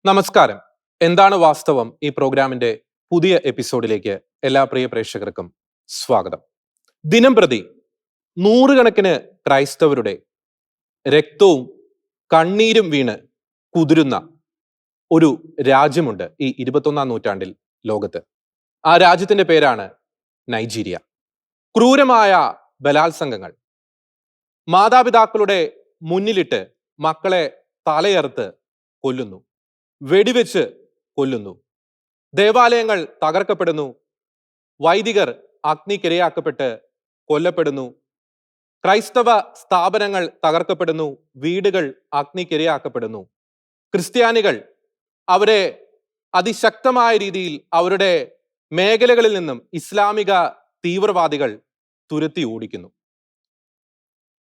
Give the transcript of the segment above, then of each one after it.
നമസ്കാരം. എന്താണ് വാസ്തവം ഈ പ്രോഗ്രാമിന്റെ പുതിയ എപ്പിസോഡിലേക്ക് എല്ലാ പ്രിയ പ്രേക്ഷകർക്കും സ്വാഗതം. ദിനംപ്രതി നൂറുകണക്കിന് ക്രൈസ്തവരുടെ രക്തവും കണ്ണീരും വീണ് കുതിരുന്ന ഒരു രാജ്യമുണ്ട് ഈ 21-ാം നൂറ്റാണ്ടിൽ ലോകത്ത്. ആ രാജ്യത്തിന്റെ പേരാണ് നൈജീരിയ. ക്രൂരമായ ബലാത്സംഗങ്ങൾ, മാതാപിതാക്കളുടെ മുന്നിലിട്ട് മക്കളെ തലയറുത്ത് കൊല്ലുന്നു, വെടിവെച്ച് കൊല്ലുന്നു, ദേവാലയങ്ങൾ തകർക്കപ്പെടുന്നു, വൈദികർ അഗ്നിക്കിരയാക്കപ്പെട്ട് കൊല്ലപ്പെടുന്നു, ക്രൈസ്തവ സ്ഥാപനങ്ങൾ തകർക്കപ്പെടുന്നു, വീടുകൾ അഗ്നിക്കിരയാക്കപ്പെടുന്നു, ക്രിസ്ത്യാനികൾ അവരെ അതിശക്തമായ രീതിയിൽ അവരുടെ മേഖലകളിൽ നിന്നും ഇസ്ലാമിക തീവ്രവാദികൾ തുരത്തി ഓടിക്കുന്നു.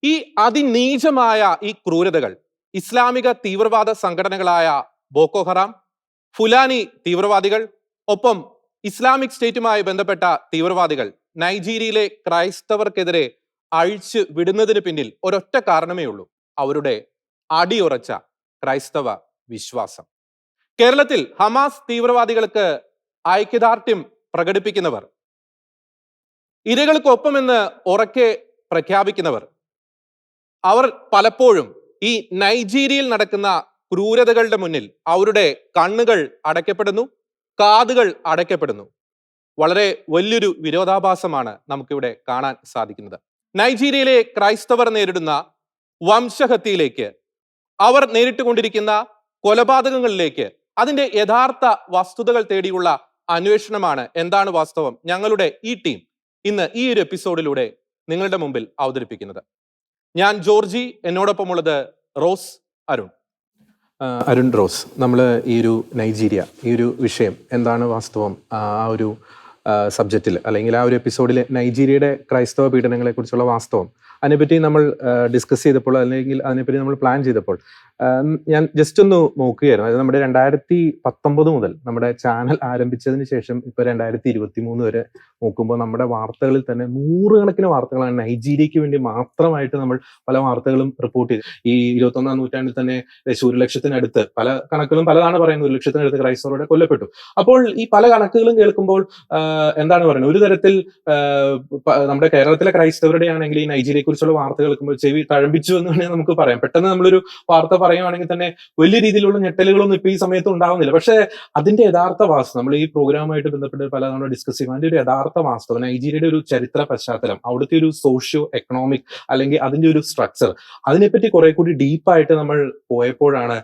ഈ അതിനീചമായ ഈ ക്രൂരതകൾ ഇസ്ലാമിക തീവ്രവാദ സംഘടനകളായ ബോക്കോ ഹറാം, ഫുലാനി തീവ്രവാദികൾ, ഒപ്പം ഇസ്ലാമിക് സ്റ്റേറ്റുമായി ബന്ധപ്പെട്ട തീവ്രവാദികൾ നൈജീരിയയിലെ ക്രൈസ്തവർക്കെതിരെ അഴിച്ചു വിടുന്നതിന് പിന്നിൽ ഒരൊറ്റ കാരണമേ ഉള്ളൂ: അവരുടെ അടിയുറച്ച ക്രൈസ്തവ വിശ്വാസം. കേരളത്തിൽ ഹമാസ് തീവ്രവാദികൾക്ക് ഐക്യദാർഢ്യം പ്രകടിപ്പിക്കുന്നവർ, ഇരകൾക്കൊപ്പമെന്ന് ഉറക്കെ പ്രഖ്യാപിക്കുന്നവർ, അവർ പലപ്പോഴും ഈ നൈജീരിയയിൽ നടക്കുന്ന ക്രൂരതകളുടെ മുന്നിൽ അവരുടെ കണ്ണുകൾ അടയ്ക്കപ്പെടുന്നു, കാതുകൾ അടയ്ക്കപ്പെടുന്നു. വളരെ വലിയൊരു വിരോധാഭാസമാണ് നമുക്കിവിടെ കാണാൻ സാധിക്കുന്നത്. നൈജീരിയയിലെ ക്രൈസ്തവർ നേരിടുന്ന വംശഹത്യയിലേക്ക്, അവർ നേരിട്ടുകൊണ്ടിരിക്കുന്ന കൊലപാതകങ്ങളിലേക്ക്, അതിന്റെ യഥാർത്ഥ വസ്തുതകൾ തേടിയുള്ള അന്വേഷണമാണ് എന്താണ് വാസ്തവം ഞങ്ങളുടെ ഈ ടീം ഇന്ന് ഈ ഒരു എപ്പിസോഡിലൂടെ നിങ്ങളുടെ മുമ്പിൽ അവതരിപ്പിക്കുന്നത്. ഞാൻ ജോർജി, എന്നോടൊപ്പമുള്ളത് റോസ് അരുൺ. അരുൺ, റോസ്, നമ്മൾ ഈ ഒരു നൈജീരിയ, ഈ ഒരു വിഷയം എന്താണ് വാസ്തവം, ആ ഒരു സബ്ജക്റ്റിൽ അല്ലെങ്കിൽ ആ ഒരു എപ്പിസോഡിൽ നൈജീരിയയുടെ ക്രൈസ്തവ പീഡനങ്ങളെ കുറിച്ചുള്ള വാസ്തവം, അതിനെപ്പറ്റി നമ്മൾ ഡിസ്കസ് ചെയ്തപ്പോൾ അല്ലെങ്കിൽ അതിനെപ്പറ്റി നമ്മൾ പ്ലാൻ ചെയ്തപ്പോൾ ഞാൻ ജസ്റ്റ് ഒന്ന് നോക്കുകയായിരുന്നു. അതായത് നമ്മുടെ 2019 മുതൽ നമ്മുടെ ചാനൽ ആരംഭിച്ചതിന് ശേഷം ഇപ്പോൾ 2023 വരെ നോക്കുമ്പോൾ നമ്മുടെ വാർത്തകളിൽ തന്നെ നൂറുകണക്കിന് വാർത്തകളാണ് നൈജീരിയയ്ക്ക് വേണ്ടി മാത്രമായിട്ട് നമ്മൾ പല വാർത്തകളും റിപ്പോർട്ട് ചെയ്തു. ഈ 21-ാം നൂറ്റാണ്ടിൽ തന്നെ 1,00,000-നടുത്ത്, പല കണക്കുകളും പലതാണ് പറയുന്നത്, 1,00,000-നടുത്ത് ക്രൈസ്തവരുടെ കൊല്ലപ്പെട്ടു. അപ്പോൾ ഈ പല കണക്കുകളും കേൾക്കുമ്പോൾ എന്താണ് പറയുന്നത്, ഒരു തരത്തിൽ നമ്മുടെ കേരളത്തിലെ ക്രൈസ്തവരുടെ ആണെങ്കിൽ ഈ നൈജീരിയയെ കുറിച്ചുള്ള വാർത്ത കേൾക്കുമ്പോൾ ചെവി തഴമ്പിച്ചു എന്ന് വേണമെങ്കിൽ നമുക്ക് പറയാം. പെട്ടെന്ന് നമ്മളൊരു വാർത്ത പറയുവാണെങ്കിൽ തന്നെ വലിയ രീതിയിലുള്ള ഞെട്ടലുകളൊന്നും ഇപ്പൊ ഈ സമയത്ത് ഉണ്ടാവുന്നില്ല. പക്ഷെ അതിന്റെ യഥാർത്ഥ വാസ്തവം നമ്മൾ ഈ പ്രോഗ്രാമുമായിട്ട് ബന്ധപ്പെട്ട് പലതവണ ഡിസ്കസ് ചെയ്യും. അതിന്റെ ഒരു യഥാർത്ഥ വാസ്തവം, നൈജീരിയയുടെ ഒരു ചരിത്ര പശ്ചാത്തലം, അവിടുത്തെ ഒരു സോഷ്യോ എക്കണോമിക് അല്ലെങ്കിൽ അതിന്റെ ഒരു സ്ട്രക്ചർ, അതിനെപ്പറ്റി കുറെ കൂടി ഡീപ്പായിട്ട് നമ്മൾ പോയപ്പോഴാണ്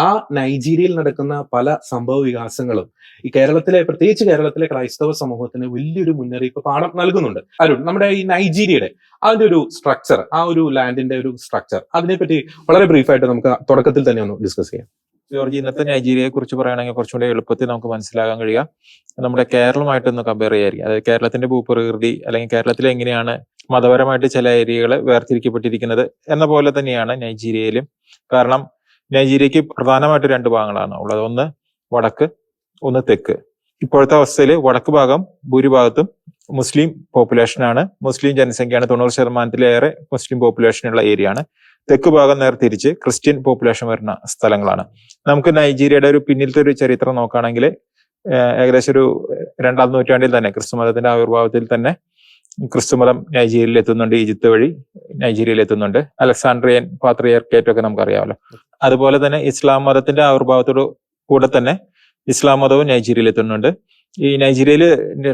ആ നൈജീരിയയിൽ നടക്കുന്ന പല സംഭവ വികാസങ്ങളും ഈ കേരളത്തിലെ, പ്രത്യേകിച്ച് കേരളത്തിലെ ക്രൈസ്തവ സമൂഹത്തിന് വലിയൊരു മുന്നറിയിപ്പ് പാഠം നൽകുന്നുണ്ട്. അരുൺ, നമ്മുടെ ഈ നൈജീരിയയുടെ അതിന്റെ ഒരു സ്ട്രക്ചർ, ആ ഒരു ലാൻഡിന്റെ ഒരു സ്ട്രക്ചർ, അതിനെപ്പറ്റി വളരെ ബ്രീഫായിട്ട് നമുക്ക് തുടക്കത്തിൽ തന്നെ ഒന്ന് ഡിസ്കസ് ചെയ്യാം. ജോർജ്, ഇന്നത്തെ നൈജീരിയയെ കുറിച്ച് പറയുകയാണെങ്കിൽ കുറച്ചുകൂടി എളുപ്പത്തിൽ നമുക്ക് മനസ്സിലാക്കാൻ കഴിയുക നമ്മുടെ കേരളമായിട്ടൊന്ന് കമ്പയർ ചെയ്യായിരിക്കും. അതായത് കേരളത്തിന്റെ ഭൂപ്രകൃതി അല്ലെങ്കിൽ കേരളത്തിൽ എങ്ങനെയാണ് മതപരമായിട്ട് ചില ഏരിയകൾ വേർതിരിക്കപ്പെട്ടിരിക്കുന്നത് എന്ന പോലെ തന്നെയാണ് നൈജീരിയയിലും. കാരണം നൈജീരിയക്ക് പ്രധാനമായിട്ട് 2 ഭാഗങ്ങളാണ് ഉള്ളത്. ഒന്ന് വടക്ക്, ഒന്ന് തെക്ക്. ഇപ്പോഴത്തെ അവസ്ഥയിൽ വടക്ക് ഭാഗം ഭൂരിഭാഗത്തും മുസ്ലിം പോപ്പുലേഷനാണ്, മുസ്ലിം ജനസംഖ്യയാണ്, 90%-ലേറെ മുസ്ലിം പോപ്പുലേഷനുള്ള ഏരിയ ആണ്. തെക്ക് ഭാഗം നേരെ തിരിച്ച് ക്രിസ്ത്യൻ പോപ്പുലേഷൻ വരുന്ന സ്ഥലങ്ങളാണ്. നമുക്ക് നൈജീരിയയുടെ ഒരു പിന്നിലത്തെ ഒരു ചരിത്രം നോക്കുകയാണെങ്കിൽ ഏകദേശം ഒരു 2-ാം നൂറ്റാണ്ടിൽ തന്നെ ക്രിസ്തുമതത്തിന്റെ ആവിർഭാവത്തിൽ തന്നെ ക്രിസ്തുമതം നൈജീരിയയിൽ എത്തുന്നുണ്ട്. ഈജിപ്ത് വഴി നൈജീരിയയിൽ എത്തുന്നുണ്ട്. അലക്സാണ്ട്രിയൻ പാത്രിയർക്കേറ്റ് ഒക്കെ നമുക്കറിയാമല്ലോ. അതുപോലെ തന്നെ ഇസ്ലാം മതത്തിന്റെ ആവിർഭാവത്തോട് കൂടെ തന്നെ ഇസ്ലാം മതവും നൈജീരിയയിൽ എത്തുന്നുണ്ട്. ഈ നൈജീരിയയിൽ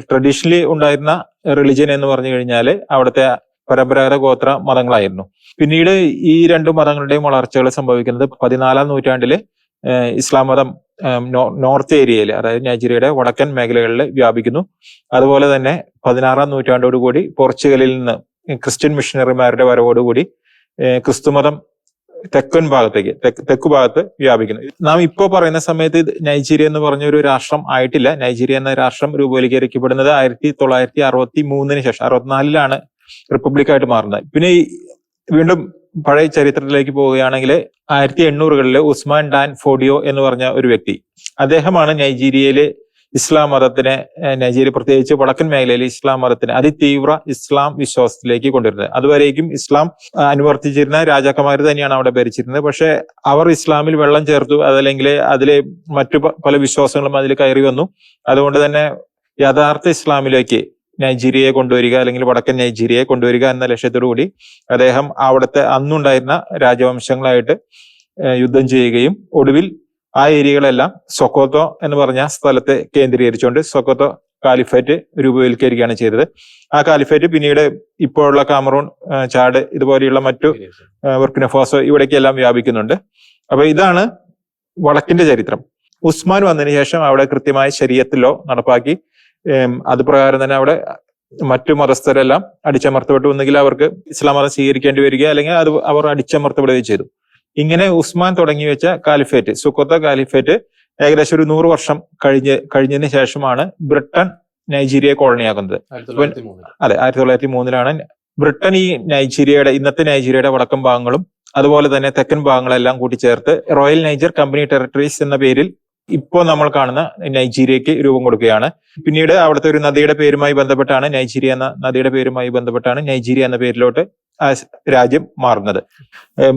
ട്രഡീഷണലി ഉണ്ടായിരുന്ന റിലിജിയൻ എന്ന് പറഞ്ഞു കഴിഞ്ഞാൽ അവിടുത്തെ പരമ്പരാഗത ഗോത്ര മതങ്ങളായിരുന്നു. പിന്നീട് ഈ 2 മതങ്ങളുടെയും വളർച്ചകൾ സംഭവിക്കുന്നത് 14-ാം നൂറ്റാണ്ടില് ഇസ്ലാം മതം നോർത്ത് ഏരിയയിൽ, അതായത് നൈജീരിയയുടെ വടക്കൻ മേഖലകളിൽ വ്യാപിക്കുന്നു. അതുപോലെ തന്നെ 16-ാം നൂറ്റാണ്ടോടുകൂടി പോർച്ചുഗലിൽ നിന്ന് ക്രിസ്ത്യൻ മിഷണറിമാരുടെ വരവോടുകൂടി ക്രിസ്തുമതം തെക്കൻ ഭാഗത്തേക്ക്, തെക്കു ഭാഗത്ത് വ്യാപിക്കുന്നു. നാം ഇപ്പോൾ പറയുന്ന സമയത്ത് നൈജീരിയ എന്ന് പറഞ്ഞ ഒരു രാഷ്ട്രം ആയിട്ടില്ല. നൈജീരിയ എന്ന രാഷ്ട്രം രൂപവൽക്കരിക്കപ്പെടുന്നത് 1963-ന് ശേഷം, 64-ലാണ് റിപ്പബ്ലിക്കായിട്ട് മാറുന്നത്. പിന്നെ വീണ്ടും പഴയ ചരിത്രത്തിലേക്ക് പോവുകയാണെങ്കിൽ 1800-കളിൽ ഉസ്മാൻ ഡാൻ ഫോഡിയോ എന്ന് പറഞ്ഞ ഒരു വ്യക്തി, അദ്ദേഹമാണ് നൈജീരിയയിലെ ഇസ്ലാം മതത്തിനെ നൈജീരിയ പ്രത്യേകിച്ച് വടക്കൻ മേഖലയിൽ ഇസ്ലാം മതത്തിനെ അതിതീവ്ര ഇസ്ലാം വിശ്വാസത്തിലേക്ക് കൊണ്ടുവരുന്നത്. അതുവരേക്കും ഇസ്ലാം അനുവർത്തിച്ചിരുന്ന രാജാക്കന്മാർ തന്നെയാണ് അവിടെ ഭരിച്ചിരുന്നത്. പക്ഷെ അവർ ഇസ്ലാമിൽ വെള്ളം ചേർത്തു, അതല്ലെങ്കിൽ അതിലെ മറ്റു പല വിശ്വാസങ്ങളും അതിൽ കയറി വന്നു. അതുകൊണ്ട് തന്നെ യഥാർത്ഥ ഇസ്ലാമിലേക്ക് നൈജീരിയയെ കൊണ്ടുവരിക, അല്ലെങ്കിൽ വടക്കൻ നൈജീരിയയെ കൊണ്ടുവരിക എന്ന ലക്ഷ്യത്തോടു കൂടി അദ്ദേഹം അവിടുത്തെ അന്നുണ്ടായിരുന്ന രാജവംശങ്ങളായിട്ട് യുദ്ധം ചെയ്യുകയും ഒടുവിൽ ആ ഏരിയകളെല്ലാം സൊക്കോത്തോ എന്ന് പറഞ്ഞ സ്ഥലത്തെ കേന്ദ്രീകരിച്ചുകൊണ്ട് സൊക്കോത്തോ കാലിഫേറ്റ് രൂപവൽക്കരിക്കുകയാണ് ചെയ്തത്. ആ കാലിഫേറ്റ് പിന്നീട് ഇപ്പോഴുള്ള കാമറൂൺ, ചാഡ് ഇതുപോലെയുള്ള മറ്റു ബുർക്കിന ഫാസോ ഇവിടേക്കെല്ലാം വ്യാപിക്കുന്നുണ്ട്. അപ്പൊ ഇതാണ് വടക്കിന്റെ ചരിത്രം. ഉസ്മാൻ വന്നതിന് ശേഷം അവിടെ കൃത്യമായ ശരീഅത്ത് ലോ നടപ്പാക്കി. അത് പ്രകാരം തന്നെ അവിടെ മറ്റു മതസ്ഥരെല്ലാം അടിച്ചമർത്തപ്പെട്ടു. ഒന്നുകിൽ അവർക്ക് ഇസ്ലാം മതം സ്വീകരിക്കേണ്ടി വരിക, അല്ലെങ്കിൽ അത് അവർ അടിച്ചമർത്തപ്പെടുകയും ചെയ്തു. ഇങ്ങനെ ഉസ്മാൻ തുടങ്ങി വെച്ച കാലിഫേറ്റ്, സുക്കോത്ത കാലിഫേറ്റ് ഏകദേശം ഒരു 100 വർഷം കഴിഞ്ഞതിന് ശേഷമാണ് ബ്രിട്ടൻ നൈജീരിയയെ കോളനിയാക്കുന്നത്. അതെ, 1903 ബ്രിട്ടൻ ഈ നൈജീരിയയുടെ, ഇന്നത്തെ നൈജീരിയയുടെ വടക്കൻ ഭാഗങ്ങളും അതുപോലെ തന്നെ തെക്കൻ ഭാഗങ്ങളെല്ലാം കൂട്ടിച്ചേർത്ത് റോയൽ നൈജർ കമ്പനി ടെറിട്ടറീസ് എന്ന പേരിൽ ഇപ്പോൾ നമ്മൾ കാണുന്ന നൈജീരിയക്ക് രൂപം കൊടുക്കുകയാണ്. പിന്നീട് അവിടുത്തെ ഒരു നദിയുടെ പേരുമായി ബന്ധപ്പെട്ടാണ്, നൈജീരിയ എന്ന നദിയുടെ പേരുമായി ബന്ധപ്പെട്ടാണ് നൈജീരിയ എന്ന പേരിലോട്ട് ആ രാജ്യം മാറുന്നത്.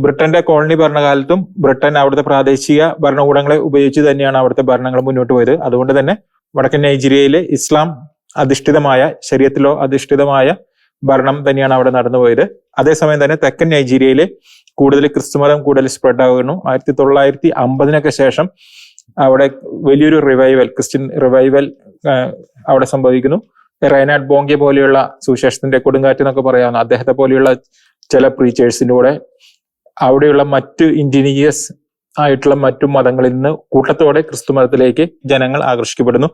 ബ്രിട്ടന്റെ കോളനി ഭരണകാലത്തും ബ്രിട്ടൻ അവിടുത്തെ പ്രാദേശിക ഭരണകൂടങ്ങളെ ഉപയോഗിച്ച് തന്നെയാണ് അവിടുത്തെ ഭരണങ്ങൾ മുന്നോട്ട് പോയത്. അതുകൊണ്ട് തന്നെ വടക്കൻ നൈജീരിയയിലെ ഇസ്ലാം അധിഷ്ഠിതമായ, ശരീഅത്ത് ലോ അധിഷ്ഠിതമായ ഭരണം തന്നെയാണ് അവിടെ നടന്നുപോയത്. അതേസമയം തന്നെ തെക്കൻ നൈജീരിയയിലെ കൂടുതൽ ക്രിസ്തുമതം കൂടുതൽ സ്പ്രെഡ് ആകുന്നു. 1950 ശേഷം അവിടെ വലിയൊരു റിവൈവൽ, ക്രിസ്ത്യൻ റിവൈവൽ അവിടെ സംഭവിക്കുന്നു. റൈനാഡ് ബോങ്കെ പോലെയുള്ള സുവിശേഷത്തിന്റെ കൊടുങ്കാറ്റ് എന്നൊക്കെ പറയാവുന്ന അദ്ദേഹത്തെ പോലെയുള്ള ചില പ്രീച്ചേഴ്സിന്റെ കൂടെ അവിടെയുള്ള മറ്റു ഇൻഡിജിനിയസ് ആയിട്ടുള്ള മറ്റു മതങ്ങളിൽ നിന്ന് കൂട്ടത്തോടെ ക്രിസ്തു മതത്തിലേക്ക് ജനങ്ങൾ ആകർഷിക്കപ്പെടുന്നു.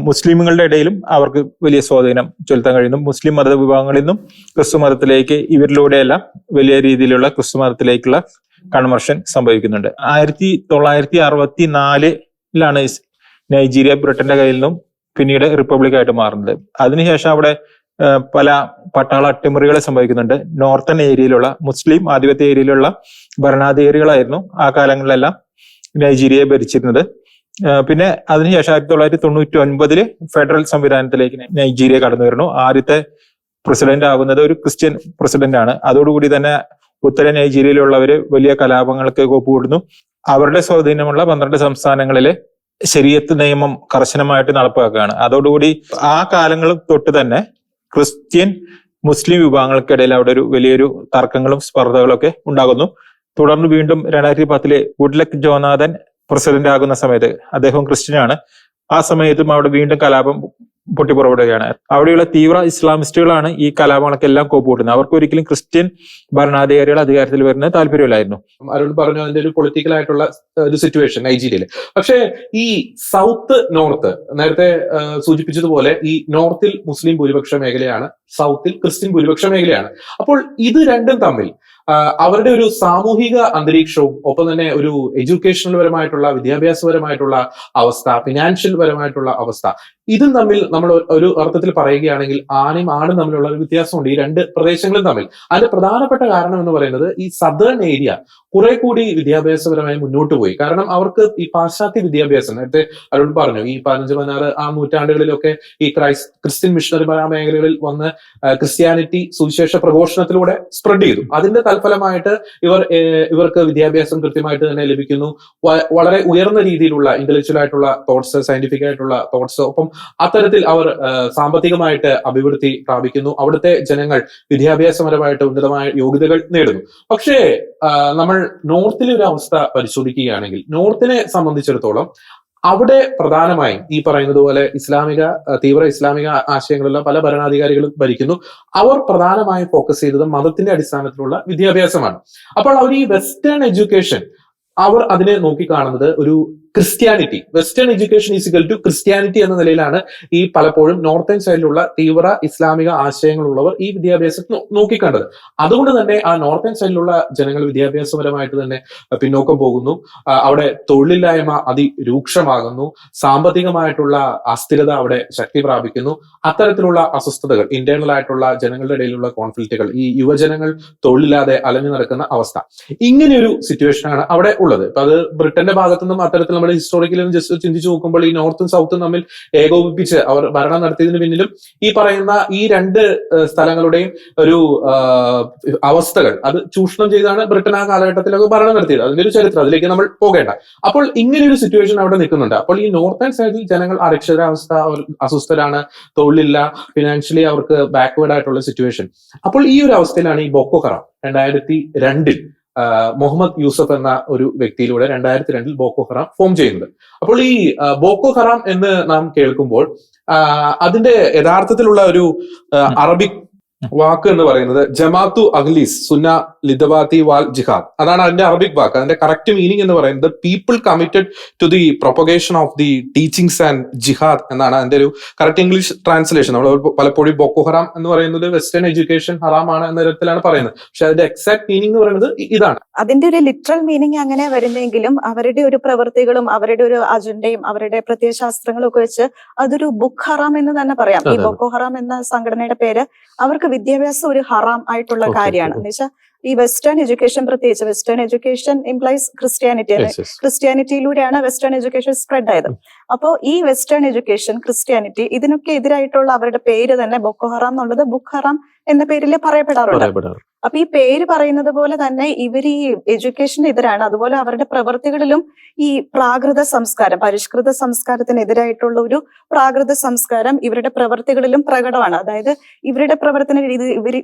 മുസ്ലിമുകളുടെ ഇടയിലും അവർക്ക് വലിയ സ്വാധീനം ചെലുത്താൻ കഴിയുന്നു. മുസ്ലിം മത വിഭാഗങ്ങളിൽ നിന്നും ക്രിസ്തു മതത്തിലേക്ക് ഇവരിലൂടെയെല്ലാം വലിയ രീതിയിലുള്ള ക്രിസ്തു മതത്തിലേക്കുള്ള കൺവർഷൻ സംഭവിക്കുന്നുണ്ട്. 1964 നൈജീരിയ ബ്രിട്ടന്റെ കയ്യിൽ നിന്നും പിന്നീട് റിപ്പബ്ലിക് ആയിട്ട് മാറുന്നത്. അതിനുശേഷം അവിടെ പല പട്ടാള അട്ടിമറികൾ സംഭവിക്കുന്നുണ്ട്. നോർത്തേൺ ഏരിയയിലുള്ള മുസ്ലിം ആധിപത്യ ഏരിയയിലുള്ള ഭരണാധികാരികളായിരുന്നു ആ കാലങ്ങളിലെല്ലാം നൈജീരിയയെ ഭരിച്ചിരുന്നത്. പിന്നെ അതിനുശേഷം 1999 ഫെഡറൽ സംവിധാനത്തിലേക്ക് നൈജീരിയ കടന്നു വരുന്നു. ആദ്യത്തെ പ്രസിഡന്റ് ആകുന്നത് ഒരു ക്രിസ്ത്യൻ പ്രസിഡന്റ് ആണ്. അതോടുകൂടി തന്നെ ഉത്തര നൈജീരിയയിലുള്ളവര് വലിയ കലാപങ്ങൾക്ക് കോപ്പുകൂടുന്നു. അവരുടെ സ്വാധീനമുള്ള 12 സംസ്ഥാനങ്ങളിലെ ശരീഅത്ത് നിയമം കർശനമായിട്ട് നടപ്പാക്കുകയാണ്. അതോടുകൂടി ആ കാലങ്ങൾ തൊട്ട് തന്നെ ക്രിസ്ത്യൻ മുസ്ലിം വിഭാഗങ്ങൾക്കിടയിൽ അവിടെ ഒരു വലിയൊരു തർക്കങ്ങളും സ്പർദ്ധകളും ഒക്കെ ഉണ്ടാകുന്നു. തുടർന്ന് വീണ്ടും 2010 ഗുഡ്ലക്ക് ജോനാഥൻ പ്രസിഡന്റ് ആകുന്ന സമയത്ത്, അദ്ദേഹം ക്രിസ്ത്യനാണ്, ആ സമയത്തും അവിടെ വീണ്ടും കലാപം പൊട്ടിപ്പുറപ്പെടുകയാണ്. അവിടെയുള്ള തീവ്ര ഇസ്ലാമിസ്റ്റുകളാണ് ഈ കലാപങ്ങളൊക്കെല്ലാം കോപ്പുകൂട്ടുന്നത്. അവർക്ക് ഒരിക്കലും ക്രിസ്ത്യൻ ഭരണാധികാരികൾ അധികാരത്തിൽ വരുന്നത് താല്പര്യമില്ലായിരുന്നു. അരുൺ പറഞ്ഞു അതിന്റെ ഒരു പൊളിറ്റിക്കൽ ആയിട്ടുള്ള ഒരു സിറ്റുവേഷൻ നൈജീരിയയിൽ. പക്ഷേ ഈ സൗത്ത് നോർത്ത്, നേരത്തെ സൂചിപ്പിച്ചതുപോലെ ഈ നോർത്തിൽ മുസ്ലിം ഭൂരിപക്ഷ മേഖലയാണ്, സൗത്തിൽ ക്രിസ്ത്യൻ ഭൂരിപക്ഷ മേഖലയാണ്. അപ്പോൾ ഇത് രണ്ടും തമ്മിൽ അവരുടെ ഒരു സാമൂഹിക അന്തരീക്ഷവും ഒപ്പം തന്നെ ഒരു എഡ്യൂക്കേഷണൽ പരമായിട്ടുള്ള, വിദ്യാഭ്യാസപരമായിട്ടുള്ള അവസ്ഥ, ഫിനാൻഷ്യൽ പരമായിട്ടുള്ള അവസ്ഥ, ഇതും തമ്മിൽ നമ്മൾ ഒരു അർത്ഥത്തിൽ പറയുകയാണെങ്കിൽ ആണും ആണും തമ്മിലുള്ള ഒരു വ്യത്യാസമുണ്ട് ഈ രണ്ട് പ്രദേശങ്ങളും തമ്മിൽ. അതിന്റെ പ്രധാനപ്പെട്ട കാരണം എന്ന് പറയുന്നത് ഈ സദേൺ ഏരിയ കുറെ കൂടി വിദ്യാഭ്യാസപരമായി മുന്നോട്ട് പോയി. കാരണം അവർക്ക് ഈ പാശ്ചാത്യ വിദ്യാഭ്യാസം, നേരത്തെ അരുൺ പറഞ്ഞു, ഈ 15-16 ആ നൂറ്റാണ്ടുകളിലൊക്കെ ഈ ക്രിസ്ത്യൻ മിഷണറിമാർ ആ മേഖലകളിൽ വന്ന് ക്രിസ്ത്യാനിറ്റി സുവിശേഷ പ്രഘോഷണത്തിലൂടെ സ്പ്രെഡ് ചെയ്തു. അതിന്റെ തൽഫലമായിട്ട് ഇവർക്ക് വിദ്യാഭ്യാസം കൃത്യമായിട്ട് തന്നെ ലഭിക്കുന്നു. വളരെ ഉയർന്ന രീതിയിലുള്ള ഇന്റലക്ച്വൽ ആയിട്ടുള്ള തോട്ട്സ്, സയന്റിഫിക് ആയിട്ടുള്ള തോട്ട്സ്, ഒപ്പം അത്തരത്തിൽ അവർ സാമ്പത്തികമായിട്ട് അഭിവൃദ്ധി പ്രാപിക്കുന്നു. അവിടുത്തെ ജനങ്ങൾ വിദ്യാഭ്യാസപരമായിട്ട് ഉന്നതമായ യോഗ്യതകൾ നേടുന്നു. പക്ഷേ നമ്മൾ നോർത്തിലെ ഒരു അവസ്ഥ പരിശോധിക്കുകയാണെങ്കിൽ, നോർത്തിനെ സംബന്ധിച്ചിടത്തോളം അവിടെ പ്രധാനമായും ഈ പറയുന്നത് പോലെ തീവ്ര ഇസ്ലാമിക ആശയങ്ങളുള്ള പല ഭരണാധികാരികളും ഭരിക്കുന്നു. അവർ പ്രധാനമായും ഫോക്കസ് ചെയ്തത് മതത്തിന്റെ അടിസ്ഥാനത്തിലുള്ള വിദ്യാഭ്യാസമാണ്. അപ്പോൾ അവർ ഈ വെസ്റ്റേൺ എഡ്യൂക്കേഷൻ അവർ അതിനെ നോക്കിക്കാണുന്നത് ഒരു Christianity, western education is equal to Christianity എന്ന നിലയിലാണ് ഈ പലപ്പോഴും നോർത്തേൺ സൈഡിലുള്ള തീവ്ര ഇസ്ലാമിക ആശയങ്ങളുള്ളവർ ഈ വിദ്യാഭ്യാസം നോക്കിക്കണ്ടത്. അതുകൊണ്ട് തന്നെ ആ നോർത്തേൺ സൈഡിലുള്ള ജനങ്ങൾ വിദ്യാഭ്യാസപരമായിട്ട് തന്നെ പിന്നോക്കം പോകുന്നു. അവിടെ തൊഴിലില്ലായ്മ അതിരൂക്ഷമാകുന്നു. സാമ്പത്തികമായിട്ടുള്ള അസ്ഥിരത അവിടെ ശക്തി പ്രാപിക്കുന്നു. അത്തരത്തിലുള്ള അസ്വസ്ഥതകൾ, ഇന്റേണൽ ആയിട്ടുള്ള ജനങ്ങളുടെ ഇടയിലുള്ള കോൺഫ്ലിക്റ്റുകൾ, ഈ യുവജനങ്ങൾ തൊഴിലില്ലാതെ അലഞ്ഞു നടക്കുന്ന അവസ്ഥ, ഇങ്ങനെയൊരു സിറ്റുവേഷനാണ് അവിടെ ഉള്ളത്. ഇപ്പൊ അത് ബ്രിട്ടന്റെ ഭാഗത്തുനിന്നും അത്തരത്തിൽ നമ്മൾ ഹിസ്റ്റോറിക്കലി ജസ്റ്റ് ചിന്തിച്ചു നോക്കുമ്പോൾ ഈ നോർത്തും സൗത്തും തമ്മിൽ ഏകോപിപ്പിച്ച് അവർ ഭരണം നടത്തിയതിന് പിന്നിലും ഈ പറയുന്ന ഈ രണ്ട് സ്ഥലങ്ങളുടെയും ഒരു അവസ്ഥകൾ അത് ചൂഷണം ചെയ്താണ് ബ്രിട്ടൻ ആ കാലഘട്ടത്തിലൊക്കെ ഭരണം നടത്തിയത്. അതിന്റെ ഒരു ചരിത്രം അതിലേക്ക് നമ്മൾ പോകേണ്ട. അപ്പോൾ ഇങ്ങനെ ഒരു സിറ്റുവേഷൻ അവിടെ നിൽക്കുന്നുണ്ട്. അപ്പോൾ ഈ നോർത്തേൺ സൈഡിൽ ജനങ്ങൾ അരക്ഷിതാവസ്ഥ, അവർ അസ്വസ്ഥരാണ്, തൊഴിലില്ല, ഫിനാൻഷ്യലി അവർക്ക് ബാക്ക്വേർഡ് ആയിട്ടുള്ള സിറ്റുവേഷൻ. അപ്പോൾ ഈ ഒരു അവസ്ഥയിലാണ് ഈ ബോക്കോ ഹറാം 2002 മുഹമ്മദ് യൂസഫ് എന്ന ഒരു വ്യക്തിയിലൂടെ 2002 ബോക്കോ ഹറാം ഫോം ചെയ്യുന്നത്. അപ്പോൾ ഈ ബോക്കോ ഹറാം എന്ന് നാം കേൾക്കുമ്പോൾ അതിന്റെ യഥാർത്ഥത്തിലുള്ള ഒരു അറബിക് വാക്ക് എന്ന് പറയുന്നത് ജമാഅത്തു അഹ്ലീസ് സുന്ന ലിദവാത്തി വാൽ ജിഹാദ്. അതാണ് അതിന്റെ അറബിക് വാക്ക്. അതിന്റെ കറക്റ്റ് മീനിങ് എന്ന് പറയുന്നത് people committed to the propagation of the teachings and jihad എന്നാണ് അതിന്റെ ഒരു കറക്റ്റ് ഇംഗ്ലീഷ് ട്രാൻസ്ലേഷൻ. നമ്മൾ പലപ്പോഴും ബോക്കോ ഹറാം എന്ന് പറയുന്നത് വെസ്റ്റേൺ എഡ്യൂക്കേഷൻ ഹറാമാണ് എന്ന തരത്തിലാണ് പറയുന്നത്. പക്ഷെ അതിന്റെ എക്സാക്ട് മീനിങ് എന്ന് പറയുന്നത് ഇതാണ്. അതിന്റെ ഒരു ലിറ്ററൽ മീനിങ് അങ്ങനെ വരുന്നെങ്കിലും അവരുടെ ഒരു പ്രവൃത്തികളും അവരുടെ ഒരു അജണ്ടയും അവരുടെ പ്രത്യയശാസ്ത്രങ്ങളും ഒക്കെ വെച്ച് അതൊരു ബുക്ക് ഹറാം എന്ന് തന്നെ പറയാം. ഈ ബോക്കോ ഹറാം എന്ന സംഘടനയുടെ പേര് അവർക്ക് വിദ്യാഭ്യാസം ഒരു ഹറാം ആയിട്ടുള്ള കാര്യമാണ്. എന്ന് വെച്ചാൽ ഈ വെസ്റ്റേൺ എഡ്യൂക്കേഷൻ, പ്രത്യേകിച്ച് വെസ്റ്റേൺ എഡ്യൂക്കേഷൻ ഇംപ്ലൈസ് ക്രിസ്ത്യാനിറ്റി. ക്രിസ്ത്യാനിറ്റിയിലൂടെയാണ് വെസ്റ്റേൺ എഡ്യൂക്കേഷൻ സ്പ്രെഡ് ആയത്. അപ്പോ ഈ വെസ്റ്റേൺ എഡ്യൂക്കേഷൻ, ക്രിസ്ത്യാനിറ്റി, ഇതിനൊക്കെ എതിരായിട്ടുള്ള അവരുടെ പേര് തന്നെ ബോക്കോ ഹറാം എന്നുള്ളത് ബുക്ക് ഹറാം എന്ന പേരിൽ പറയപ്പെടാറുണ്ട്. അപ്പൊ ഈ പേര് പറയുന്നത് പോലെ തന്നെ ഇവർ ഈ എഡ്യൂക്കേഷന് എതിരാണ്. അതുപോലെ അവരുടെ പ്രവൃത്തികളിലും ഈ പ്രാകൃത സംസ്കാരം, പരിഷ്കൃത സംസ്കാരത്തിനെതിരായിട്ടുള്ള ഒരു പ്രാകൃത സംസ്കാരം ഇവരുടെ പ്രവൃത്തികളിലും പ്രകടമാണ്. അതായത് ഇവരുടെ പ്രവർത്തന രീതി,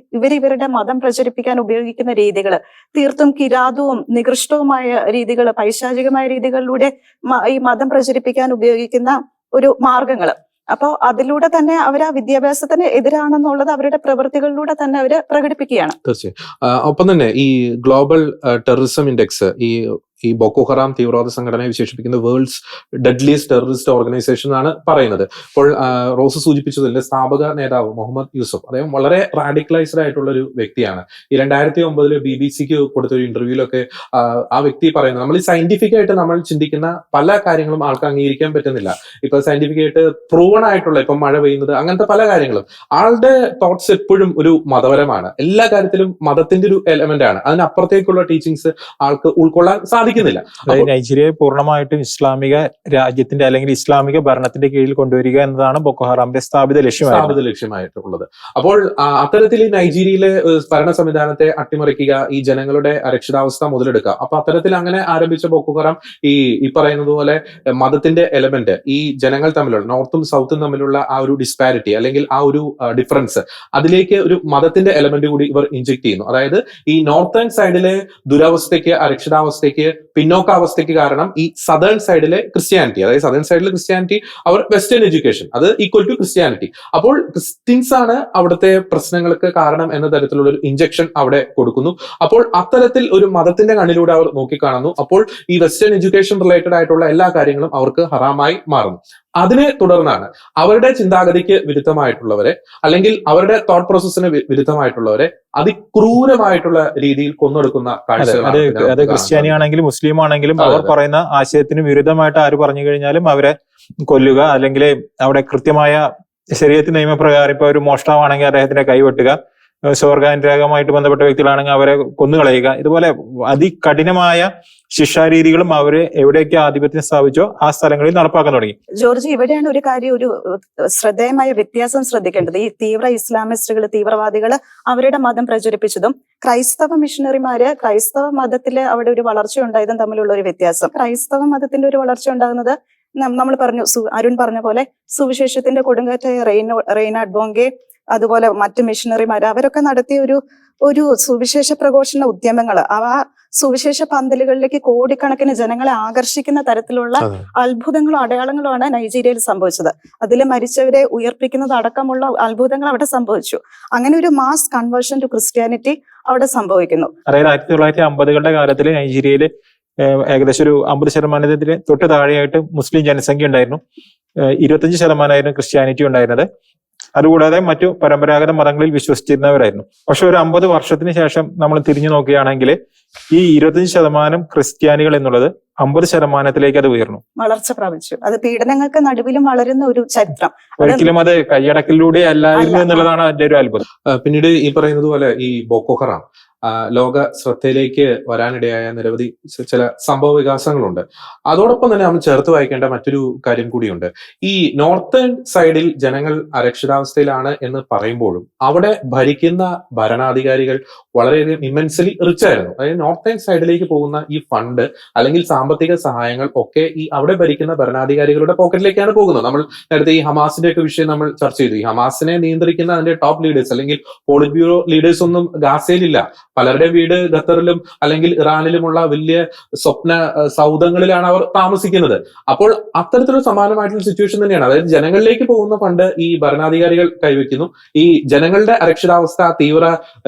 ഇവരുടെ മതം പ്രചരിപ്പിക്കാൻ ഉപയോഗിക്കുന്ന രീതികൾ തീർത്തും കിരാതവും നികൃഷ്ടവുമായ രീതികൾ, പൈശാചികമായ രീതികളിലൂടെ ഈ മതം പ്രചരിപ്പിക്കാൻ ഉപയോഗിക്കുന്ന ഒരു മാർഗങ്ങൾ. അപ്പോ അതിലൂടെ തന്നെ അവർ ആ വിദ്യാഭ്യാസത്തിന് എതിരാണെന്നുള്ളത് അവരുടെ പ്രവൃത്തികളിലൂടെ തന്നെ അവർ പ്രകടിപ്പിക്കുകയാണ്. തീർച്ചയായും. ഒപ്പം തന്നെ ഈ ഗ്ലോബൽ ടെററിസം ഇൻഡെക്സ് ഈ ബോക്കോ ഹറാം തീവ്രവാദ സംഘടനയെ വിശേഷിപ്പിക്കുന്ന വേൾഡ്സ് ഡെഡ്ലിയസ്റ്റ് ടെററിസ്റ്റ് ഓർഗനൈസേഷൻ എന്നാണ് പറയുന്നത്. ഇപ്പോൾ റോസ് സൂചിപ്പിച്ചതിന്റെ സ്ഥാപക നേതാവ് മുഹമ്മദ് യൂസഫ്, അദ്ദേഹം വളരെ റാഡിക്കലൈസ്ഡ് ആയിട്ടുള്ള ഒരു വ്യക്തിയാണ്. ഈ 2009 BBC കൊടുത്തൊരു ഇന്റർവ്യൂലൊക്കെ ആ വ്യക്തി പറയുന്നത്, നമ്മൾ ഈ സയന്റിഫിക് ആയിട്ട് നമ്മൾ ചിന്തിക്കുന്ന പല കാര്യങ്ങളും ആൾക്ക് അംഗീകരിക്കാൻ പറ്റുന്നില്ല. ഇപ്പൊ സയന്റിഫിക് ആയിട്ട് പ്രൂവൺ ആയിട്ടുള്ള ഇപ്പൊ മഴ പെയ്യുന്നത്, അങ്ങനത്തെ പല കാര്യങ്ങളും ആളുടെ തോട്ട്സ് എപ്പോഴും ഒരു മതപരമാണ്. എല്ലാ കാര്യത്തിലും മതത്തിന്റെ ഒരു എലമെന്റ് ആണ്. അതിനപ്പുറത്തേക്കുള്ള ടീച്ചിങ്സ് ആൾക്ക് ഉൾക്കൊള്ളാൻ സാധിക്കുന്നില്ല. നൈജീരിയയെ പൂർണ്ണമായിട്ടും ഇസ്ലാമിക രാജ്യത്തിന്റെ അല്ലെങ്കിൽ ഇസ്ലാമിക ഭരണത്തിന്റെ കീഴിൽ കൊണ്ടുവരിക എന്നതാണ് ബോക്കോ ഹറാമിന്റെ സ്ഥാപിത ലക്ഷ്യമായിട്ടുള്ളത്. അപ്പോൾ അത്തരത്തിൽ ഈ നൈജീരിയയിലെ ഭരണ സംവിധാനത്തെ അട്ടിമറിക്കുക, ഈ ജനങ്ങളുടെ അരക്ഷിതാവസ്ഥ മുതലെടുക്കുക. അപ്പൊ അത്തരത്തിൽ അങ്ങനെ ആരംഭിച്ച ബോക്കോ ഹറാം ഈ പറയുന്നത് പോലെ മതത്തിന്റെ എലമെന്റ്, ഈ ജനങ്ങൾ തമ്മിലുള്ള നോർത്തും സൗത്തും തമ്മിലുള്ള ആ ഒരു ഡിസ്പാരിറ്റി അല്ലെങ്കിൽ ആ ഒരു ഡിഫറൻസ്, അതിലേക്ക് ഒരു മതത്തിന്റെ എലമെന്റ് കൂടി ഇവർ ഇൻജെക്ട് ചെയ്യുന്നു. അതായത് ഈ നോർത്തേൺ സൈഡിലെ ദുരവസ്ഥയ്ക്ക്, അരക്ഷിതാവസ്ഥയ്ക്ക്, പിന്നോക്കാവസ്ഥയ്ക്ക് കാരണം ഈ സദേൺ സൈഡിലെ ക്രിസ്ത്യാനിറ്റി. അതായത് സദേൺ സൈഡിലെ ക്രിസ്ത്യാനിറ്റി അവർ വെസ്റ്റേൺ എഡ്യൂക്കേഷൻ, അത് ഈക്വൽ ടു ക്രിസ്ത്യാനിറ്റി. അപ്പോൾ ക്രിസ്ത്യൻസ് ആണ് അവിടുത്തെ പ്രശ്നങ്ങൾക്ക് കാരണം എന്ന തരത്തിലുള്ള ഒരു ഇഞ്ചക്ഷൻ അവിടെ കൊടുക്കുന്നു. അപ്പോൾ അത്തരത്തിൽ ഒരു മതത്തിന്റെ കണ്ണിലൂടെ അവർ നോക്കിക്കാണുന്നു. അപ്പോൾ ഈ വെസ്റ്റേൺ എഡ്യൂക്കേഷൻ റിലേറ്റഡ് ആയിട്ടുള്ള എല്ലാ കാര്യങ്ങളും അവർക്ക് ഹറാമായി മാറുന്നു. അതിനെ തുടർന്നാണ് അവരുടെ ചിന്താഗതിക്ക് വിരുദ്ധമായിട്ടുള്ളവരെ അല്ലെങ്കിൽ അവരുടെ തോട്ട് പ്രോസസ്സിന് വിരുദ്ധമായിട്ടുള്ളവരെ അതിക്രൂരമായിട്ടുള്ള രീതിയിൽ കൊന്നൊടുക്കുന്ന കാഴ്ചകൾ. അത് ക്രിസ്ത്യാനി ആണെങ്കിലും മുസ്ലിം ആണെങ്കിലും അവർ പറയുന്ന ആശയത്തിന് വിരുദ്ധമായിട്ട് ആര് പറഞ്ഞു കഴിഞ്ഞാലും അവരെ കൊല്ലുക, അല്ലെങ്കിൽ അവിടെ കൃത്യമായ ശരീഅത്ത് നിയമപ്രകാരം ഇപ്പൊ ഒരു മോഷ്ടാവാണെങ്കിൽ അദ്ദേഹത്തിന്റെ കൈവെട്ടുക, സ്വർഗാനുരാഗമായിട്ട് ബന്ധപ്പെട്ട വ്യക്തികളാണെങ്കിൽ അവരെ കൊന്നുകളയുക. ഇതുപോലെ അതികഠിനമായ ശിക്ഷാരീതികളും അവര് എവിടെയൊക്കെ ആധിപത്യം സ്ഥാപിച്ചോ ആ സ്ഥലങ്ങളിൽ നടപ്പാക്കാൻ തുടങ്ങി. ജോർജ്, ഇവിടെയാണ് ഒരു കാര്യം, ഒരു ശ്രദ്ധേയമായ വ്യത്യാസം ശ്രദ്ധിക്കേണ്ടത്. ഈ തീവ്ര ഇസ്ലാമിസ്റ്റുകൾ, തീവ്രവാദികൾ അവരുടെ മതം പ്രചരിപ്പിച്ചതും ക്രൈസ്തവ മിഷണറിമാര് ക്രൈസ്തവ മതത്തില് അവിടെ ഒരു വളർച്ച ഉണ്ടായതും തമ്മിലുള്ള ഒരു വ്യത്യാസം. ക്രൈസ്തവ മതത്തിന്റെ ഒരു വളർച്ച ഉണ്ടാകുന്നത് നമ്മൾ പറഞ്ഞു, അരുൺ പറഞ്ഞ പോലെ സുവിശേഷത്തിന്റെ കൊടുങ്കാറ്റായ റെയ്നാഡ് ബോങ്കെ, അതുപോലെ മറ്റ് മിഷണറിമാർ, അവരൊക്കെ നടത്തിയ ഒരു സുവിശേഷ പ്രഘോഷണ ഉദ്യമങ്ങൾ, ആ സുവിശേഷ പന്തലുകളിലേക്ക് കോടിക്കണക്കിന് ജനങ്ങളെ ആകർഷിക്കുന്ന തരത്തിലുള്ള അത്ഭുതങ്ങളും അടയാളങ്ങളുമാണ് നൈജീരിയയിൽ സംഭവിച്ചത്. അതിൽ മരിച്ചവരെ ഉയർപ്പിക്കുന്നത് അടക്കമുള്ള അത്ഭുതങ്ങൾ അവിടെ സംഭവിച്ചു. അങ്ങനെ ഒരു മാസ് കൺവേർഷൻ ടു ക്രിസ്ത്യാനിറ്റി അവിടെ സംഭവിക്കുന്നു. അതായത് 1950കളുടെ കാലത്തിൽ നൈജീരിയയിൽ ഏകദേശം ഒരു 50% തൊട്ട് താഴെയായിട്ട് മുസ്ലിം ജനസംഖ്യ ഉണ്ടായിരുന്നു. 25% ക്രിസ്ത്യാനിറ്റി ഉണ്ടായിരുന്നത്. അതുകൂടാതെ മറ്റു പരമ്പരാഗത മതങ്ങളിൽ വിശ്വസിച്ചിരുന്നവരായിരുന്നു. പക്ഷെ ഒരു 50 വർഷത്തിന് ശേഷം നമ്മൾ തിരിഞ്ഞു നോക്കുകയാണെങ്കിൽ ഈ 25% ക്രിസ്ത്യാനികൾ എന്നുള്ളത് 50% അത് ഉയർന്നു, വളർച്ച പ്രാപിച്ചു. അത് പീഡനങ്ങൾക്ക് നടുവിലും വളരുന്ന ഒരു ചരിത്രം. ഒരിക്കലും അത് കൈയടക്കലിലൂടെ അല്ലായിരുന്നു എന്നുള്ളതാണ് അതിന്റെ ഒരു അത്ഭുതം. പിന്നീട് ഈ പറയുന്നത് പോലെ ഈ ബോക്കോ ഹറാം ലോക ശ്രദ്ധയിലേക്ക് വരാനിടയായ നിരവധി ചില സംഭവ വികാസങ്ങളുണ്ട്. അതോടൊപ്പം തന്നെ നമ്മൾ ചേർത്ത് വായിക്കേണ്ട മറ്റൊരു കാര്യം കൂടിയുണ്ട്. ഈ നോർത്തേൺ സൈഡിൽ ജനങ്ങൾ അരക്ഷിതാവസ്ഥയിലാണ് എന്ന് പറയുമ്പോഴും അവിടെ ഭരിക്കുന്ന ഭരണാധികാരികൾ വളരെയധികം ഇമ്മൻസലി റിച്ച് ആയിരുന്നു. അതായത് നോർത്തേൺ സൈഡിലേക്ക് പോകുന്ന ഈ ഫണ്ട് അല്ലെങ്കിൽ സാമ്പത്തിക സഹായങ്ങൾ ഒക്കെ ഈ അവിടെ ഭരിക്കുന്ന ഭരണാധികാരികളുടെ പോക്കറ്റിലേക്കാണ് പോകുന്നത്. നമ്മൾ നേരത്തെ ഈ ഹമാസിന്റെ ഒക്കെ വിഷയം നമ്മൾ ചർച്ച ചെയ്തു. ഈ ഹമാസിനെ നിയന്ത്രിക്കുന്ന അതിന്റെ ടോപ്പ് ലീഡേഴ്സ് അല്ലെങ്കിൽ പോളിറ്റ് ബ്യൂറോ ലീഡേഴ്സ് ഒന്നും ഗാസയിലില്ല. പലരുടെയും വീട് ഖത്തറിലും അല്ലെങ്കിൽ ഇറാനിലുമുള്ള വലിയ സ്വപ്ന സൗധങ്ങളിലാണ് അവർ താമസിക്കുന്നത്. അപ്പോൾ അത്തരത്തിലുള്ള സമാനമായിട്ടുള്ള സിറ്റുവേഷൻ തന്നെയാണ്. അതായത് ജനങ്ങളിലേക്ക് പോകുന്ന ഫണ്ട് ഈ ഭരണാധികാരികൾ കൈവയ്ക്കുന്നു. ഈ ജനങ്ങളുടെ അരക്ഷിതാവസ്ഥ തീവ്ര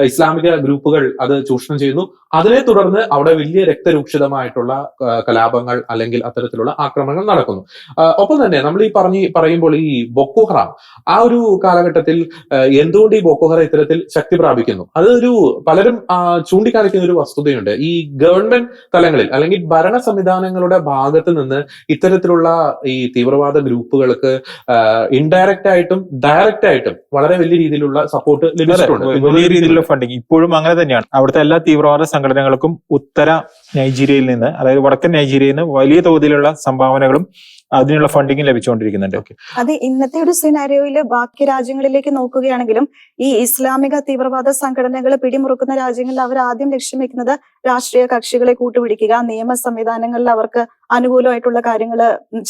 ഇസ്ലാമിക ഗ്രൂപ്പുകൾ അത് ചൂഷണം ചെയ്യുന്നു. അതിനെ തുടർന്ന് അവിടെ വലിയ രക്തരൂക്ഷിതമായിട്ടുള്ള കലാപങ്ങൾ അല്ലെങ്കിൽ അത്തരത്തിലുള്ള ആക്രമണങ്ങൾ നടക്കുന്നു. ഒപ്പം തന്നെ നമ്മൾ ഈ പറയുമ്പോൾ ഈ ബൊക്കോ ഹറാം ആ ഒരു കാലഘട്ടത്തിൽ എന്തുകൊണ്ട് ഈ ബൊക്കോ ഹറാം ഇത്തരത്തിൽ ശക്തി പ്രാപിക്കുന്നു, അതൊരു പലരും ചൂണ്ടിക്കാണിക്കുന്ന ഒരു വസ്തുതയുണ്ട്. ഈ ഗവൺമെന്റ് തലങ്ങളിൽ അല്ലെങ്കിൽ ഭരണ സംവിധാനങ്ങളുടെ ഭാഗത്ത് നിന്ന് ഇത്തരത്തിലുള്ള ഈ തീവ്രവാദ ഗ്രൂപ്പുകൾക്ക് ഇൻഡയറക്റ്റ് ആയിട്ടും ഡയറക്റ്റ് ആയിട്ടും വളരെ വലിയ രീതിയിലുള്ള സപ്പോർട്ട് ലഭിച്ചിട്ടുണ്ട്. വലിയ രീതിയിലുള്ള ഫണ്ടിങ് ഇപ്പോഴും അങ്ങനെ തന്നെയാണ്. അവിടുത്തെ എല്ലാ തീവ്രവാദ സംഘടനകൾക്കും ഉത്തര നൈജീരിയയിൽ നിന്ന്, അതായത് വടക്കൻ നൈജീരിയയിൽ നിന്ന് വലിയ തോതിലുള്ള സംഭാവനകളും അതിനുള്ള ഫണ്ടിങ് ലഭിച്ചുകൊണ്ടിരിക്കുന്നുണ്ട്. അത് ഇന്നത്തെ ഒരു സിനാരിയോയില് ബാക്കി രാജ്യങ്ങളിലേക്ക് നോക്കുകയാണെങ്കിലും ഈ ഇസ്ലാമിക തീവ്രവാദ സംഘടനകൾ പിടിമുറുക്കുന്ന രാജ്യങ്ങളിൽ അവർ ആദ്യം ലക്ഷ്യം വെക്കുന്നത് രാഷ്ട്രീയ കക്ഷികളെ കൂട്ടുപിടിക്കുക, നിയമ സംവിധാനങ്ങളിൽ അവർക്ക് അനുകൂലമായിട്ടുള്ള കാര്യങ്ങൾ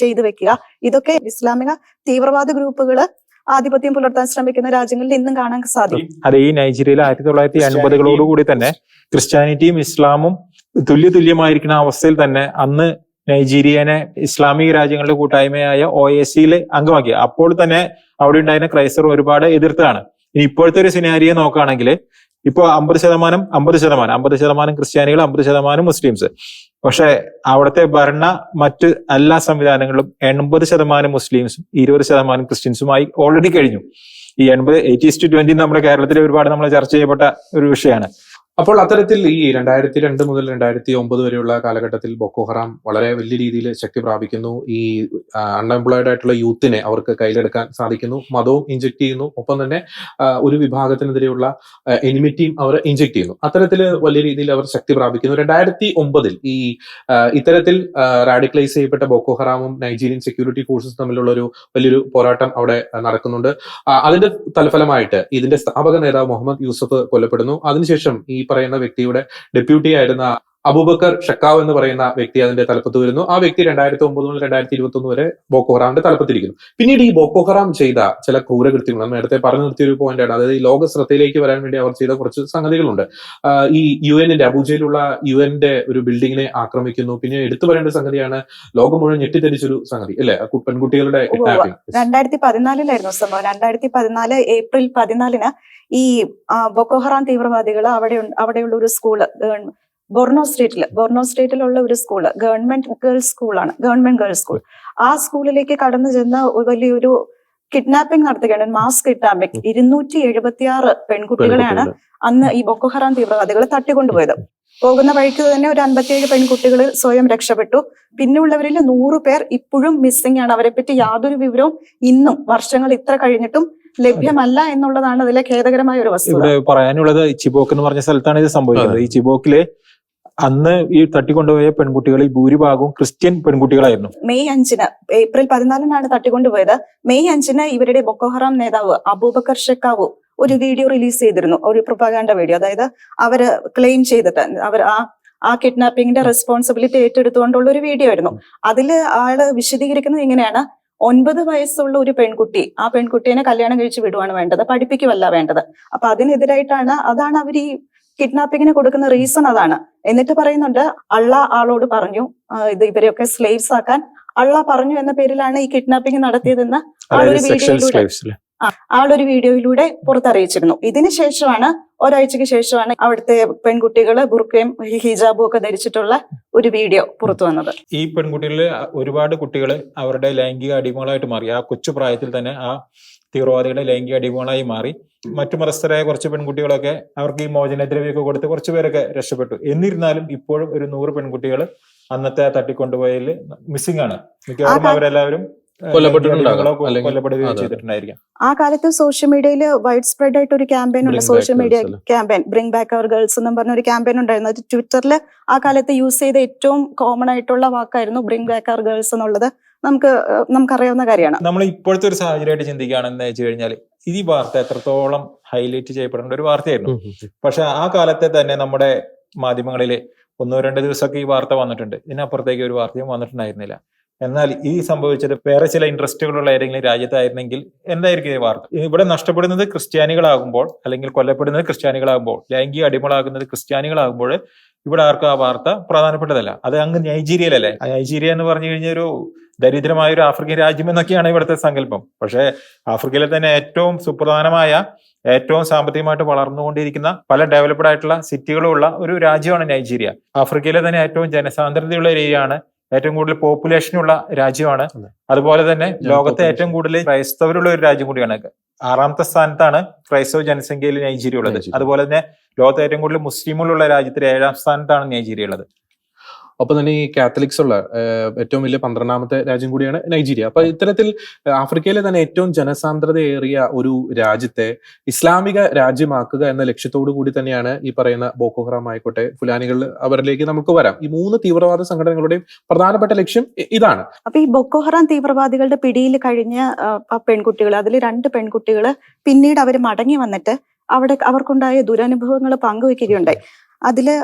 ചെയ്തു വെക്കുക. ഇതൊക്കെ ഇസ്ലാമിക തീവ്രവാദ ഗ്രൂപ്പുകള് ആധിപത്യം പുലർത്താൻ ശ്രമിക്കുന്ന രാജ്യങ്ങളിൽ ഇന്നും കാണാൻ സാധിക്കും. അതെ, ഈ നൈജീരിയയിൽ 1980 തന്നെ ക്രിസ്ത്യാനിറ്റിയും ഇസ്ലാമും തുല്യമായിരിക്കുന്ന അവസ്ഥയിൽ തന്നെ അന്ന് നൈജീരിയനെ ഇസ്ലാമിക രാജ്യങ്ങളുടെ കൂട്ടായ്മയായ OIC അംഗമാക്കി. അപ്പോൾ തന്നെ അവിടെ ഉണ്ടായിരുന്ന ക്രൈസ്തവർ ഒരുപാട് എതിർത്താണ്. ഇനി ഇപ്പോഴത്തെ ഒരു സിനാരിയെ നോക്കുകയാണെങ്കിൽ ഇപ്പോ 50% ക്രിസ്ത്യാനികൾ, 50% മുസ്ലിംസ്. പക്ഷെ അവിടുത്തെ മറ്റ് എല്ലാ സംവിധാനങ്ങളിലും 80% മുസ്ലിംസും 20% ക്രിസ്ത്യൻസുമായി ഓൾറെഡി കഴിഞ്ഞു. ഈ 80:20 നമ്മുടെ കേരളത്തിൽ ഒരുപാട് നമ്മൾ ചർച്ച ചെയ്യപ്പെട്ട ഒരു വിഷയമാണ്. അപ്പോൾ അത്തരത്തിൽ ഈ 2002 മുതൽ 2009 വരെയുള്ള കാലഘട്ടത്തിൽ ബൊക്കോ ഹറാം വളരെ വലിയ രീതിയിൽ ശക്തി പ്രാപിക്കുന്നു. ഈ അൺഎംപ്ലോയിഡ് ആയിട്ടുള്ള യൂത്തിനെ അവർക്ക് കയ്യിലെടുക്കാൻ സാധിക്കുന്നു. മതവും ഇഞ്ചക്ട് ചെയ്യുന്നു. ഒപ്പം തന്നെ ഒരു വിഭാഗത്തിനെതിരെയുള്ള എനിമിറ്റിയും അവർ ഇഞ്ചക്ട് ചെയ്യുന്നു. അത്തരത്തിൽ വലിയ രീതിയിൽ അവർ ശക്തി പ്രാപിക്കുന്നു. 2009 ഈ ഇത്തരത്തിൽ റാഡിക്കലൈസ് ചെയ്യപ്പെട്ട ബൊക്കോ ഹറാമും നൈജീരിയൻ സെക്യൂരിറ്റി ഫോഴ്സസും തമ്മിലുള്ള ഒരു വലിയൊരു പോരാട്ടം അവിടെ നടക്കുന്നുണ്ട്. അതിന്റെ തൽഫലമായിട്ട് ഇതിന്റെ സ്ഥാപക നേതാവ് മുഹമ്മദ് യൂസഫ് കൊല്ലപ്പെടുന്നു. അതിനുശേഷം ഈ പറയുന്ന വ്യക്തിയുടെ ഡെപ്യൂട്ടി ആയിരുന്ന അബൂബക്കർ ഷക്കാവ് എന്ന് പറയുന്ന വ്യക്തി അതിന്റെ തലപ്പത്ത് വരുന്നു. ആ വ്യക്തി 2009 മുതൽ 2021 വരെ ബോക്കോ ഹറാമിന്റെ തലപ്പത്തിരിക്കുന്നു. പിന്നീട് ഈ ബോക്കോ ഹറാം ചെയ്ത ചില ക്രൂരകൃത്യങ്ങൾ നേരത്തെ പറഞ്ഞു നിർത്തിയ ഒരു പോയിന്റാണ്. അതായത് ഈ ലോക ശ്രദ്ധയിലേക്ക് വരാൻ വേണ്ടി അവർ ചെയ്ത കുറച്ച് സംഗതികളുണ്ട്. ഈ UN-ന്റെ അബൂജയിലുള്ള UN-ന്റെ ഒരു ബിൽഡിങ്ങിനെ ആക്രമിക്കുന്നു. പിന്നെ എടുത്തു പറയേണ്ട സംഗതിയാണ് ലോകം മുഴുവൻ ഞെട്ടിത്തെരിച്ചൊരു സംഗതി അല്ലെ, പെൺകുട്ടികളുടെ കിഡ്നാപ്പിംഗ്. 2014 സംഭവം. 2014 ഏപ്രിൽ 14 ഈ ബൊക്കോ ഹറാം തീവ്രവാദികൾ അവിടെയുള്ള ഒരു സ്കൂള്, ബൊർണോ സ്റ്റേറ്റിലുള്ള ഒരു സ്കൂള്, ഗവൺമെന്റ് ഗേൾസ് സ്കൂൾ. ആ സ്കൂളിലേക്ക് കടന്നു ചെന്ന വലിയൊരു കിഡ്നാപ്പിംഗ് നടത്തുകയാണ്, മാസ് കിഡ്നാപ്പിംഗ്. 276 പെൺകുട്ടികളെയാണ് അന്ന് ഈ ബൊക്കോ ഹറാം തീവ്രവാദികൾ തട്ടിക്കൊണ്ടുപോയത്. പോകുന്ന വഴിക്ക് തന്നെ ഒരു 57 പെൺകുട്ടികൾ സ്വയം രക്ഷപ്പെട്ടു. പിന്നെയുള്ളവരിൽ 100 പേർ ഇപ്പോഴും മിസ്സിംഗ് ആണ്. അവരെ പറ്റി യാതൊരു വിവരവും ഇന്നും വർഷങ്ങൾ ഇത്ര കഴിഞ്ഞിട്ടും ലഭ്യമല്ല എന്നുള്ളതാണ് അതിലെ ഖേദകരമായ ഒരു വസ്തുത. ഇവിടെ പറയാനുള്ളത് ചിബോക്ക് എന്ന് പറഞ്ഞ സ്ഥലത്താണ് ഇത് സംഭവിക്കുന്നത്. ഈ ചിബോക്കില് അന്ന് ഈ തട്ടിക്കൊണ്ടുപോയ പെൺകുട്ടികളിൽ ഭൂരിഭാഗവും ക്രിസ്ത്യൻ പെൺകുട്ടികളായിരുന്നു. മെയ് 5 ഏപ്രിൽ 14 മെയ് 5 ഇവരുടെ ബൊക്കോ ഹറാം നേതാവ് അബൂബക്കർ ഷക്കാവു ഒരു വീഡിയോ റിലീസ് ചെയ്തിരുന്നു, ഒരു പ്രൊപ്പഗാൻഡ വീഡിയോ. അതായത് അവര് ക്ലെയിം ചെയ്തിട്ട് അവർ ആ കിഡ്നാപ്പിംഗിന്റെ റെസ്പോൺസിബിലിറ്റി ഏറ്റെടുത്തുകൊണ്ടുള്ള ഒരു വീഡിയോ ആയിരുന്നു. അതില് ആള് വിശദീകരിക്കുന്നത് ഇങ്ങനെയാണ്: 9 വയസ്സുള്ള ഒരു പെൺകുട്ടി, ആ പെൺകുട്ടീനെ കല്യാണം കഴിച്ച് വിടുവാണ് വേണ്ടത്, പഠിപ്പിക്കുവല്ല വേണ്ടത്. അപ്പൊ അതിനെതിരായിട്ടാണ്, അതാണ് അവർ ഈ കിഡ്നാപ്പിങ്ങിന് കൊടുക്കുന്ന റീസൺ അതാണ്. എന്നിട്ട് പറയുന്നുണ്ട്, അള്ളാഹ് ആളോട് പറഞ്ഞു ഇവരെയൊക്കെ സ്ലേവ്സ് ആക്കാൻ അള്ളാഹ് പറഞ്ഞു എന്ന പേരിലാണ് ഈ കിഡ്നാപ്പിംഗ് നടത്തിയതെന്ന് ആളൊരു വീഡിയോയിലൂടെ പുറത്തറിയിച്ചിരുന്നു. ഇതിനുശേഷമാണ്, ഒരാഴ്ചക്ക് ശേഷമാണ് അവിടുത്തെ പെൺകുട്ടികള് ബുർക്കയും ഹിജാബും ഒക്കെ ധരിച്ചിട്ടുള്ള ഒരു വീഡിയോ പുറത്തു വന്നത്. ഈ പെൺകുട്ടികളില് ഒരുപാട് കുട്ടികൾ അവരുടെ ലൈംഗിക അടിമകളായിട്ട് മാറി. ആ കൊച്ചു പ്രായത്തിൽ തന്നെ ആ തീവ്രവാദികളുടെ ലൈംഗിക അടിമകളായി മാറി. മറ്റു മതസ്ഥരായ കുറച്ച് പെൺകുട്ടികളൊക്കെ അവർക്ക് ഈ മോചനദ്രവ്യമൊക്കെ കൊടുത്ത് കുറച്ചു പേരൊക്കെ രക്ഷപ്പെട്ടു. എന്നിരുന്നാലും ഇപ്പോഴും ഒരു 100 പെൺകുട്ടികൾ അന്നത്തെ തട്ടിക്കൊണ്ടുപോയതിൽ മിസ്സിംഗ് ആണ്. മിക്കവാറും അവരെല്ലാവരും കൊല്ലപ്പെട്ടിട്ടുണ്ടാകാം. അടിമകളോ അല്ലെങ്കിൽ- കൊല്ലപ്പെടുകയോ അതെ. ചെയ്തിട്ടുണ്ടായിരിക്കാം. ആ കാലത്ത് സോഷ്യൽ മീഡിയയിൽ വൈഡ് സ്പ്രെഡ് ആയിട്ട് ഒരു ക്യാമ്പയിൻ ഉണ്ട്, Bring social back media girls അല്ലേ? Campaign, bring back our girls എന്നും പറഞ്ഞ ഒരു ക്യാമ്പയിൻ ഉണ്ടായിരുന്നു. അത് ട്വിറ്ററിൽ ആ കാലത്ത് യൂസ് ചെയ്ത ഏറ്റവും കോമൺ ആയിട്ടുള്ള വാക്കായിരുന്നു ബ്രിങ് ബാക്ക് അവർ ഗേൾസ് എന്നുള്ളത്. നമുക്കറിയാവുന്ന കാര്യമാണ്. നമ്മൾ ഇപ്പോഴത്തെ ഒരു സാഹചര്യമായിട്ട് ചിന്തിക്കുകയാണെന്ന് വെച്ച് കഴിഞ്ഞാൽ ഈ വാർത്ത എത്രത്തോളം ഹൈലൈറ്റ് ചെയ്യപ്പെടേണ്ട ഒരു വാർത്തയായിരുന്നു. പക്ഷെ ആ കാലത്തെ തന്നെ നമ്മുടെ മാധ്യമങ്ങളിൽ 1-2 ദിവസമൊക്കെ ഈ വാർത്ത വന്നിട്ടുണ്ട്. ഇതിനപ്പുറത്തേക്ക് ഒരു വാർത്തയും വന്നിട്ടുണ്ടായിരുന്നില്ല. എന്നാൽ ഈ സംഭവിച്ചത് വേറെ ചില ഇൻട്രസ്റ്റുകളുള്ള ഏതെങ്കിലും രാജ്യത്തായിരുന്നെങ്കിൽ എന്തായിരിക്കും ഈ വാർത്ത? ഇവിടെ നഷ്ടപ്പെടുന്നത് ക്രിസ്ത്യാനികളാകുമ്പോൾ, അല്ലെങ്കിൽ കൊല്ലപ്പെടുന്നത് ക്രിസ്ത്യാനികളാകുമ്പോൾ, ലൈംഗിക അടിമകളാകുന്നത് ക്രിസ്ത്യാനികളാകുമ്പോൾ ഇവിടെ ആർക്കും ആ വാർത്ത പ്രധാനപ്പെട്ടതല്ല. അത് അങ്ങ് നൈജീരിയയിലല്ലേ. നൈജീരിയ എന്ന് പറഞ്ഞു കഴിഞ്ഞാൽ ഒരു ദരിദ്രമായ ഒരു ആഫ്രിക്കൻ രാജ്യം എന്നൊക്കെയാണ് ഇവിടുത്തെ സങ്കല്പം. പക്ഷേ ആഫ്രിക്കയിലെ തന്നെ ഏറ്റവും സുപ്രധാനമായ, ഏറ്റവും സാമ്പത്തികമായിട്ട് വളർന്നുകൊണ്ടിരിക്കുന്ന പല ഡെവലപ്ഡ് ആയിട്ടുള്ള സിറ്റികളുള്ള ഒരു രാജ്യമാണ് നൈജീരിയ. ആഫ്രിക്കയിലെ തന്നെ ഏറ്റവും ജനസാന്ദ്രതയുള്ള ഏരിയയാണ്, ഏറ്റവും കൂടുതൽ പോപ്പുലേഷനുള്ള രാജ്യമാണ്. അതുപോലെ തന്നെ ലോകത്തെ ഏറ്റവും കൂടുതൽ ക്രൈസ്തവരുള്ള ഒരു രാജ്യം കൂടിയാണ്. 6ാമത്തെ സ്ഥാനത്താണ് ക്രൈസ്തവ ജനസംഖ്യയിൽ നൈജീരിയ ഉള്ളത്. അതുപോലെ തന്നെ ലോകത്തെ ഏറ്റവും കൂടുതൽ മുസ്ലിമുകളുള്ള രാജ്യത്തിൽ 7ാം സ്ഥാനത്താണ് നൈജീരിയ ഉള്ളത്. ഒപ്പം തന്നെ ഈ കാത്തലിക്സ് ഉള്ള ഏറ്റവും വലിയ 12ാമത്തെ രാജ്യം കൂടിയാണ് നൈജീരിയ. അപ്പൊ ഇത്തരത്തിൽ ആഫ്രിക്കയിലെ തന്നെ ഏറ്റവും ജനസാന്ദ്രതയേറിയ ഒരു രാജ്യത്തെ ഇസ്ലാമിക രാജ്യമാക്കുക എന്ന ലക്ഷ്യത്തോടു കൂടി തന്നെയാണ് ഈ പറയുന്ന ബോക്കോ ഹറാം ആയിക്കോട്ടെ, ഫുലാനികൾ, അവരിലേക്ക് നമുക്ക് വരാം. ഈ 3 തീവ്രവാദ സംഘടനകളുടെയും പ്രധാനപ്പെട്ട ലക്ഷ്യം ഇതാണ്. അപ്പൊ ഈ ബൊക്കോ ഹറാം തീവ്രവാദികളുടെ പിടിയിൽ കഴിഞ്ഞ പെൺകുട്ടികൾ, അതിൽ 2 പെൺകുട്ടികൾ പിന്നീട് അവർ മടങ്ങി വന്നിട്ട് അവർക്കുണ്ടായ ദുരനുഭവങ്ങൾ പങ്കുവെക്കുകയുണ്ടായി. അതില്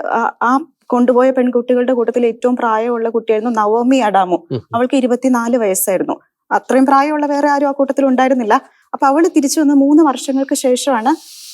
ആ കൊണ്ടുപോയ പെൺകുട്ടികളുടെ കൂട്ടത്തിൽ ഏറ്റവും പ്രായമുള്ള കുട്ടിയായിരുന്നു നവോമി അഡാമു. അവൾക്ക് 24 വയസ്സായിരുന്നു. അത്രയും പ്രായമുള്ള വേറെ ആരും ആ കൂട്ടത്തിൽ ഉണ്ടായിരുന്നില്ല. അപ്പൊ അവള് തിരിച്ചു വന്ന് 3 വർഷങ്ങൾക്ക് ശേഷമാണ്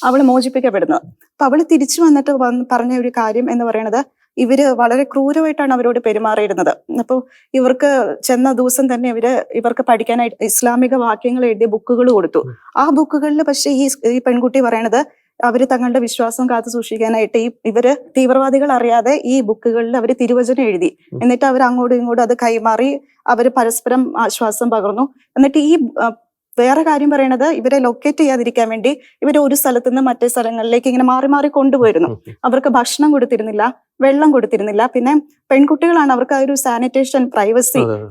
അവള് മോചിപ്പിക്കപ്പെടുന്നത്. അപ്പൊ അവള് തിരിച്ചു വന്നിട്ട് പറഞ്ഞ ഒരു കാര്യം എന്ന് പറയുന്നത്, ഇവര് വളരെ ക്രൂരമായിട്ടാണ് അവരോട് പെരുമാറിയിരുന്നത്. അപ്പോൾ ഇവർക്ക് ചെന്ന ദിവസം തന്നെ ഇവർക്ക് പഠിക്കാനായിട്ട് ഇസ്ലാമിക വാക്യങ്ങൾ എഴുതിയ ബുക്കുകൾ കൊടുത്തു. ആ ബുക്കുകളിൽ പക്ഷെ ഈ പെൺകുട്ടി പറയണത് അവര് തങ്ങളുടെ വിശ്വാസം കാത്തു സൂക്ഷിക്കാനായിട്ട് ഇവര് തീവ്രവാദികൾ അറിയാതെ ഈ ബുക്കുകളിൽ അവര് തിരുവചനം എഴുതി. എന്നിട്ട് അവർ അങ്ങോട്ടും ഇങ്ങോട്ടും അത് കൈമാറി അവര് പരസ്പരം ആശ്വാസം പകർന്നു. എന്നിട്ട് ഈ വേറെ കാര്യം പറയണത്, ഇവരെ ലൊക്കേറ്റ് ചെയ്യാതിരിക്കാൻ വേണ്ടി ഇവര് ഒരു സ്ഥലത്ത് നിന്ന് മറ്റേ സ്ഥലങ്ങളിലേക്ക് ഇങ്ങനെ മാറി മാറി കൊണ്ടുപോയിരുന്നു. അവർക്ക് ഭക്ഷണം കൊടുത്തിരുന്നില്ല, വെള്ളം കൊടുത്തിരുന്നില്ല. പിന്നെ പെൺകുട്ടികളാണ്, അവർക്ക് ആ ഒരു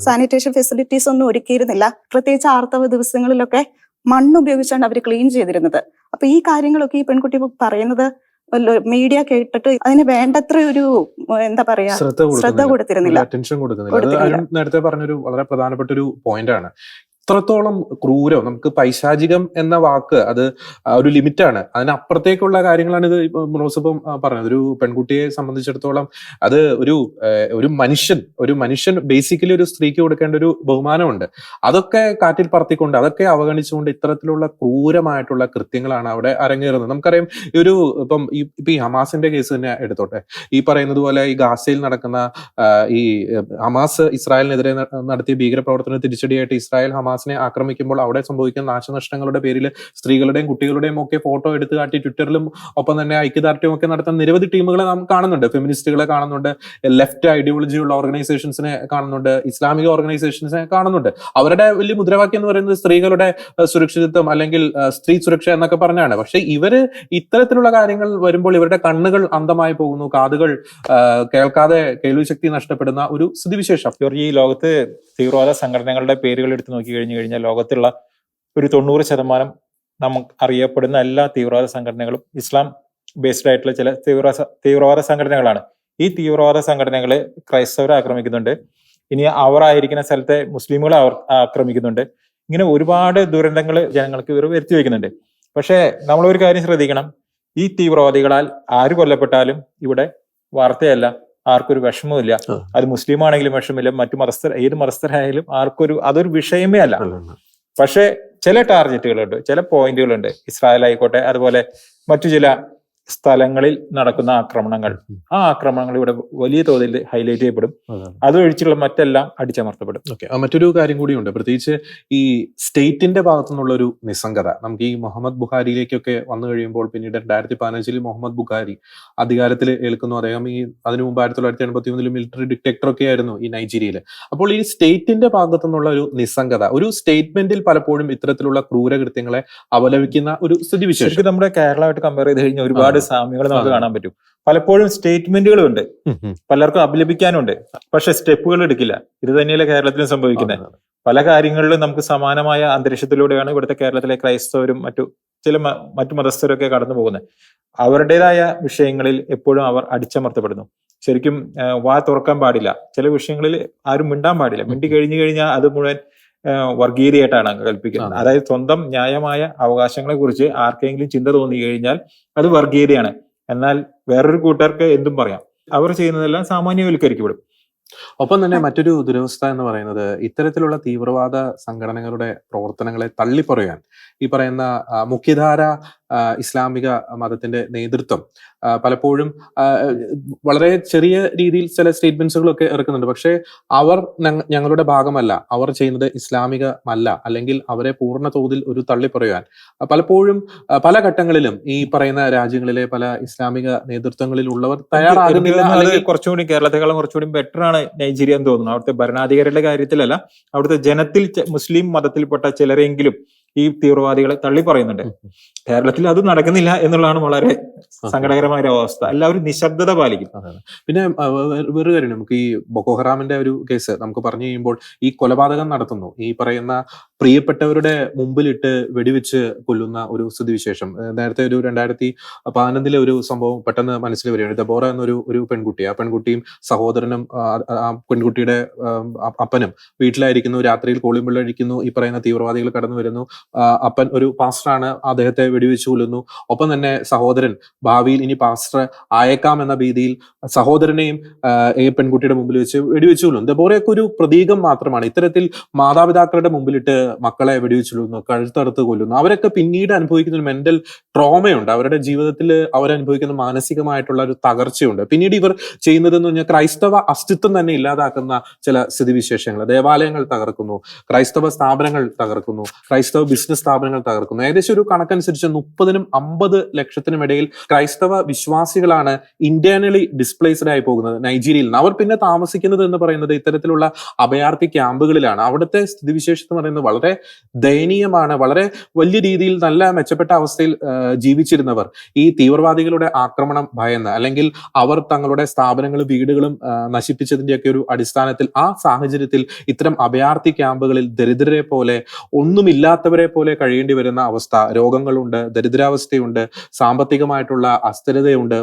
സാനിറ്റേഷൻ ഫെസിലിറ്റീസ് ഒന്നും ഒരുക്കിയിരുന്നില്ല. പ്രത്യേകിച്ച് ആർത്തവ ദിവസങ്ങളിലൊക്കെ മണ്ണുപയോഗിച്ചാണ് അവർ ക്ലീൻ ചെയ്തിരുന്നത്. അപ്പൊ ഈ കാര്യങ്ങളൊക്കെ ഈ പെൺകുട്ടി പറയുന്നത് മീഡിയ കേട്ടിട്ട് അതിന് വേണ്ടത്ര ഒരു എന്താ പറയാ ശ്രദ്ധ കൊടുത്തിരുന്നില്ല, അറ്റൻഷൻ കൊടുക്കുന്നില്ല. നേരത്തെ പറഞ്ഞൊരു വളരെ പ്രധാനപ്പെട്ട ഒരു പോയിന്റ് ആണ്. ഇത്രത്തോളം ക്രൂരം, നമുക്ക് പൈശാചികം എന്ന വാക്ക് അത് ഒരു ലിമിറ്റാണ്. അതിനപ്പുറത്തേക്കുള്ള കാര്യങ്ങളാണ് ഇത് റോസിപ്പം പറഞ്ഞത്. ഒരു പെൺകുട്ടിയെ സംബന്ധിച്ചിടത്തോളം അത് ഒരു മനുഷ്യൻ ബേസിക്കലി ഒരു സ്ത്രീക്ക് കൊടുക്കേണ്ട ഒരു ബഹുമാനമുണ്ട്. അതൊക്കെ കാറ്റിൽ പറത്തിക്കൊണ്ട്, അതൊക്കെ അവഗണിച്ചുകൊണ്ട് ഇത്തരത്തിലുള്ള ക്രൂരമായിട്ടുള്ള കൃത്യങ്ങളാണ് അവിടെ അരങ്ങേറുന്നത്. നമുക്കറിയാം, ഇപ്പൊ ഈ ഹമാസിന്റെ കേസ് തന്നെ എടുത്തോട്ടെ. ഈ പറയുന്നത് പോലെ ഈ ഗാസയിൽ നടക്കുന്ന ഈ ഹമാസ് ഇസ്രായേലിനെതിരെ നടത്തിയ ഭീകരപ്രവർത്തന തിരിച്ചടിയായിട്ട് ഇസ്രായേൽ ഹമാസിനെ ആക്രമിക്കുമ്പോൾ അവിടെ സംഭവിക്കുന്ന നാശനഷ്ടങ്ങളുടെ പേരിൽ സ്ത്രീകളുടെയും കുട്ടികളുടെയും ഒക്കെ ഫോട്ടോ എടുത്തു കാട്ടി ട്വിറ്ററിലും ഒപ്പം തന്നെ ഐക്യദാർഢ്യവും ഒക്കെ നടത്തുന്ന നിരവധി ടീമുകളെ നാം കാണുന്നുണ്ട്. ഫെമിനിസ്റ്റുകളെ കാണുന്നുണ്ട്, ലെഫ്റ്റ് ഐഡിയോളജിയുള്ള ഓർഗനൈസേഷൻസിനെ കാണുന്നുണ്ട്, ഇസ്ലാമിക ഓർഗനൈസേഷൻസിനെ കാണുന്നുണ്ട്. അവരുടെ വലിയ മുദ്രാവാക്യം എന്ന് പറയുന്നത് സ്ത്രീകളുടെ സുരക്ഷിതത്വം അല്ലെങ്കിൽ സ്ത്രീ സുരക്ഷ എന്നൊക്കെ പറഞ്ഞാണ്. പക്ഷെ ഇവര് ഇത്തരത്തിലുള്ള കാര്യങ്ങൾ വരുമ്പോൾ ഇവരുടെ കണ്ണുകൾ അന്ധമായി പോകുന്നു, കാതുകൾ കേൾക്കാതെ കേൾവിശക്തി നഷ്ടപ്പെടുന്ന ഒരു സ്ഥിതിവിശേഷം. ഈ ലോകത്ത് തീവ്രവാദ സംഘടനകളുടെ പേരുകൾ എടുത്ത് നോക്കി കഴിഞ്ഞാൽ ലോകത്തുള്ള ഒരു 90% നമുക്ക് അറിയപ്പെടുന്ന എല്ലാ തീവ്രവാദ സംഘടനകളും ഇസ്ലാം ബേസ്ഡ് ആയിട്ടുള്ള ചില തീവ്രവാദ സംഘടനകളാണ്. ഈ തീവ്രവാദ സംഘടനകളെ ക്രൈസ്തവരെ ആക്രമിക്കുന്നുണ്ട്, ഇനി അവർ ആയിരിക്കുന്ന സ്ഥലത്തെ മുസ്ലിമുകളെ ആക്രമിക്കുന്നുണ്ട്. ഇങ്ങനെ ഒരുപാട് ദുരന്തങ്ങൾ ജനങ്ങൾക്ക് ഇവർ വരുത്തി വയ്ക്കുന്നുണ്ട്. പക്ഷേ നമ്മളൊരു കാര്യം ശ്രദ്ധിക്കണം, ഈ തീവ്രവാദികളാൽ ആര് കൊല്ലപ്പെട്ടാലും ഇവിടെ വാർത്തയല്ല, ആർക്കൊരു വിഷമമില്ല. അത് മുസ്ലിം ആണെങ്കിലും വിഷമില്ല, മറ്റു ഏത് മതസ്ഥരായാലും അതൊരു വിഷയമേ അല്ല. പക്ഷെ ചില ടാർഗറ്റുകളുണ്ട്, ചില പോയിന്റുകളുണ്ട്. ഇസ്രായേൽ ആയിക്കോട്ടെ, അതുപോലെ മറ്റു ചില സ്ഥലങ്ങളിൽ നടക്കുന്ന ആക്രമണങ്ങൾ, ആ ആക്രമണങ്ങൾ ഇവിടെ വലിയ തോതിൽ ഹൈലൈറ്റ് ചെയ്യപ്പെടും. അതൊഴിച്ചുള്ള മറ്റെല്ലാം അടിച്ചമർത്തപ്പെടും. മറ്റൊരു കാര്യം കൂടിയുണ്ട്, പ്രത്യേകിച്ച് ഈ സ്റ്റേറ്റിന്റെ ഭാഗത്തു നിന്നുള്ള ഒരു നിസ്സംഗത. നമുക്ക് ഈ മുഹമ്മദ് ബുഖാരിയിലേക്കൊക്കെ വന്നു കഴിയുമ്പോൾ, പിന്നീട് 2015 മുഹമ്മദ് ബുഖാരി അധികാരത്തിൽ ഏൽക്കുന്നു. അദ്ദേഹം അതിനു മുമ്പ് 1981 മിലിറ്ററി ഡിക്റ്റേറ്റർ ഒക്കെ ആയിരുന്നു ഈ നൈജീരിയയിൽ. അപ്പോൾ ഈ സ്റ്റേറ്റിന്റെ ഭാഗത്തു നിന്നുള്ള ഒരു നിസ്സംഗത, ഒരു സ്റ്റേറ്റ്മെന്റിൽ പലപ്പോഴും ഇത്തരത്തിലുള്ള ക്രൂരകൃത്യങ്ങളെ അപലപിക്കുന്ന ഒരു സ്ഥിതിവിശേഷം നമ്മുടെ കേരളമായിട്ട് കമ്പയർ ചെയ്ത് കഴിഞ്ഞാൽ ഒരുപാട് സാമ്യങ്ങൾ നമുക്ക് കാണാൻ പറ്റും. പലപ്പോഴും സ്റ്റേറ്റ്മെന്റുകളും ഉണ്ട്, പലർക്കും അപലപിക്കാനുണ്ട്, പക്ഷെ സ്റ്റെപ്പുകൾ എടുക്കില്ല. ഇത് തന്നെയല്ലേ കേരളത്തിലും സംഭവിക്കുന്നത്. പല കാര്യങ്ങളിലും നമുക്ക് സമാനമായ അന്തരീക്ഷത്തിലൂടെയാണ് ഇവിടുത്തെ കേരളത്തിലെ ക്രൈസ്തവരും മറ്റു മതസ്ഥരൊക്കെ കടന്നു പോകുന്നത്. അവരുടേതായ വിഷയങ്ങളിൽ എപ്പോഴും അവർ അടിച്ചമർത്തപ്പെടുന്നു. ശരിക്കും വാ തുറക്കാൻ പാടില്ല. ചില വിഷയങ്ങളിൽ ആരും മിണ്ടാൻ പാടില്ല. മിണ്ടി കഴിഞ്ഞു കഴിഞ്ഞാൽ അത് മുഴുവൻ വർഗീയതയായിട്ടാണ് കൽപ്പിക്കുന്നത്. അതായത് സ്വന്തം ന്യായമായ അവകാശങ്ങളെ കുറിച്ച് ആർക്കെങ്കിലും ചിന്ത തോന്നി കഴിഞ്ഞാൽ അത് വർഗീയതയാണ്. എന്നാൽ വേറൊരു കൂട്ടർക്ക് എന്തും പറയാം. അവർ ചെയ്യുന്നതെല്ലാം സാമാന്യവൽക്കരിക്കപ്പെടും. ഒപ്പം തന്നെ മറ്റൊരു ദുരവസ്ഥ എന്ന് പറയുന്നത് ഇത്തരത്തിലുള്ള തീവ്രവാദ സംഘടനകളുടെ പ്രവർത്തനങ്ങളെ തള്ളിപ്പറയാൻ ഈ പറയുന്ന മുഖ്യധാര ഇസ്ലാമിക മതത്തിന്റെ നേതൃത്വം പലപ്പോഴും വളരെ ചെറിയ രീതിയിൽ ചില സ്റ്റേറ്റ്മെന്റ്സുകളൊക്കെ ഇറക്കുന്നുണ്ട്. പക്ഷേ അവർ ഞങ്ങളുടെ ഭാഗമല്ല, അവർ ചെയ്യുന്നത് ഇസ്ലാമികമല്ല, അല്ലെങ്കിൽ അവരെ പൂർണ്ണ തോതിൽ ഒരു തള്ളിപ്പറയാൻ പലപ്പോഴും പല ഘട്ടങ്ങളിലും ഈ പറയുന്ന രാജ്യങ്ങളിലെ പല ഇസ്ലാമിക നേതൃത്വങ്ങളിലുള്ളവർ തയ്യാറാകുന്നില്ല. അല്ലെങ്കിൽ കുറച്ചുകൂടി കേരളത്തെക്കാളും കുറച്ചുകൂടി ബെറ്റർ ആണ് നൈജീരിയ എന്ന് തോന്നുന്നു. അവിടുത്തെ ഭരണാധികാരികളുടെ കാര്യത്തിലല്ല, അവിടുത്തെ ജനത്തിൽ മുസ്ലിം മതത്തിൽപ്പെട്ട ചിലരെങ്കിലും ഈ തീവ്രവാദികളെ തള്ളി പറയുന്നുണ്ട്. കേരളത്തിൽ അത് നടക്കുന്നില്ല എന്നുള്ളതാണ് വളരെ സങ്കടകരമായ ഒരു അവസ്ഥ. എല്ലാവരും നിശബ്ദത പാലിക്കും. പിന്നെ വേറൊരു കാര്യം, നമുക്ക് ഈ ബൊക്കോ ഹറാമിന്റെ ഒരു കേസ് നമുക്ക് പറഞ്ഞു കഴിയുമ്പോൾ ഈ കൊലപാതകം നടത്തുന്നു, ഈ പറയുന്ന പ്രിയപ്പെട്ടവരുടെ മുമ്പിലിട്ട് വെടിവെച്ച് കൊല്ലുന്ന ഒരു സ്ഥിതിവിശേഷം. നേരത്തെ ഒരു 2011 ഒരു സംഭവം പെട്ടെന്ന് മനസ്സിൽ വരികയാണ്. ദബോറ എന്നൊരു പെൺകുട്ടി, ആ പെൺകുട്ടിയും സഹോദരനും ആ പെൺകുട്ടിയുടെ അപ്പനും വീട്ടിലായിരിക്കുന്നു. രാത്രിയിൽ കോളിംഗ് ബെൽ അടിക്കുന്നു, ഈ പറയുന്ന തീവ്രവാദികൾ കടന്നു വരുന്നു. അപ്പൻ ഒരു പാസ്റ്ററാണ്, അദ്ദേഹത്തെ വെടിവെച്ചു കൊല്ലുന്നു. ഒപ്പം തന്നെ സഹോദരൻ ഭാവിയിൽ ഇനി പാസ്റ്റർ ആയേക്കാം എന്ന ഭീതിയിൽ സഹോദരനെയും ഈ പെൺകുട്ടിയുടെ മുമ്പിൽ വെച്ച് വെടിവെച്ചു കൊല്ലുന്നു. ദബോറയൊക്കെ ഒരു പ്രതീകം മാത്രമാണ്. ഇത്തരത്തിൽ മാതാപിതാക്കളുടെ മുമ്പിലിട്ട് മക്കളെ വെടിവെച്ചു കൊല്ലുന്നു, കഴുത്തറുത്ത് കൊല്ലുന്നു. അവരൊക്കെ പിന്നീട് അനുഭവിക്കുന്ന ഒരു മെന്റൽ ട്രോമയുണ്ട്. അവരുടെ ജീവിതത്തിൽ അവരനുഭവിക്കുന്ന മാനസികമായിട്ടുള്ള ഒരു തകർച്ചയുണ്ട്. പിന്നീട് ഇവർ ചെയ്യുന്നതെന്ന് പറഞ്ഞാൽ ക്രൈസ്തവ അസ്തിത്വം തന്നെ ഇല്ലാതാക്കുന്ന ചില സ്ഥിതിവിശേഷങ്ങൾ. ദേവാലയങ്ങൾ തകർക്കുന്നു, ക്രൈസ്തവ സ്ഥാപനങ്ങൾ തകർക്കുന്നു, ക്രൈസ്തവ ബിസിനസ് സ്ഥാപനങ്ങൾ തകർക്കുന്നു. ഏകദേശം ഒരു കണക്കനുസരിച്ച് 30-50 ലക്ഷത്തിനും ഇടയിൽ ക്രൈസ്തവ വിശ്വാസികളാണ് ഇന്റേണലി ഡിസ്പ്ലേസ്ഡ് ആയി പോകുന്നത് നൈജീരിയയിൽ നിന്ന്. അവർ പിന്നെ താമസിക്കുന്നത് എന്ന് പറയുന്നത് ഇത്തരത്തിലുള്ള അഭയാർത്ഥി ക്യാമ്പുകളിലാണ്. അവിടുത്തെ സ്ഥിതിവിശേഷം എന്ന് പറയുന്നത് വളരെ ദയനീയമാണ്. വളരെ വലിയ രീതിയിൽ നല്ല മെച്ചപ്പെട്ട അവസ്ഥയിൽ ജീവിച്ചിരുന്നവർ ഈ തീവ്രവാദികളുടെ ആക്രമണം ഭയന്ന്, അല്ലെങ്കിൽ അവർ തങ്ങളുടെ സ്ഥാപനങ്ങളും വീടുകളും നശിപ്പിച്ചതിന്റെയൊക്കെ ഒരു അടിസ്ഥാനത്തിൽ ആ സാഹചര്യത്തിൽ ഇത്തരം അഭയാർത്ഥി ക്യാമ്പുകളിൽ ദരിദ്രരെ പോലെ, ഒന്നുമില്ലാത്തവരെ പോലെ കഴിയേണ്ടി വരുന്ന അവസ്ഥ. രോഗങ്ങളുണ്ട്, ദരിദ്രാവസ്ഥയുണ്ട്, സാമ്പത്തികമായിട്ടുള്ള അസ്ഥിരതയുണ്ട്,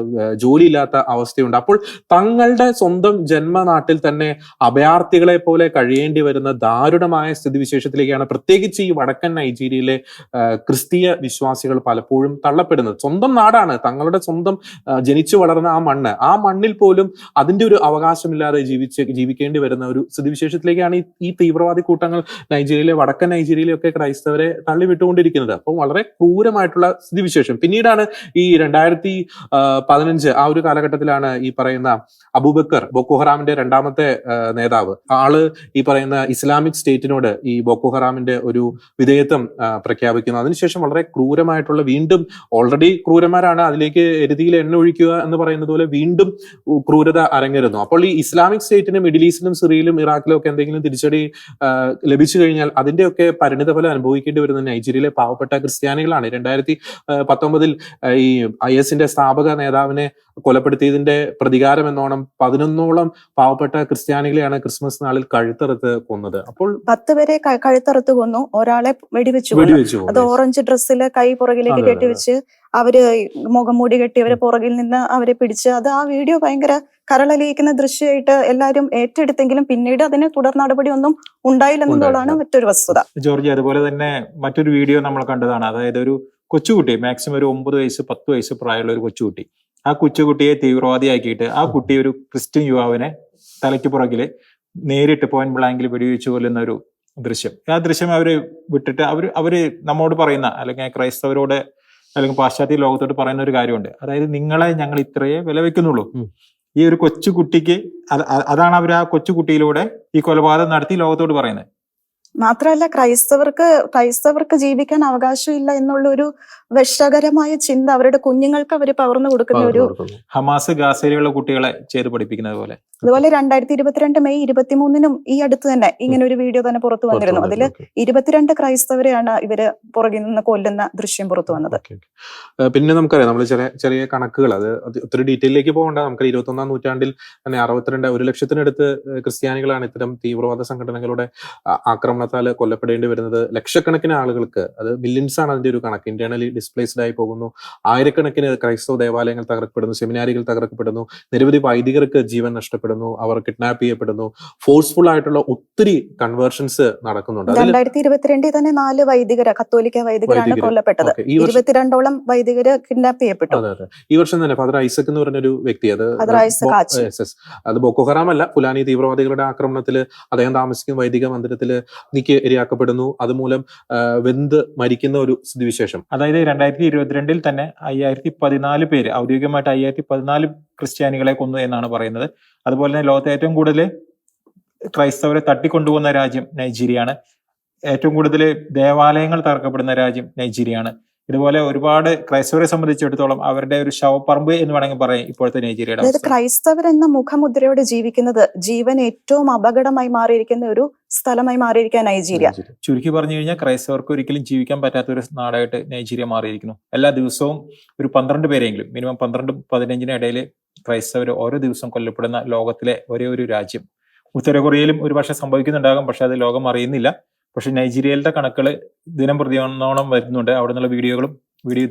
ജോലിയില്ലാത്ത അവസ്ഥയുണ്ട്. അപ്പോൾ തങ്ങളുടെ സ്വന്തം ജന്മനാട്ടിൽ തന്നെ അഭയാർത്ഥികളെ പോലെ കഴിയേണ്ടി വരുന്ന ദാരുണമായ സ്ഥിതിവിശേഷത്തിലേക്കാണ് പ്രത്യേകിച്ച് ഈ വടക്കൻ നൈജീരിയയിലെ ക്രിസ്തീയ വിശ്വാസികൾ പലപ്പോഴും തള്ളപ്പെടുന്നത്. സ്വന്തം നാടാണ്, തങ്ങളുടെ സ്വന്തം ജനിച്ചു വളർന്ന ആ മണ്ണിൽ പോലും അതിന്റെ ഒരു അവകാശമില്ലാതെ ജീവിക്കേണ്ടി വരുന്ന ഒരു സ്ഥിതിവിശേഷത്തിലേക്കാണ് ഈ തീവ്രവാദി കൂട്ടങ്ങൾ വടക്കൻ നൈജീരിയയിലൊക്കെ ക്രൈസ്തവരെ തള്ളിവിട്ടുകൊണ്ടിരിക്കുന്നത്. അപ്പോൾ വളരെ ക്രൂരമായിട്ടുള്ള സ്ഥിതിവിശേഷം. പിന്നീടാണ് ഈ 2015 ആ ഒരു കാലഘട്ടത്തിലാണ് ഈ പറയുന്ന അബൂബക്കർ, ബൊക്കോ ഹറാമിന്റെ രണ്ടാമത്തെ നേതാവ്, ആള് ഈ പറയുന്ന ഇസ്ലാമിക് സ്റ്റേറ്റിനോട് ഈ ബൊക്കോ ഹറാമിന്റെ ഒരു വിധേയത്വം പ്രഖ്യാപിക്കുന്നു. അതിനുശേഷം വളരെ ക്രൂരമായിട്ടുള്ള, വീണ്ടും ഓൾറെഡി ക്രൂരന്മാരാണ്, അതിലേക്ക് എരുതിയിൽ എണ്ണ ഒഴിക്കുക എന്ന് പറയുന്നത് പോലെ വീണ്ടും ക്രൂരത അരങ്ങേറുന്നു. അപ്പോൾ ഈ ഇസ്ലാമിക് സ്റ്റേറ്റിന് മിഡിൽ ഈസ്റ്റിലും സിറിയയിലും ഇറാഖിലും ഒക്കെ എന്തെങ്കിലും തിരിച്ചടി ലഭിച്ചു കഴിഞ്ഞാൽ അതിന്റെയൊക്കെ പരിണിതഫലം അനുഭവിക്കേണ്ടി വരുന്ന നൈജീരിയയിലെ പാവപ്പെട്ട ക്രിസ്ത്യാനികളാണ്. 2019 ഈ IS സ്ഥാപക നേതാവിനെ കൊലപ്പെടുത്തിയതിന്റെ പ്രതികാരം എന്നോണം 11ഓളം പാവപ്പെട്ട ക്രിസ്ത്യാനികളെയാണ് ക്രിസ്മസ് നാളിൽ കഴുത്തറുത്ത് കൊന്നത്. അപ്പോൾ 10 പേരെ കഴുത്തറുത്ത് കൊന്നു, ഒരാളെ വെടിവെച്ചു. അത് ഓറഞ്ച് ഡ്രസ്സില് കൈ പുറകിലേക്ക് കെട്ടിവെച്ച് അവര് മുഖം മൂടി കെട്ടി അവരെ പുറകിൽ നിന്ന് അവരെ പിടിച്ച്, അത് ആ വീഡിയോ ഭയങ്കര കരളലിയിക്കുന്ന ദൃശ്യമായിട്ട് എല്ലാവരും ഏറ്റെടുത്തെങ്കിലും പിന്നീട് അതിന് തുടർ നടപടി ഒന്നും ഉണ്ടായില്ലെന്നുള്ളതാണ് മറ്റൊരു വസ്തുത. ജോർജ്, അതുപോലെ തന്നെ മറ്റൊരു വീഡിയോ നമ്മൾ കണ്ടതാണ്. അതായത് ഒരു കൊച്ചുകുട്ടി, മാക്സിമം ഒരു 9 വയസ്സ് 10 വയസ്സ് പ്രായമുള്ള ഒരു കൊച്ചുകുട്ടി, ആ കൊച്ചുകുട്ടിയെ തീവ്രവാദിയാക്കിയിട്ട് ആ കുട്ടി ഒരു ക്രിസ്ത്യൻ യുവാവിനെ തലയ്ക്ക് പുറകില് നേരിട്ട് പോയിന്റ് ബ്ലാങ്കിൽ വെടിവെച്ച് കൊല്ലുന്ന ഒരു ദൃശ്യം. ആ ദൃശ്യം അവര് വിട്ടിട്ട് അവര് നമ്മോട് പറയുന്ന, അല്ലെങ്കിൽ ക്രൈസ്തവരോട് അല്ലെങ്കിൽ പാശ്ചാത്യ ലോകത്തോട് പറയുന്ന ഒരു കാര്യമുണ്ട്. അതായത് നിങ്ങളെ ഞങ്ങൾ ഇത്രയേ വില വെക്കുന്നുള്ളൂ. ഈ ഒരു കൊച്ചുകുട്ടിക്ക് അതാണ് അവർ ആ കൊച്ചുകുട്ടിയിലൂടെ ഈ കൊലപാതകം നടത്തി ലോകത്തോട് പറയുന്നത്. മാത്രമല്ല ക്രൈസ്തവർക്ക് ജീവിക്കാൻ അവകാശമില്ല എന്നുള്ള ഒരു വിഷകരമായ ചിന്ത അവരുടെ കുഞ്ഞുങ്ങൾക്ക് അവർ പകർന്നു കൊടുക്കുന്ന ഒരു, ഹമാസ് ഗാസയിലുള്ള കുട്ടികളെ ചെയ്ത് പഠിപ്പിക്കുന്നത് പോലെ. അതുപോലെ 2022 മെയ് 23 ഈ അടുത്ത് തന്നെ ഇങ്ങനെ ഒരു വീഡിയോ തന്നെ പുറത്തു വന്നിരുന്നു. അതില് 22 ക്രൈസ്തവരെയാണ് ഇവര് പുറകിൽ നിന്ന് കൊല്ലുന്ന ദൃശ്യം പുറത്തു വന്നത്. പിന്നെ നമുക്കറിയാം, നമ്മൾ ചെറിയ കണക്കുകൾ, അത് ഒത്തിരി ഡീറ്റെയിലേക്ക് പോകേണ്ട, നമുക്ക് 21-ാം നൂറ്റാണ്ടിൽ തന്നെ 1 ലക്ഷത്തിനടുത്ത് ക്രിസ്ത്യാനികളാണ് ഇത്തരം തീവ്രവാദ സംഘടനകളുടെ ആക്രമണം കാരണത്താൽ കൊല്ലപ്പെടേണ്ടി വരുന്നത് ലക്ഷക്കണക്കിന് ആളുകൾക്ക്, അത് മില്യൺസ് ആണ് അതിന്റെ ഒരു കണക്ക്, ഇന്റേണലി ഡിസ്പ്ലേസ്ഡ് ആയി പോകുന്നു. ആയിരക്കണക്കിന് ക്രൈസ്തവ ദേവാലയങ്ങൾ തകർക്കപ്പെടുന്നു, സെമിനാരികൾ തകർക്കപ്പെടുന്നു, നിരവധി വൈദികർക്ക് ജീവൻ നഷ്ടപ്പെടുന്നു, അവർ കിഡ്നാപ്പ് ചെയ്യപ്പെടുന്നു, ഫോഴ്സ്ഫുൾ ആയിട്ടുള്ള ഒത്തിരി കൺവേർഷൻസ് നടക്കുന്നുണ്ട്. 2022 തന്നെ 4 വൈദികര്, കത്തോലിക്ക വൈദികരാണ് കൊല്ലപ്പെട്ടത്. 22ഓളം വൈദികര് കിഡ്നാപ്പ് ചെയ്യപ്പെട്ടു. അതെ. ഈ വർഷം തന്നെ ഫാദർ ഐസക് എന്ന് പറഞ്ഞൊരു വ്യക്തി, അത് ബോക്കോ ഹറാം അല്ല, ഫുലാനി തീവ്രവാദികളുടെ ആക്രമണത്തിൽ അദ്ദേഹം താമസിക്കുന്ന വൈദിക മന്ദിരത്തിൽ നീക്കി ഇരയാക്കപ്പെടുന്നു. അതുമൂലം വെന്ത് മരിക്കുന്ന ഒരു സ്ഥിതിവിശേഷം. അതായത് 2022 തന്നെ 5014 പേര്, ഔദ്യോഗികമായിട്ട് 5014 ക്രിസ്ത്യാനികളെ കൊന്നു എന്നാണ് പറയുന്നത്. അതുപോലെ തന്നെ ലോകത്തെ ഏറ്റവും കൂടുതൽ ക്രൈസ്തവരെ തട്ടിക്കൊണ്ടുപോകുന്ന രാജ്യം നൈജീരിയയാണ്. ഏറ്റവും കൂടുതൽ ദേവാലയങ്ങൾ തകർക്കപ്പെടുന്ന രാജ്യം നൈജീരിയയാണ്. ഇതുപോലെ ഒരുപാട് ക്രൈസ്തവരെ സംബന്ധിച്ചിടത്തോളം അവരുടെ ഒരു ശവപ്പറമ്പ് എന്ന് വേണമെങ്കിൽ പറയാം ഇപ്പോഴത്തെ നൈജീരിയയുടെ. അതായത് ക്രൈസ്തവർ എന്ന മുഖമുദ്രയോടെ ജീവിക്കുന്നത് ജീവൻ ഏറ്റവും അപകടമായി മാറിയിരിക്കുന്ന ഒരു സ്ഥലമായി മാറിയിരിക്കുക നൈജീരിയ. ചുരുക്കി പറഞ്ഞു കഴിഞ്ഞാൽ ക്രൈസ്തവർക്ക് ഒരിക്കലും ജീവിക്കാൻ പറ്റാത്ത ഒരു നാടായിട്ട് നൈജീരിയ മാറിയിരിക്കുന്നു. എല്ലാ ദിവസവും ഒരു 12 പേരെങ്കിലും, മിനിമം 12-15 ഇടയിൽ ക്രൈസ്തവർ ഓരോ ദിവസവും കൊല്ലപ്പെടുന്ന ലോകത്തിലെ ഒരേ ഒരു രാജ്യം. ഉത്തര കൊറിയയിലും ഒരു പക്ഷെ സംഭവിക്കുന്നുണ്ടാകും, പക്ഷെ അത് ലോകം അറിയുന്നില്ല. പക്ഷെ നൈജീരിയയിലെ കണക്കുകൾ ദിനം പ്രതിയോണം വരുന്നുണ്ട്. അവിടെ നിന്നുള്ള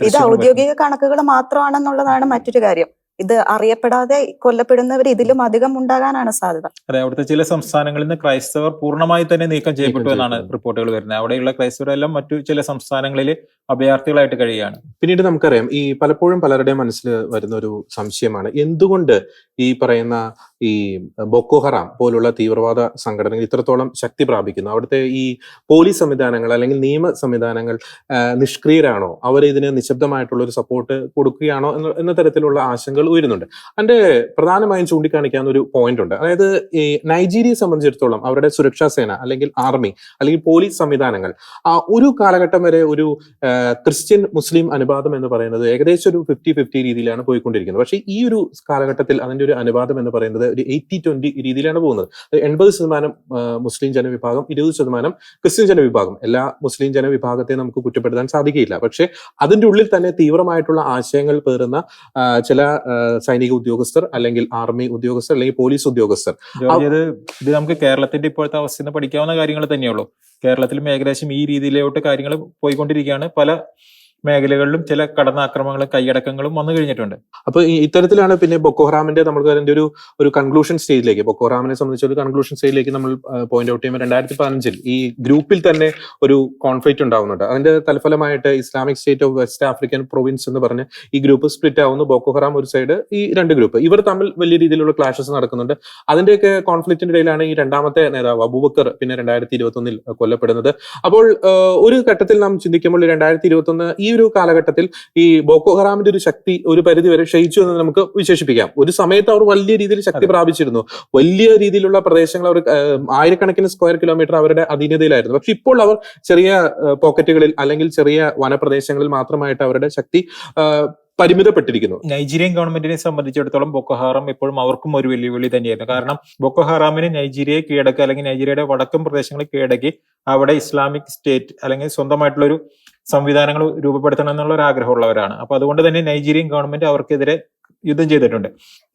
ഇത് ഔദ്യോഗിക കണക്കുകൾ മാത്രമാണെന്നുള്ളതാണ് മറ്റൊരു കാര്യം. ഇത് അറിയപ്പെടാതെ കൊല്ലപ്പെടുന്നവർ ഇതിലും അധികം ഉണ്ടാകാനാണ് സാധ്യത. അതെ, അവിടുത്തെ ചില സംസ്ഥാനങ്ങളിൽ നിന്ന് ക്രൈസ്തവർ പൂർണ്ണമായി തന്നെ നീക്കം ചെയ്യപ്പെട്ടു എന്നാണ് റിപ്പോർട്ടുകൾ വരുന്നത്. അവിടെയുള്ള ക്രൈസ്തവരെല്ലാം മറ്റു ചില സംസ്ഥാനങ്ങളിൽ അഭയാർത്ഥികളായിട്ട് കഴിയുകയാണ്. പിന്നീട് നമുക്കറിയാം, ഈ പലപ്പോഴും പലരുടെയും മനസ്സിൽ വരുന്ന ഒരു സംശയമാണ്, എന്തുകൊണ്ട് ഈ പറയുന്ന ഈ ബോക്കോ ഹറാം പോലുള്ള തീവ്രവാദ സംഘടനകൾ ഇത്രത്തോളം ശക്തി പ്രാപിക്കുന്നു? അവിടുത്തെ ഈ പോലീസ് സംവിധാനങ്ങൾ അല്ലെങ്കിൽ നിയമ സംവിധാനങ്ങൾ നിഷ്ക്രിയരാണോ? അവർ ഇതിന് നിശബ്ദമായിട്ടുള്ള ഒരു സപ്പോർട്ട് കൊടുക്കുകയാണോ എന്ന തരത്തിലുള്ള ആശങ്കകൾ ഉയരുന്നുണ്ട്. അതിന്റെ പ്രധാനമായും ചൂണ്ടിക്കാണിക്കാവുന്ന ഒരു പോയിന്റ് ഉണ്ട്. അതായത് ഈ നൈജീരിയയെ സംബന്ധിച്ചിടത്തോളം അവരുടെ സുരക്ഷാ സേന അല്ലെങ്കിൽ ആർമി അല്ലെങ്കിൽ പോലീസ് സംവിധാനങ്ങൾ ഒരു കാലഘട്ടം വരെ ഒരു ക്രിസ്ത്യൻ മുസ്ലിം അനുപാതം എന്ന് പറയുന്നത് ഏകദേശം ഒരു 50-50 രീതിയിലാണ് പോയിക്കൊണ്ടിരിക്കുന്നത്. പക്ഷേ ഈ ഒരു കാലഘട്ടത്തിൽ അതിന്റെ ഒരു അനുപാതം എന്ന് പറയുന്നത് ഒരു 80-20 രീതിയിലാണ് പോകുന്നത്. 80% മുസ്ലിം ജനവിഭാഗം, 20% ക്രിസ്ത്യൻ ജനവിഭാഗം. എല്ലാ മുസ്ലിം ജനവിഭാഗത്തെ നമുക്ക് കുറ്റപ്പെടുത്താൻ സാധിക്കില്ല. പക്ഷെ അതിന്റെ ഉള്ളിൽ തന്നെ തീവ്രമായിട്ടുള്ള ആശയങ്ങൾ പേറുന്ന ചില സൈനിക ഉദ്യോഗസ്ഥർ അല്ലെങ്കിൽ ആർമി ഉദ്യോഗസ്ഥർ അല്ലെങ്കിൽ പോലീസ് ഉദ്യോഗസ്ഥർ. ഇത് നമുക്ക് കേരളത്തിന്റെ ഇപ്പോഴത്തെ അവസ്ഥ പഠിക്കാവുന്ന കാര്യങ്ങൾ തന്നെയുള്ളൂ. കേരളത്തിലും ഏകദേശം ഈ രീതിയിലോട്ട് കാര്യങ്ങൾ പോയിക്കൊണ്ടിരിക്കുകയാണ്. പല മേഖലകളിലും ചില കടന്നാക്രമണങ്ങളും കൈയടക്കങ്ങളും വന്നു കഴിഞ്ഞിട്ടുണ്ട്. അപ്പൊ ഇത്തരത്തിലാണ് പിന്നെ ബൊക്കോ ഹറാമിന്റെ നമുക്ക് അതിന്റെ ഒരു കൺക്ലൂഷൻ സ്റ്റേജിലേക്ക്, ബൊക്കോ ഹറാമിനെ സംബന്ധിച്ച ഒരു കൺക്ലൂഷൻ സ്റ്റേജിലേക്ക് നമ്മൾ പോയിന്റ് ഔട്ട് ചെയ്യുമ്പോൾ 2015 ഈ ഗ്രൂപ്പിൽ തന്നെ ഒരു കോൺഫ്ലിക്റ്റ് ഉണ്ടാവുന്നുണ്ട്. അതിന്റെ തൽഫലമായിട്ട് Islamic State of West African Province എന്ന് പറഞ്ഞ് ഈ ഗ്രൂപ്പ് സ്പ്ലിറ്റ് ആവുന്നു. ബൊക്കോ ഹറാം ഒരു സൈഡ്, ഈ 2 ഗ്രൂപ്പ്, ഇവർ തമ്മിൽ വലിയ രീതിയിലുള്ള ക്ലാഷസ് നടക്കുന്നുണ്ട്. അതിന്റെയൊക്കെ കോൺഫ്ലിക്റ്റിന്റെ ഇടയിലാണ് ഈ രണ്ടാമത്തെ നേതാവ് അബൂബക്കർ പിന്നെ 2021 കൊല്ലപ്പെടുന്നത്. അപ്പോൾ ഒരു ഘട്ടത്തിൽ നാം ചിന്തിക്കുമ്പോൾ 2021 ഈ ഒരു കാലഘട്ടത്തിൽ ഈ ബോക്കോ ഹറാമിന്റെ ഒരു ശക്തി ഒരു പരിധി വരെ ക്ഷയിച്ചു എന്ന് നമുക്ക് വിശേഷിപ്പിക്കാം. ഒരു സമയത്ത് അവർ വലിയ രീതിയിൽ ശക്തി പ്രാപിച്ചിരുന്നു. വലിയ രീതിയിലുള്ള പ്രദേശങ്ങൾ അവർ ആയിരക്കണക്കിന് സ്ക്വയർ കിലോമീറ്റർ അവരുടെ അധീനതയിലായിരുന്നു. പക്ഷെ ഇപ്പോൾ അവർ ചെറിയ പോക്കറ്റുകളിൽ അല്ലെങ്കിൽ ചെറിയ വനപ്രദേശങ്ങളിൽ മാത്രമായിട്ട് അവരുടെ ശക്തി പരിമിതപ്പെട്ടിരിക്കുന്നു. നൈജീരിയൻ ഗവൺമെന്റിനെ സംബന്ധിച്ചിടത്തോളം ബൊക്കോ ഹറാം എപ്പോഴും അവർക്കും ഒരു വെല്ലുവിളി തന്നെയായിരുന്നു. കാരണം ബൊക്കോ ഹറാമിന് നൈജീരിയയെ കീഴടക്കുക അല്ലെങ്കിൽ നൈജീരിയയുടെ വടക്കൻ പ്രദേശങ്ങളെ കീഴടക്കി അവിടെ ഇസ്ലാമിക് സ്റ്റേറ്റ് അല്ലെങ്കിൽ സ്വന്തമായിട്ടുള്ള ഒരു സംവിധാനങ്ങൾ രൂപപ്പെടുത്തണം എന്നുള്ള ഒരു ആഗ്രഹമുള്ളവരാണ്. അപ്പൊ അതുകൊണ്ട് തന്നെ നൈജീരിയൻ ഗവൺമെന്റ് അവർക്കെതിരെ യുദ്ധം ചെയ്തിട്ടുണ്ട്.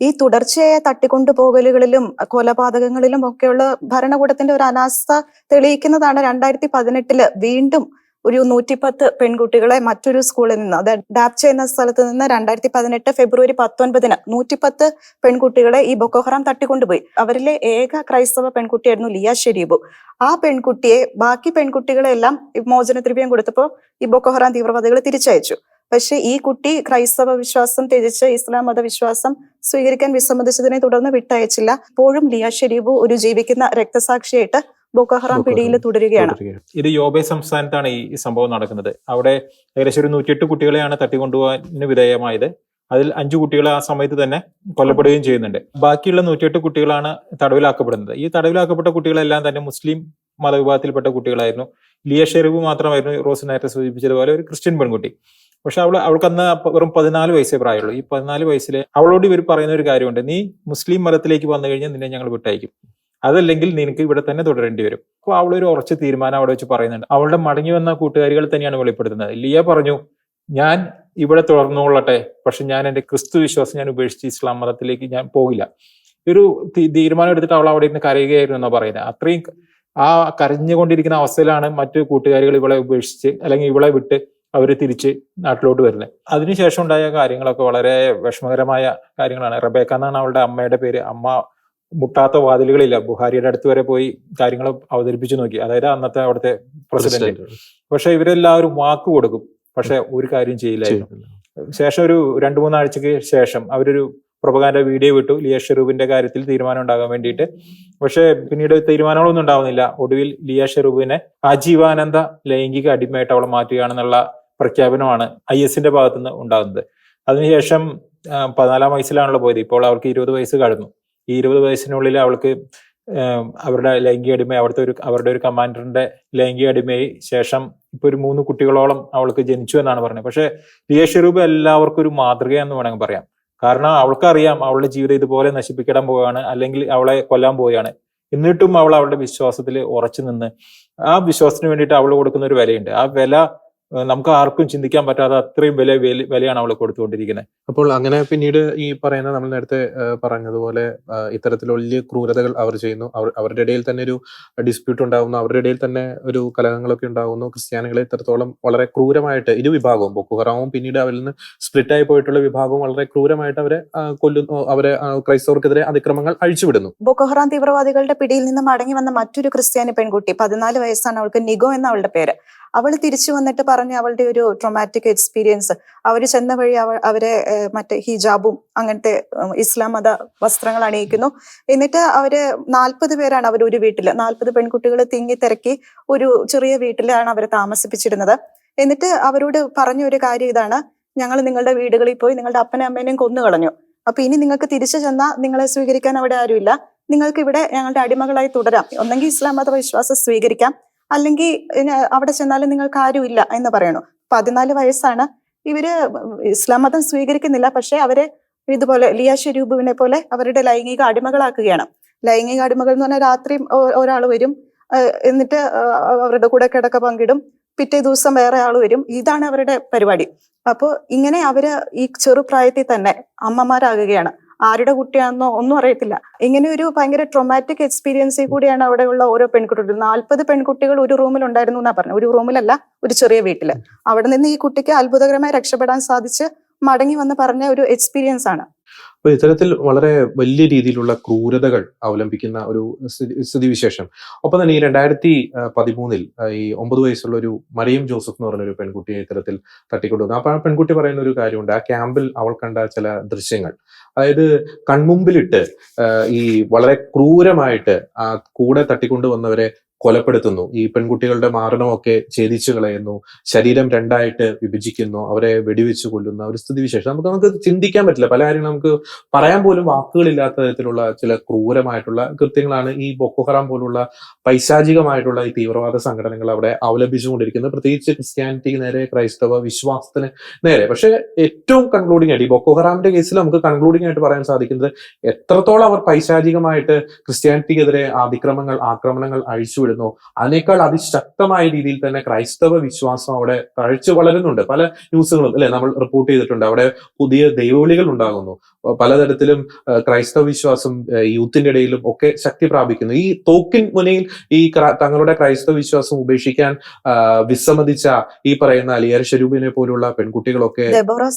ഈ തുടർച്ചയായ തട്ടിക്കൊണ്ടുപോകലുകളിലും കൊലപാതകങ്ങളിലും ഒക്കെയുള്ള ഭരണകൂടത്തിന്റെ ഒരു അനാസ്ഥ തെളിയിക്കുന്നതാണ് 2018 വീണ്ടും ഒരു 110 പെൺകുട്ടികളെ മറ്റൊരു സ്കൂളിൽ നിന്ന്, അത് ഡാപ്ച എന്ന സ്ഥലത്ത് നിന്ന് 2018 ഫെബ്രുവരി 19 110 പെൺകുട്ടികളെ ഈ ബൊക്കോ ഹറാം തട്ടിക്കൊണ്ടുപോയി. അവരിലെ ഏക ക്രൈസ്തവ പെൺകുട്ടിയായിരുന്നു ലിയ ഷെരീബു. ആ പെൺകുട്ടിയെ, ബാക്കി പെൺകുട്ടികളെല്ലാം മോചനദ്രവ്യം കൊടുത്തപ്പോൾ ഈ ബൊക്കോ ഹറാം തീവ്രവാദികൾ തിരിച്ചയച്ചു. പക്ഷെ ഈ കുട്ടി ക്രൈസ്തവ വിശ്വാസം ത്യജിച്ച് ഇസ്ലാം മതവിശ്വാസം സ്വീകരിക്കാൻ വിസമ്മതിച്ചതിനെ തുടർന്ന് വിട്ടയച്ചില്ല. ഇപ്പോഴും ലിയ ഷെരീബു ഒരു ജീവിക്കുന്ന രക്തസാക്ഷിയായിട്ട് ബൊക്കോ ഹറാം പിടിയിൽ തുടരുകയാണ്. ഇത് യോബെ സംസ്ഥാനത്താണ് ഈ സംഭവം നടക്കുന്നത്. അവിടെ ഏകദേശം ഒരു 108 കുട്ടികളെയാണ് തട്ടിക്കൊണ്ടുപോകാൻ വിധേയമായത്. അതിൽ 5 കുട്ടികൾ ആ സമയത്ത് തന്നെ കൊല്ലപ്പെടുകയും ചെയ്യുന്നുണ്ട്. ബാക്കിയുള്ള 108 കുട്ടികളാണ് തടവിലാക്കപ്പെടുന്നത്. ഈ തടവിലാക്കപ്പെട്ട കുട്ടികളെല്ലാം തന്നെ മുസ്ലിം മതവിഭാഗത്തിൽപ്പെട്ട കുട്ടികളായിരുന്നു. ലിയ ഷെരീബു മാത്രമായിരുന്നു റോസ് നേരത്തെ സൂചിപ്പിച്ചതുപോലെ ഒരു ക്രിസ്ത്യൻ പെൺകുട്ടി. പക്ഷെ അവൾക്ക് അന്ന് വെറും 14 വയസ്സേ പ്രായമുള്ളൂ. ഈ 14 വയസ്സിലെ അവളോട് ഇവർ പറയുന്ന ഒരു കാര്യമുണ്ട്, നീ മുസ്ലിം മതത്തിലേക്ക് വന്നു കഴിഞ്ഞാൽ നിന്നെ ഞങ്ങൾ വിട്ടയക്കും, അതല്ലെങ്കിൽ നിനക്ക് ഇവിടെ തന്നെ തുടരേണ്ടി വരും. അപ്പോൾ അവളൊരു ഉറച്ച തീരുമാനം അവിടെ വെച്ച് പറയുന്നുണ്ട്. അവളുടെ മടങ്ങി വന്ന കൂട്ടുകാരികൾ തന്നെയാണ് വെളിപ്പെടുത്തുന്നത്. ലിയ പറഞ്ഞു, ഞാൻ ഇവിടെ തുടർന്നുകൊള്ളട്ടെ, പക്ഷെ ഞാൻ എന്റെ ക്രിസ്തു വിശ്വാസം ഞാൻ ഉപേക്ഷിച്ച് ഇസ്ലാം മതത്തിലേക്ക് ഞാൻ പോകില്ല. ഒരു തീരുമാനം എടുത്തിട്ട് അവൾ അവിടെ ഇരുന്ന് കരയുകയായിരുന്നു എന്നാ പറയുന്നത്. അത്രയും ആ കരഞ്ഞുകൊണ്ടിരിക്കുന്ന അവസ്ഥയിലാണ് മറ്റു കൂട്ടുകാരികൾ ഇവളെ ഉപേക്ഷിച്ച് അല്ലെങ്കിൽ ഇവളെ വിട്ട് അവർ തിരിച്ച് നാട്ടിലോട്ട് വരുന്നത്. അതിനുശേഷം ഉണ്ടായ കാര്യങ്ങളൊക്കെ വളരെ വിഷമകരമായ കാര്യങ്ങളാണ്. റബേക്ക എന്നാണ് അവളുടെ അമ്മയുടെ പേര്. അമ്മ മുട്ടാത്ത വാതിലുകളില്ല, ബുഹാരിയുടെ അടുത്ത് വരെ പോയി കാര്യങ്ങൾ അവതരിപ്പിച്ചു നോക്കി, അതായത് അന്നത്തെ അവിടുത്തെ പ്രസിഡന്റ്. പക്ഷെ ഇവരെല്ലാവരും വാക്ക് കൊടുക്കും, പക്ഷെ ഒരു കാര്യം ചെയ്യില്ലായിരുന്നു. ശേഷം ഒരു 2-3 ആഴ്ചക്ക് ശേഷം അവരൊരു പ്രൊപഗാൻഡ വീഡിയോ വിട്ടു ലിയ ഷെറൂബിന്റെ കാര്യത്തിൽ തീരുമാനം ഉണ്ടാകാൻ വേണ്ടിയിട്ട്. പക്ഷെ പിന്നീട് തീരുമാനങ്ങളൊന്നും ഉണ്ടാവുന്നില്ല. ഒടുവിൽ ലിയ ഷെറൂബിനെ ആജീവാനന്ദ ലൈംഗിക അടിമയായിട്ട് അവളെ മാറ്റുകയാണെന്നുള്ള പ്രഖ്യാപനമാണ് IS-ന്റെ ഭാഗത്തുനിന്ന് ഉണ്ടാകുന്നത്. അതിനുശേഷം 14 വയസ്സിലാണല്ലോ പോയത്. ഇപ്പോൾ അവൾക്ക് 20 വയസ്സ് കടന്നു. ഈ 20 വയസ്സിനുള്ളിൽ അവൾക്ക് അവരുടെ ലൈംഗിക അടിമ അവരുടെ ഒരു കമാൻഡറിന്റെ ലൈംഗിക അടിമയായി. ശേഷം ഇപ്പൊ ഒരു 3 കുട്ടികളോളം അവൾക്ക് ജനിച്ചു എന്നാണ് പറഞ്ഞത്. പക്ഷെ ലിയ ഷെറൂബ് എല്ലാവർക്കും ഒരു മാതൃകയെന്ന് വേണമെങ്കിൽ പറയാം. കാരണം അവൾക്കറിയാം അവളുടെ ജീവിതം ഇതുപോലെ നശിപ്പിക്കാൻ പോവുകയാണ്, അല്ലെങ്കിൽ അവളെ കൊല്ലാൻ പോവുകയാണ്. എന്നിട്ടും അവളുടെ വിശ്വാസത്തിൽ ഉറച്ചു നിന്ന് ആ വിശ്വാസത്തിന് വേണ്ടിയിട്ട് അവൾ കൊടുക്കുന്ന ഒരു വിലയുണ്ട്. ആ വില നമുക്ക് ആർക്കും ചിന്തിക്കാൻ പറ്റാത്ത അത്രയും വിലയാണ് അവൾ കൊടുത്തുകൊണ്ടിരിക്കുന്നത്. അപ്പോൾ അങ്ങനെ പിന്നീട് ഈ പറയുന്ന നമ്മൾ നേരത്തെ പറഞ്ഞതുപോലെ ഇത്തരത്തിൽ വലിയ ക്രൂരതകൾ അവർ ചെയ്യുന്നു. അവരുടെ ഇടയിൽ തന്നെ ഒരു ഡിസ്പ്യൂട്ട് ഉണ്ടാകുന്നു, അവരുടെ ഇടയിൽ തന്നെ ഒരു കലഹങ്ങളൊക്കെ ഉണ്ടാകുന്നു. ക്രിസ്ത്യാനികളെ ഇത്രത്തോളം വളരെ ക്രൂരമായിട്ട് ഇരു വിഭാഗവും, ബൊക്കോ ഹറാമും പിന്നീട് അവരിൽ നിന്ന് സ്പ്ലിറ്റ് ആയി പോയിട്ടുള്ള വിഭാഗവും വളരെ ക്രൂരമായിട്ട് അവരെ കൊല്ലുന്നു. അവരെ ക്രൈസ്തവർക്കെതിരെ അതിക്രമങ്ങൾ അഴിച്ചുവിടുന്നു. ബൊക്കോ ഹറാം തീവ്രവാദികളുടെ പിടിയിൽ നിന്ന് മടങ്ങി വന്ന മറ്റൊരു ക്രിസ്ത്യാനി പെൺകുട്ടി, 14 വയസ്സാണ് അവൾക്ക്, നിഗോ എന്ന അവളുടെ പേര്. അവൾ തിരിച്ചു വന്നിട്ട് പറഞ്ഞ അവളുടെ ഒരു ട്രോമാറ്റിക് എക്സ്പീരിയൻസ്. അവര് ചെന്ന വഴി അവരെ മറ്റേ ഹിജാബും അങ്ങനത്തെ ഇസ്ലാം മത വസ്ത്രങ്ങൾ അണിയിക്കുന്നു. എന്നിട്ട് അവര് 40 പേരാണ് അവർ ഒരു വീട്ടില്, 40 പെൺകുട്ടികൾ തിങ്ങി തിരക്കി ഒരു ചെറിയ വീട്ടിലാണ് അവരെ താമസിപ്പിച്ചിരുന്നത്. എന്നിട്ട് അവരോട് പറഞ്ഞ ഒരു കാര്യം ഇതാണ്: ഞങ്ങൾ നിങ്ങളുടെ വീടുകളിൽ പോയി നിങ്ങളുടെ അപ്പനെ അമ്മേനെയും കൊന്നു കളഞ്ഞു. അപ്പൊ ഇനി നിങ്ങൾക്ക് തിരിച്ചു ചെന്നാൽ നിങ്ങളെ സ്വീകരിക്കാൻ അവിടെ ആരുമില്ല, നിങ്ങൾക്ക് ഇവിടെ ഞങ്ങളുടെ അടിമകളായി തുടരാം. ഒന്നെങ്കിൽ ഇസ്ലാം മത വിശ്വാസം സ്വീകരിക്കാം, അല്ലെങ്കിൽ അവിടെ ചെന്നാലും നിങ്ങൾക്ക് ആരുമില്ല എന്ന് പറയണു. 14 വയസ്സാണ്. ഇവര് ഇസ്ലാം മതം സ്വീകരിക്കുന്നില്ല, പക്ഷെ അവരെ ഇതുപോലെ ലിയ ഷെറൂബിനെ പോലെ അവരുടെ ലൈംഗിക അടിമകളാക്കുകയാണ്. ലൈംഗിക അടിമകൾ എന്ന് പറഞ്ഞാൽ രാത്രി ഒരാൾ വരും, എന്നിട്ട് അവരുടെ കൂടെ കിടക്ക പങ്കിടും, പിറ്റേ ദിവസം വേറെ ആൾ വരും. ഇതാണ് അവരുടെ പരിപാടി. അപ്പോൾ ഇങ്ങനെ അവര് ഈ ചെറുപ്രായത്തിൽ തന്നെ അമ്മമാരാകുകയാണ്. ആരുടെ കുട്ടിയാണെന്നോ ഒന്നും അറിയത്തില്ല. ഇങ്ങനെ ഒരു ഭയങ്കര ട്രോമാറ്റിക് എക്സ്പീരിയൻസിൽ കൂടിയാണ് അവിടെയുള്ള ഓരോ പെൺകുട്ടികളും. 40 പെൺകുട്ടികൾ ഒരു റൂമിൽ ഉണ്ടായിരുന്നു എന്നാ പറഞ്ഞു. ഒരു റൂമിലല്ല, ഒരു ചെറിയ വീട്ടില്. അവിടെ നിന്ന് ഈ കുട്ടിക്ക് അത്ഭുതകരമായി രക്ഷപ്പെടാൻ സാധിച്ച് മടങ്ങി വന്ന് പറഞ്ഞ ഒരു എക്സ്പീരിയൻസ് ആണ്. അപ്പൊ ഇത്തരത്തിൽ വളരെ വലിയ രീതിയിലുള്ള ക്രൂരതകൾ അവലംബിക്കുന്ന ഒരു സ്ഥിതിവിശേഷം. ഒപ്പം തന്നെ ഈ 2013 ഈ 9 വയസ്സുള്ള ഒരു മറിയം ജോസഫ് എന്ന് പറഞ്ഞ ഒരു പെൺകുട്ടിയെ ഇത്തരത്തിൽ തട്ടിക്കൊണ്ടുവന്നു. അപ്പൊ ആ പെൺകുട്ടി പറയുന്ന ഒരു കാര്യമുണ്ട്. ആ ക്യാമ്പിൽ അവൾ കണ്ട ചില ദൃശ്യങ്ങൾ, അതായത് കൺമുമ്പിലിട്ട് ഈ വളരെ ക്രൂരമായിട്ട് ആ കൂടെ തട്ടിക്കൊണ്ടുവന്നവരെ കൊലപ്പെടുത്തുന്നു. ഈ പെൺകുട്ടികളുടെ മാരണമൊക്കെ ഛേദിച്ചു കളയുന്നു, ശരീരം 2ആയിട്ട് വിഭജിക്കുന്നു, അവരെ വെടിവെച്ച് കൊല്ലുന്ന ഒരു സ്ഥിതിവിശേഷം നമുക്ക് ചിന്തിക്കാൻ പറ്റില്ല. പല കാര്യങ്ങളും നമുക്ക് പറയാൻ പോലും വാക്കുകളില്ലാത്ത തരത്തിലുള്ള ചില ക്രൂരമായിട്ടുള്ള കൃത്യങ്ങളാണ് ഈ ബൊക്കോ ഹറാം പോലുള്ള പൈശാചികമായിട്ടുള്ള ഈ തീവ്രവാദ സംഘടനകൾ അവിടെ അവലംബിച്ചുകൊണ്ടിരിക്കുന്നത്, പ്രത്യേകിച്ച് ക്രിസ്ത്യാനിറ്റിക്ക് നേരെ, ക്രൈസ്തവ വിശ്വാസത്തിന് നേരെ. പക്ഷെ ഏറ്റവും കൺക്ലൂഡിംഗ് ആയിട്ട് ഈ ബൊക്കോ ഹറാമിന്റെ കേസിൽ നമുക്ക് കൺക്ലൂഡിംഗ് ആയിട്ട് പറയാൻ സാധിക്കുന്നത് എത്രത്തോളം അവർ പൈശാചികമായിട്ട് ക്രിസ്ത്യാനിറ്റിക്കെതിരെ ആക്രമണങ്ങൾ അഴിച്ചുവിടുന്നു, അതിനേക്കാൾ അതിശക്തമായ രീതിയിൽ തന്നെ ക്രൈസ്തവ വിശ്വാസം അവിടെ തഴച്ചു വളരുന്നുണ്ട്. പല ന്യൂസുകളും അല്ലെ നമ്മൾ റിപ്പോർട്ട് ചെയ്തിട്ടുണ്ട്. അവിടെ പുതിയ ദൈവവിളികൾ ഉണ്ടാകുന്നു. പലതരത്തിലും ക്രൈസ്തവ വിശ്വാസം യൂത്തിന്റെ ഇടയിലും ഒക്കെ ശക്തി പ്രാപിക്കുന്നു. ഈ തോക്കിൻ മുനയിൽ ഈ തങ്ങളുടെ ക്രൈസ്തവ വിശ്വാസം ഉപേക്ഷിക്കാൻ വിസമ്മതിച്ച ഈ പറയുന്ന ലിയ ഷെറൂബിനെ പോലുള്ള പെൺകുട്ടികളൊക്കെ, ദെബോറ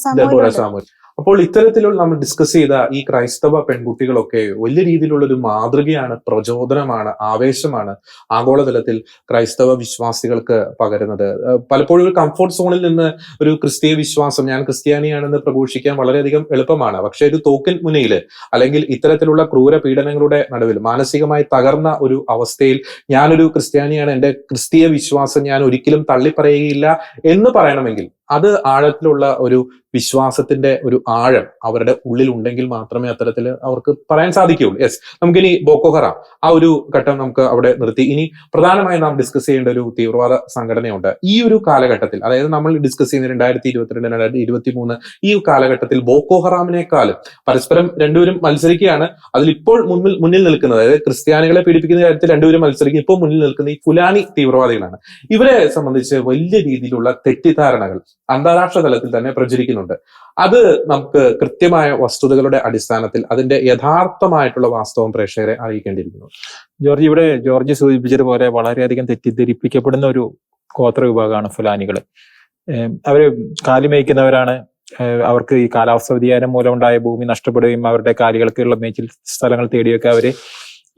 സാമുവൽ. അപ്പോൾ ഇത്തരത്തിലുള്ള നമ്മൾ ഡിസ്കസ് ചെയ്ത ഈ ക്രൈസ്തവ പെൺകുട്ടികളൊക്കെ വലിയ രീതിയിലുള്ള ഒരു മാതൃകയാണ്, പ്രചോദനമാണ്, ആവേശമാണ് ആഗോളതലത്തിൽ ക്രൈസ്തവ വിശ്വാസികൾക്ക് പകരുന്നത്. പലപ്പോഴും ഒരു കംഫോർട്ട് സോണിൽ നിന്ന് ഒരു ക്രിസ്തീയ വിശ്വാസം, ഞാൻ ക്രിസ്ത്യാനിയാണെന്ന് പ്രഘോഷിക്കാൻ വളരെയധികം എളുപ്പമാണ്. പക്ഷെ ഒരു തോക്കിൻ മുനയിൽ അല്ലെങ്കിൽ ഇത്തരത്തിലുള്ള ക്രൂര പീഡനങ്ങളുടെ നടുവിൽ മാനസികമായി തകർന്ന ഒരു അവസ്ഥയിൽ ഞാനൊരു ക്രിസ്ത്യാനിയാണ്, എന്റെ ക്രിസ്തീയ വിശ്വാസം ഞാൻ ഒരിക്കലും തള്ളിപ്പറയുകയില്ല എന്ന് പറയണമെങ്കിൽ അത് ആഴത്തിലുള്ള ഒരു വിശ്വാസത്തിന്റെ ഒരു ആഴം അവരുടെ ഉള്ളിൽ ഉണ്ടെങ്കിൽ മാത്രമേ അത്തരത്തിൽ അവർക്ക് പറയാൻ സാധിക്കുകയുള്ളൂ. യെസ്, നമുക്കിനി ബൊക്കോ ഹറാം ആ ഒരു ഘട്ടം നമുക്ക് അവിടെ നിർത്തി. ഇനി പ്രധാനമായും നാം ഡിസ്കസ് ചെയ്യേണ്ട ഒരു തീവ്രവാദ സംഘടനയുണ്ട്. ഈ ഒരു കാലഘട്ടത്തിൽ, അതായത് നമ്മൾ ഡിസ്കസ് ചെയ്യുന്ന 2022, 2023 ഈ കാലഘട്ടത്തിൽ ബൊക്കോ ഹറാമിനേക്കാളും പരസ്പരം രണ്ടുപേരും മത്സരിക്കുകയാണ്. അതിലിപ്പോൾ മുന്നിൽ നിൽക്കുന്നത്, അതായത് ക്രിസ്ത്യാനികളെ പീഡിപ്പിക്കുന്ന കാര്യത്തിൽ രണ്ടുപേരും മത്സരിക്കും. ഇപ്പോൾ മുന്നിൽ നിൽക്കുന്ന ഈ ഫുലാനി തീവ്രവാദികളാണ്. ഇവരെ സംബന്ധിച്ച് വലിയ രീതിയിലുള്ള തെറ്റിദ്ധാരണകൾ, അന്താരാഷ്ട്ര തലത്തിൽ തന്നെ പ്രചരിക്കുന്നുണ്ട്. അത് നമുക്ക് കൃത്യമായ വസ്തുതകളുടെ അടിസ്ഥാനത്തിൽ അതിന്റെ യഥാർത്ഥമായിട്ടുള്ള വാസ്തവം പ്രേക്ഷകരെ അറിയിക്കേണ്ടിയിരിക്കുന്നു. ജോർജ് സൂചിപ്പിച്ചതുപോലെ വളരെയധികം തെറ്റിദ്ധരിപ്പിക്കപ്പെടുന്ന ഒരു ഗോത്ര വിഭാഗമാണ് ഫുലാനികള്. അവര് കാലിമേയ്ക്കുന്നവരാണ്. അവർക്ക് ഈ കാലാവസ്ഥ വ്യതിയാനം മൂലമുണ്ടായ ഭൂമി നഷ്ടപ്പെടുകയും അവരുടെ കാലികൾക്കുള്ള മേച്ചിൽ സ്ഥലങ്ങൾ തേടിയൊക്കെ അവര്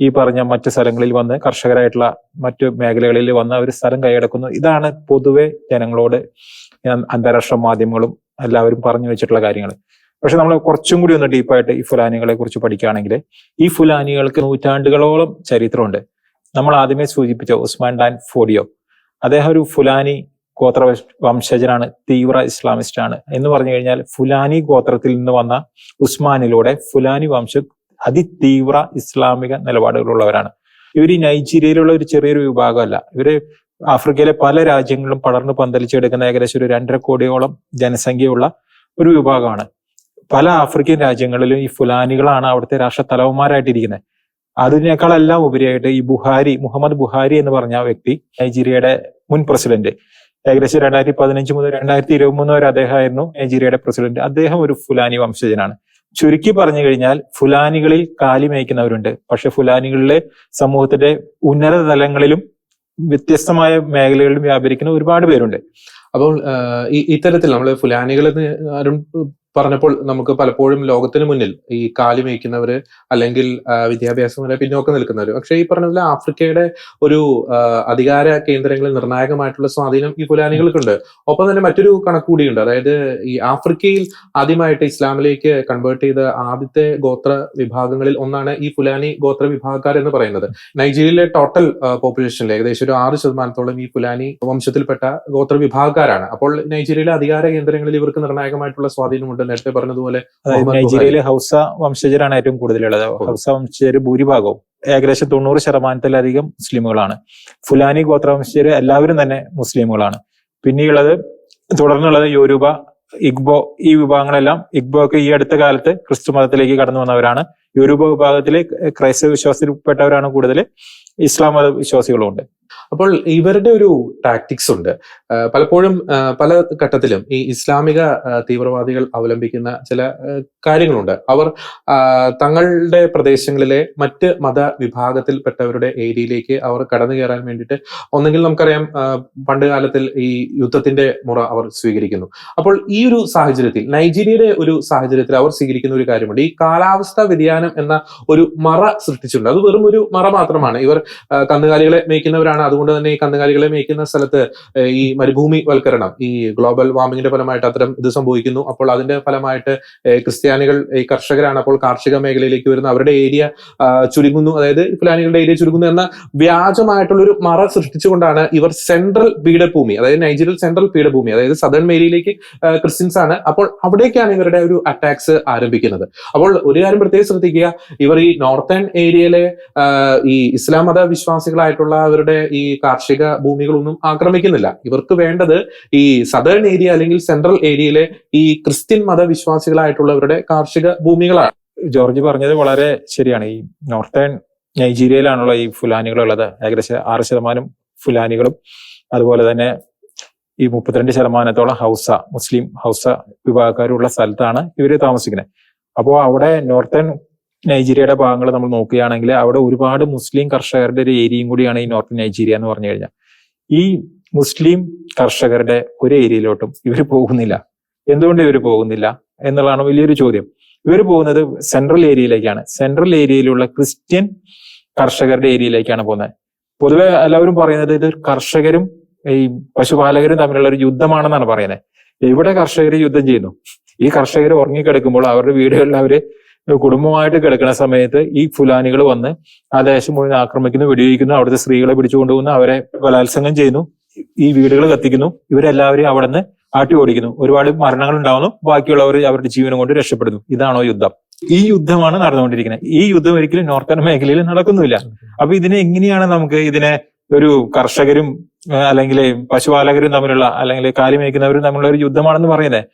ഈ പറഞ്ഞ മറ്റു സ്ഥലങ്ങളിൽ വന്ന് കർഷകരായിട്ടുള്ള മറ്റു മേഖലകളിൽ വന്ന് അവർ സ്ഥലം കൈയടക്കുന്നു. ഇതാണ് പൊതുവെ ജനങ്ങളോട് അന്താരാഷ്ട്ര മാധ്യമങ്ങളും എല്ലാവരും പറഞ്ഞു വെച്ചിട്ടുള്ള കാര്യങ്ങൾ. പക്ഷെ നമ്മൾ കുറച്ചും കൂടി ഒന്ന് ഡീപ്പായിട്ട് ഈ ഫുലാനികളെ കുറിച്ച് പഠിക്കുകയാണെങ്കിൽ ഈ ഫുലാനികൾക്ക് നൂറ്റാണ്ടുകളോളം ചരിത്രമുണ്ട്. നമ്മൾ ആദ്യമേ സൂചിപ്പിച്ച ഉസ്മാൻ ഡാൻ ഫോഡിയോ, അദ്ദേഹം ഒരു ഫുലാനി ഗോത്ര വംശജനാണ്, തീവ്ര ഇസ്ലാമിസ്റ്റ് ആണ്. എന്ന് പറഞ്ഞു കഴിഞ്ഞാൽ ഫുലാനി ഗോത്രത്തിൽ നിന്ന് വന്ന ഉസ്മാനിലൂടെ ഫുലാനി വംശം അതിതീവ്ര ഇസ്ലാമിക നിലപാടുകളുള്ളവരാണ്. ഇവർ ഈ നൈജീരിയയിലുള്ള ഒരു ചെറിയൊരു വിഭാഗമല്ല. ഇവര് ആഫ്രിക്കയിലെ പല രാജ്യങ്ങളിലും പടർന്ന് പന്തലിച്ചെടുക്കുന്ന ഏകദേശം ഒരു 2.5 കോടിയോളം ജനസംഖ്യയുള്ള ഒരു വിഭാഗമാണ്. പല ആഫ്രിക്കൻ രാജ്യങ്ങളിലും ഈ ഫുലാനികളാണ് അവിടുത്തെ രാഷ്ട്ര തലവന്മാരായിട്ടിരിക്കുന്നത്. അതിനേക്കാളെല്ലാം ഉപരിയായിട്ട് ഈ മുഹമ്മദ് ബുഹാരി എന്ന് പറഞ്ഞ വ്യക്തി, നൈജീരിയയുടെ മുൻ പ്രസിഡന്റ്, ഏകദേശം 2015 മുതൽ 2023 വരെ അദ്ദേഹമായിരുന്നു നൈജീരിയയുടെ പ്രസിഡന്റ്. അദ്ദേഹം ഒരു ഫുലാനി വംശജനാണ്. ചുരുക്കി പറഞ്ഞു കഴിഞ്ഞാൽ ഫുലാനികളിൽ കാലിമേയ്ക്കുന്നവരുണ്ട്. പക്ഷെ ഫുലാനികളിലെ സമൂഹത്തിന്റെ ഉന്നത തലങ്ങളിലും വ്യത്യസ്തമായ മേഖലകളിലും വ്യാപരിക്കുന്ന ഒരുപാട് പേരുണ്ട്. അപ്പോൾ ഇത്തരത്തിൽ നമ്മൾ ഫുലാനികൾ അരുൺ പറഞ്ഞപ്പോൾ നമുക്ക് പലപ്പോഴും ലോകത്തിന് മുന്നിൽ ഈ കാലി മേയ്ക്കുന്നവര് അല്ലെങ്കിൽ വിദ്യാഭ്യാസം വരെ പിന്നോക്കം നിൽക്കുന്നവര്, പക്ഷെ ഈ പറഞ്ഞ ആഫ്രിക്കയുടെ ഒരു അധികാര കേന്ദ്രങ്ങളിൽ നിർണായകമായിട്ടുള്ള സ്വാധീനം ഈ ഫുലാനികൾക്കുണ്ട്. ഒപ്പം തന്നെ മറ്റൊരു കണക്കുകൂടിയുണ്ട്. അതായത് ഈ ആഫ്രിക്കയിൽ ആദ്യമായിട്ട് ഇസ്ലാമിലേക്ക് കൺവേർട്ട് ചെയ്ത ആദ്യത്തെ ഗോത്ര വിഭാഗങ്ങളിൽ ഒന്നാണ് ഈ ഫുലാനി ഗോത്ര വിഭാഗക്കാർ എന്ന് പറയുന്നത്. നൈജീരിയയിലെ ടോട്ടൽ പോപ്പുലേഷനിൽ ഏകദേശം ഒരു 6% ഈ ഫുലാനി വംശത്തിൽപ്പെട്ട ഗോത്ര വിഭാഗക്കാരാണ്. അപ്പോൾ നൈജീരിയയിലെ അധികാര കേന്ദ്രങ്ങളിൽ ഇവർക്ക് നിർണായകമായിട്ടുള്ള സ്വാധീനമുണ്ട്. നേരത്തെ പറഞ്ഞതുപോലെ നൈജീരിയയിലെ ഹൗസ വംശജരാണ് ഏറ്റവും കൂടുതലുള്ളത്. ഹൗസ വംശജര് ഭൂരിഭാഗവും ഏകദേശം 90% മുസ്ലിമുകളാണ്. ഫുലാനി ഗോത്രവംശജര് എല്ലാവരും തന്നെ മുസ്ലിമുകളാണ്. തുടർന്നുള്ളത് യോരൂബ, ഇഗ്ബോ, ഈ വിഭാഗങ്ങളെല്ലാം. ഇഗ്ബോ ഒക്കെ ഈ അടുത്ത കാലത്ത് ക്രിസ്തു മതത്തിലേക്ക് കടന്നു വന്നവരാണ്. യോരൂബ വിഭാഗത്തിലെ ക്രൈസ്തവ വിശ്വാസത്തിൽപ്പെട്ടവരാണ് കൂടുതൽ. ഇസ്ലാം മത വിശ്വാസികളും ഉണ്ട്. അപ്പോൾ ഇവരുടെ ഒരു ടാക്ടിക്സ് ഉണ്ട്. പലപ്പോഴും പല ഘട്ടത്തിലും ഈ ഇസ്ലാമിക തീവ്രവാദികൾ അവലംബിക്കുന്ന ചില കാര്യങ്ങളുണ്ട്. അവർ തങ്ങളുടെ പ്രദേശങ്ങളിലെ മറ്റ് മതവിഭാഗത്തിൽപ്പെട്ടവരുടെ ഏരിയയിലേക്ക് അവർ കടന്നു കയറാൻ വേണ്ടിയിട്ട് ഒന്നെങ്കിൽ നമുക്കറിയാം പണ്ട് കാലത്തിൽ ഈ യുദ്ധത്തിന്റെ മുറ അവർ സ്വീകരിക്കുന്നു. അപ്പോൾ ഈ ഒരു സാഹചര്യത്തിൽ, നൈജീരിയയുടെ ഒരു സാഹചര്യത്തിൽ അവർ സ്വീകരിക്കുന്ന ഒരു കാര്യമുണ്ട്. ഈ കാലാവസ്ഥാ വ്യതിയാനം എന്ന ഒരു മറ സൃഷ്ടിച്ചിട്ടുണ്ട്. അത് വെറും ഒരു മറ മാത്രമാണ്. ഇവർ കന്നുകാലികളെ മേയ്ക്കുന്നവരാണ്. അതുകൊണ്ട് തന്നെ ഈ കന്നുകാലികളെ മേയ്ക്കുന്ന സ്ഥലത്ത് ഈ മരുഭൂമിവൽക്കരണം, ഈ ഗ്ലോബൽ വാർമിങ്ങിന്റെ ഫലമായിട്ട് അത്തരം ഇത് സംഭവിക്കുന്നു. അപ്പോൾ അതിന്റെ ഫലമായിട്ട് ക്രിസ്ത്യാനികൾ ഈ കർഷകരാണ്. അപ്പോൾ കാർഷിക മേഖലയിലേക്ക് വരുന്ന അവരുടെ ഏരിയ ചുരുങ്ങുന്നു, അതായത് ഫുലാനികളുടെ ഏരിയ ചുരുങ്ങുന്നു എന്ന വ്യാജമായിട്ടുള്ള ഒരു മറ സൃഷ്ടിച്ചുകൊണ്ടാണ് ഇവർ സെൻട്രൽ പീഠഭൂമി, അതായത് നൈജീരിയൽ സെൻട്രൽ പീഠഭൂമി, അതായത് സദേൺ ഏരിയയിലേക്ക് ക്രിസ്ത്യൻസ് ആണ്. അപ്പോൾ അവിടേക്കാണ് ഇവരുടെ ഒരു അറ്റാക്സ് ആരംഭിക്കുന്നത്. അപ്പോൾ ഒരു കാര്യം പ്രത്യേകം ശ്രദ്ധിക്കുക, ഇവർ ഈ നോർത്തേൺ ഏരിയയിലെ ഈ ഇസ്ലാം മത വിശ്വാസികളായിട്ടുള്ള അവരുടെ ഈ കാർഷിക ഭൂമികളൊന്നും ആക്രമിക്കുന്നില്ല. ഇവർക്ക് വേണ്ടത് ഈ സദേൺ ഏരിയ അല്ലെങ്കിൽ സെൻട്രൽ ഏരിയയിലെ ഈ ക്രിസ്ത്യൻ മതവിശ്വാസികളായിട്ടുള്ളവരുടെ കാർഷിക ഭൂമികളാണ്. ജോർജ് പറഞ്ഞത് വളരെ ശരിയാണ്. ഈ നോർത്തേൺ നൈജീരിയയിലാണുള്ള ഈ ഫുലാനികളുള്ളത്. ഏകദേശം 6% ഫുലാനികളും അതുപോലെ തന്നെ ഈ 32% മുസ്ലിം ഹൗസ വിഭാഗക്കാരുള്ള സ്ഥലത്താണ് ഇവര് താമസിക്കുന്നത്. അപ്പോൾ അവിടെ നോർത്തേൺ നൈജീരിയയുടെ ഭാഗങ്ങൾ നമ്മൾ നോക്കുകയാണെങ്കിൽ അവിടെ ഒരുപാട് മുസ്ലിം കർഷകരുടെ ഒരു ഏരിയയും കൂടിയാണ് ഈ നോർത്ത് നൈജീരിയ എന്ന് പറഞ്ഞു കഴിഞ്ഞാൽ. ഈ മുസ്ലിം കർഷകരുടെ ഒരു ഏരിയയിലോട്ടും ഇവർ പോകുന്നില്ല. എന്തുകൊണ്ട് ഇവർ പോകുന്നില്ല എന്നുള്ളതാണ് വലിയൊരു ചോദ്യം. ഇവർ പോകുന്നത് സെൻട്രൽ ഏരിയയിലേക്കാണ്. സെൻട്രൽ ഏരിയയിലുള്ള ക്രിസ്ത്യൻ കർഷകരുടെ ഏരിയയിലേക്കാണ് പോകുന്നത്. പൊതുവെ എല്ലാവരും പറയുന്നത് ഇത് കർഷകരും ഈ പശുപാലകരും തമ്മിലുള്ള ഒരു യുദ്ധമാണെന്നാണ് പറയുന്നത്. ഇവിടെ കർഷകർ യുദ്ധം ചെയ്യുന്നു. ഈ കർഷകർ ഉറങ്ങിക്കിടക്കുമ്പോൾ അവരുടെ വീടുകളിൽ അവര് കുടുംബമായിട്ട് കിടക്കുന്ന സമയത്ത് ഈ ഫുലാനികൾ വന്ന് ആ ദേശം മുഴുവൻ ആക്രമിക്കുന്നു, വെടിവെക്കുന്നു, അവിടുത്തെ സ്ത്രീകളെ പിടിച്ചുകൊണ്ടുപോകുന്നു, അവരെ ബലാത്സംഗം ചെയ്യുന്നു, ഈ വീടുകൾ കത്തിക്കുന്നു, ഇവരെല്ലാവരെയും അവിടെ നിന്ന് ആട്ടി ഓടിക്കുന്നു. ഒരുപാട് മരണങ്ങൾ ഉണ്ടാവുന്നു, ബാക്കിയുള്ളവർ അവരുടെ ജീവനം കൊണ്ട് രക്ഷപ്പെടുന്നു. ഇതാണോ യുദ്ധം? ഈ യുദ്ധമാണ് നടന്നുകൊണ്ടിരിക്കുന്നത്. ഈ യുദ്ധം ഒരിക്കലും നോർത്തേൺ മേഖലയിൽ നടക്കുന്നില്ല. അപ്പൊ ഇതിനെ എങ്ങനെയാണ് നമുക്ക് ഇതിനെ ഒരു കർഷകരും അല്ലെങ്കിൽ പശുപാലകരും തമ്മിലുള്ള അല്ലെങ്കിൽ കാലിമേയ്ക്കുന്നവരും തമ്മിലുള്ള ഒരു യുദ്ധമാണെന്ന് പറയുന്നത്?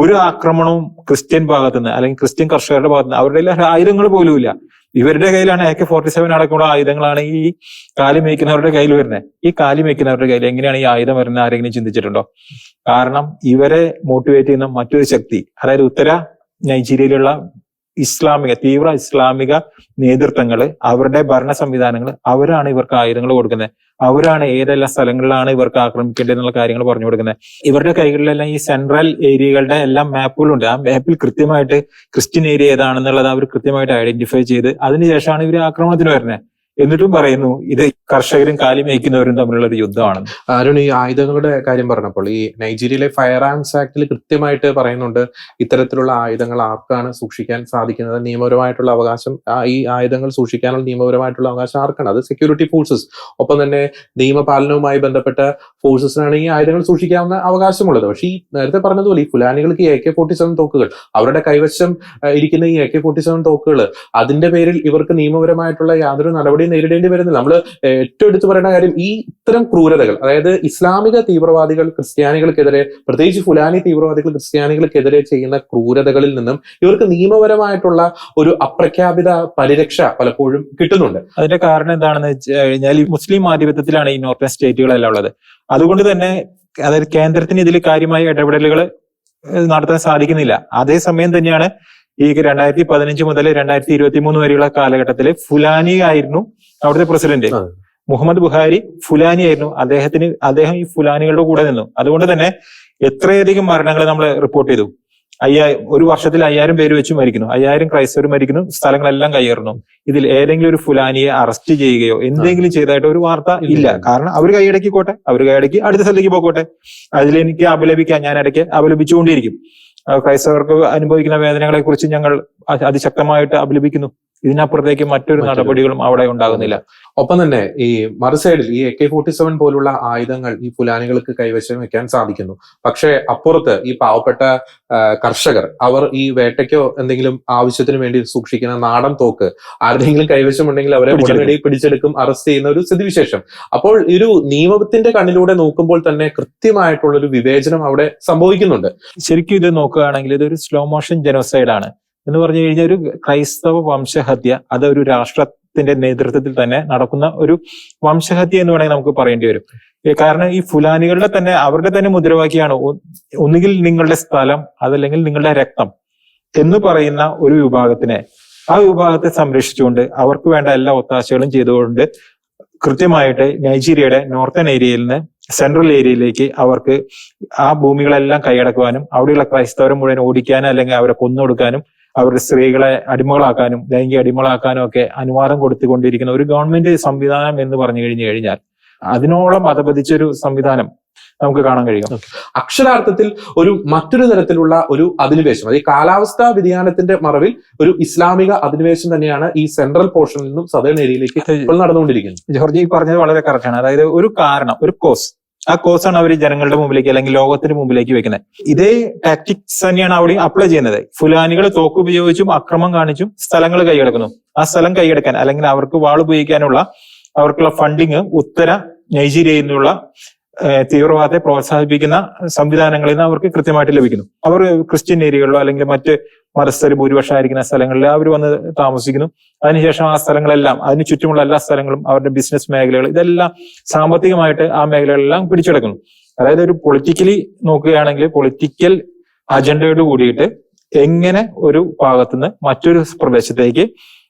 ഒരു ആക്രമണവും ക്രിസ്ത്യൻ ഭാഗത്തുനിന്ന് അല്ലെങ്കിൽ ക്രിസ്ത്യൻ കർഷകരുടെ ഭാഗത്തുനിന്ന് അവരുടെ ആയുധങ്ങൾ പോലുമില്ല. ഇവരുടെ കയ്യിലാണ് AK-47 അടക്കമുള്ള ആയുധങ്ങളാണ് ഈ കാലി മേയ്ക്കുന്നവരുടെ കയ്യിൽ വരുന്നത്. ഈ കാലി മേയ്ക്കുന്നവരുടെ കയ്യിൽ എങ്ങനെയാണ് ഈ ആയുധം വരുന്നത് ആരെങ്കിലും ചിന്തിച്ചിട്ടുണ്ടോ? കാരണം ഇവരെ മോട്ടിവേറ്റ് ചെയ്യുന്ന മറ്റൊരു ശക്തി, അതായത് ഉത്തര നൈജീരിയയിലുള്ള തീവ്ര ഇസ്ലാമിക നേതൃത്വങ്ങള്, അവരുടെ ഭരണ സംവിധാനങ്ങൾ, അവരാണ് ഇവർക്ക് ആയുധങ്ങൾ കൊടുക്കുന്നത്. അവരാണ് ഏതെല്ലാം സ്ഥലങ്ങളിലാണ് ഇവർക്ക് ആക്രമിക്കേണ്ടത് എന്നുള്ള കാര്യങ്ങൾ പറഞ്ഞു കൊടുക്കുന്നത്. ഇവരുടെ കൈകളിലെല്ലാം ഈ സെൻട്രൽ ഏരിയകളുടെ എല്ലാം മാപ്പുകളുണ്ട്. ആ മാപ്പിൽ കൃത്യമായിട്ട് ക്രിസ്ത്യൻ ഏരിയ ഏതാണെന്നുള്ളത് അവർ കൃത്യമായിട്ട് ഐഡന്റിഫൈ ചെയ്ത് അതിനുശേഷമാണ് ഇവർ ആക്രമണത്തിന് വരുന്നത്. എന്നിട്ടും പറയുന്നു ഇത് കർഷകരും കാലി മേയ്ക്കുന്നവരും തമ്മിലുള്ള ഒരു യുദ്ധമാണെന്ന്. അരുൺ, ഈ ആയുധങ്ങളുടെ കാര്യം പറഞ്ഞപ്പോൾ ഈ നൈജീരിയയിലെ ഫയർ ആർംസ് ആക്ടിൽ കൃത്യമായിട്ട് പറയുന്നുണ്ട് ഇത്തരത്തിലുള്ള ആയുധങ്ങൾ ആർക്കാണ് സൂക്ഷിക്കാൻ സാധിക്കുന്നത്, നിയമപരമായിട്ടുള്ള അവകാശം, ഈ ആയുധങ്ങൾ സൂക്ഷിക്കാനുള്ള നിയമപരമായിട്ടുള്ള അവകാശം ആർക്കാണ്? അത് സെക്യൂരിറ്റി ഫോഴ്സസ്, ഒപ്പം തന്നെ നിയമപാലനവുമായി ബന്ധപ്പെട്ട ഫോഴ്സസിനാണ് ഈ ആയുധങ്ങൾ സൂക്ഷിക്കാവുന്ന അവകാശമുള്ളത്. പക്ഷേ ഈ നേരത്തെ പറഞ്ഞതുപോലെ ഈ ഫുലാനികൾക്ക് ഈ AK-47 തോക്കുകൾ, അവരുടെ കൈവശം ഇരിക്കുന്ന ഈ AK-47 തോക്കുകൾ, അതിന്റെ പേരിൽ ഇവർക്ക് നിയമപരമായിട്ടുള്ള യാതൊരു നടപടിയും നേരിടേണ്ടി വരുന്നില്ല. നമ്മൾ ഏറ്റവും എടുത്തു പറയുന്ന കാര്യം, ഈ ഇത്തരം ക്രൂരതകൾ, അതായത് ഇസ്ലാമിക തീവ്രവാദികൾ ക്രിസ്ത്യാനികൾക്കെതിരെ, പ്രത്യേകിച്ച് ഫുലാനി തീവ്രവാദികൾ ക്രിസ്ത്യാനികൾക്കെതിരെ ചെയ്യുന്ന ക്രൂരതകളിൽ നിന്നും ഇവർക്ക് നിയമപരമായിട്ടുള്ള ഒരു അപ്രഖ്യാപിത പരിരക്ഷ പലപ്പോഴും കിട്ടുന്നുണ്ട്. അതിന്റെ കാരണം എന്താണെന്ന് വെച്ച് കഴിഞ്ഞാൽ ഈ മുസ്ലിം ആധിപത്യത്തിലാണ് ഈ നോർത്തേൺ സ്റ്റേറ്റുകളെല്ലാം ഉള്ളത്. അതുകൊണ്ട് തന്നെ അതായത് കേന്ദ്രത്തിന് ഇതിൽ കാര്യമായ ഇടപെടലുകൾ നടത്താൻ സാധിക്കുന്നില്ല. അതേസമയം തന്നെയാണ് ഈ 2015 മുതൽ 2023 വരെയുള്ള കാലഘട്ടത്തിൽ ഫുലാനി ആയിരുന്നു അവിടുത്തെ പ്രസിഡന്റ്. മുഹമ്മദ് ബുഹാരി ഫുലാനി ആയിരുന്നു. അദ്ദേഹം ഈ ഫുലാനികളുടെ കൂടെ നിന്നു. അതുകൊണ്ട് തന്നെ എത്രയധികം മരണങ്ങൾ നമ്മൾ റിപ്പോർട്ട് ചെയ്തു. ഒരു വർഷത്തിൽ 5000 പേര് വെച്ച് മരിക്കുന്നു, 5000 ക്രൈസ്തവർ മരിക്കുന്നു, സ്ഥലങ്ങളെല്ലാം കൈയേറുന്നു. ഇതിൽ ഏതെങ്കിലും ഒരു ഫുലാനിയെ അറസ്റ്റ് ചെയ്യുകയോ എന്തെങ്കിലും ചെയ്തതായിട്ട് ഒരു വാർത്ത ഇല്ല. കാരണം അവർ കൈയടക്കിക്കോട്ടെ, അവർ കൈയടക്കി അടുത്ത സ്ഥലത്തേക്ക് പോയിക്കോട്ടെ. അതിലെനിക്ക് അപലപിക്കാൻ, ഞാൻ ഇടയ്ക്ക് അപലപിച്ചുകൊണ്ടിരിക്കും. ക്രൈസ്തവർക്ക് അനുഭവിക്കുന്ന വേദനകളെ കുറിച്ച് ഞങ്ങൾ അതിശക്തമായിട്ട് അപലപിക്കുന്നു. ഇതിനപ്പുറത്തേക്ക് മറ്റൊരു നടപടികളും അവിടെ ഉണ്ടാകുന്നില്ല. ഒപ്പം തന്നെ ഈ മറുസൈഡിൽ ഈ AK-47 പോലുള്ള ആയുധങ്ങൾ ഈ ഫുലാനികൾക്ക് കൈവശം വെക്കാൻ സാധിക്കുന്നു. പക്ഷെ അപ്പുറത്ത് ഈ പാവപ്പെട്ട കർഷകർ, അവർ ഈ വേട്ടയ്ക്കോ എന്തെങ്കിലും ആവശ്യത്തിന് വേണ്ടി സൂക്ഷിക്കുന്ന നാടൻ തോക്ക് ആരുടെയെങ്കിലും കൈവശമുണ്ടെങ്കിൽ അവരെ ഉടനടി പിടിച്ചെടുക്കും, അറസ്റ്റ് ചെയ്യുന്ന ഒരു സ്ഥിതിവിശേഷം. അപ്പോൾ ഒരു നിയമത്തിന്റെ കണ്ണിലൂടെ നോക്കുമ്പോൾ തന്നെ കൃത്യമായിട്ടുള്ള ഒരു വിവേചനം അവിടെ സംഭവിക്കുന്നുണ്ട്. ശരിക്കും ഇത് നോക്കുകയാണെങ്കിൽ ഇതൊരു സ്ലോ മോഷൻ ജനോസൈഡ് ആണ് എന്ന് പറഞ്ഞു കഴിഞ്ഞാൽ ഒരു ക്രൈസ്തവ വംശഹത്യ, അത് ഒരു രാഷ്ട്രത്തിന്റെ നേതൃത്വത്തിൽ തന്നെ നടക്കുന്ന ഒരു വംശഹത്യ എന്ന് വേണമെങ്കിൽ നമുക്ക് പറയേണ്ടി വരും. കാരണം ഈ ഫുലാനികളുടെ തന്നെ, അവരുടെ തന്നെ മുദ്രാവാക്യമാണ് ഒന്നുകിൽ നിങ്ങളുടെ സ്ഥലം, അതല്ലെങ്കിൽ നിങ്ങളുടെ രക്തം എന്ന് പറയുന്ന ഒരു വിഭാഗത്തിനെ, ആ വിഭാഗത്തെ സംരക്ഷിച്ചുകൊണ്ട് അവർക്ക് വേണ്ട എല്ലാ ഒത്താശകളും ചെയ്തുകൊണ്ട് കൃത്യമായിട്ട് നൈജീരിയയുടെ നോർത്തേൺ ഏരിയയിൽ നിന്ന് സെൻട്രൽ ഏരിയയിലേക്ക് അവർക്ക് ആ ഭൂമികളെല്ലാം കൈയടക്കുവാനും അവിടെയുള്ള ക്രൈസ്തവരെ മുഴുവൻ ഓടിക്കാനും അല്ലെങ്കിൽ അവരെ കൊന്നൊടുക്കാനും അവരുടെ സ്ത്രീകളെ അടിമകളാക്കാനും ലൈംഗിക അടിമകളാക്കാനും ഒക്കെ അനുവാദം കൊടുത്തുകൊണ്ടിരിക്കുന്ന ഒരു ഗവൺമെന്റ് സംവിധാനം എന്ന് പറഞ്ഞു കഴിഞ്ഞാൽ അതിനോളം അധപതിച്ചൊരു സംവിധാനം നമുക്ക് കാണാൻ കഴിയും. അക്ഷരാർത്ഥത്തിൽ മറ്റൊരു തരത്തിലുള്ള ഒരു അധിനിവേശം, അത് ഈ കാലാവസ്ഥാ വ്യതിയാനത്തിന്റെ മറവിൽ ഒരു ഇസ്ലാമിക അധിനിവേശം തന്നെയാണ് ഈ സെൻട്രൽ പോർഷനിൽ നിന്നും സദേൺ ഏരിയയിലേക്ക് ഇപ്പോൾ നടന്നുകൊണ്ടിരിക്കുന്നത്. ജോർജ് ഈ പറഞ്ഞത് വളരെ കറക്റ്റാണ്. അതായത് ഒരു കാരണം, ഒരു കോസ്, ആ കോസാണ് അവർ ജനങ്ങളുടെ മുമ്പിലേക്ക് അല്ലെങ്കിൽ ലോകത്തിന് മുമ്പിലേക്ക് വെക്കുന്നത്. ഇതേ ടാക്ടിക്സ് തന്നെയാണ് അവിടെ അപ്ലൈ ചെയ്യുന്നത്. ഫുലാനികൾ തോക്ക് ഉപയോഗിച്ചും അക്രമം കാണിച്ചും സ്ഥലങ്ങൾ കൈയടക്കുന്നു. ആ സ്ഥലം കൈയടക്കാൻ അല്ലെങ്കിൽ അവർക്ക് വാൾ ഉപയോഗിക്കാനുള്ള അവർക്കുള്ള ഫണ്ടിങ് ഉത്തര നൈജീരിയയിൽ നിന്നുള്ള തീവ്രവാദത്തെ പ്രോത്സാഹിപ്പിക്കുന്ന സംവിധാനങ്ങളിൽ നിന്ന് അവർക്ക് കൃത്യമായിട്ട് ലഭിക്കുന്നു. അവർ ക്രിസ്ത്യൻ ഏരിയകളിലോ അല്ലെങ്കിൽ മറ്റ് മതസ്ഥർ ഭൂരിപക്ഷമായിരിക്കുന്ന സ്ഥലങ്ങളിൽ അവർ വന്ന് താമസിക്കുന്നു. അതിനുശേഷം ആ സ്ഥലങ്ങളെല്ലാം, അതിന് ചുറ്റുമുള്ള എല്ലാ സ്ഥലങ്ങളും, അവരുടെ ബിസിനസ് മേഖലകൾ, ഇതെല്ലാം സാമ്പത്തികമായിട്ട് ആ മേഖലകളെല്ലാം പിടിച്ചെടുക്കുന്നു. അതായത് ഒരു പൊളിറ്റിക്കലി നോക്കുകയാണെങ്കിൽ പൊളിറ്റിക്കൽ അജണ്ടയോട് കൂടിയിട്ട് എങ്ങനെ ഒരു ഭാഗത്തുനിന്ന് മറ്റൊരു പ്രദേശത്തേക്ക്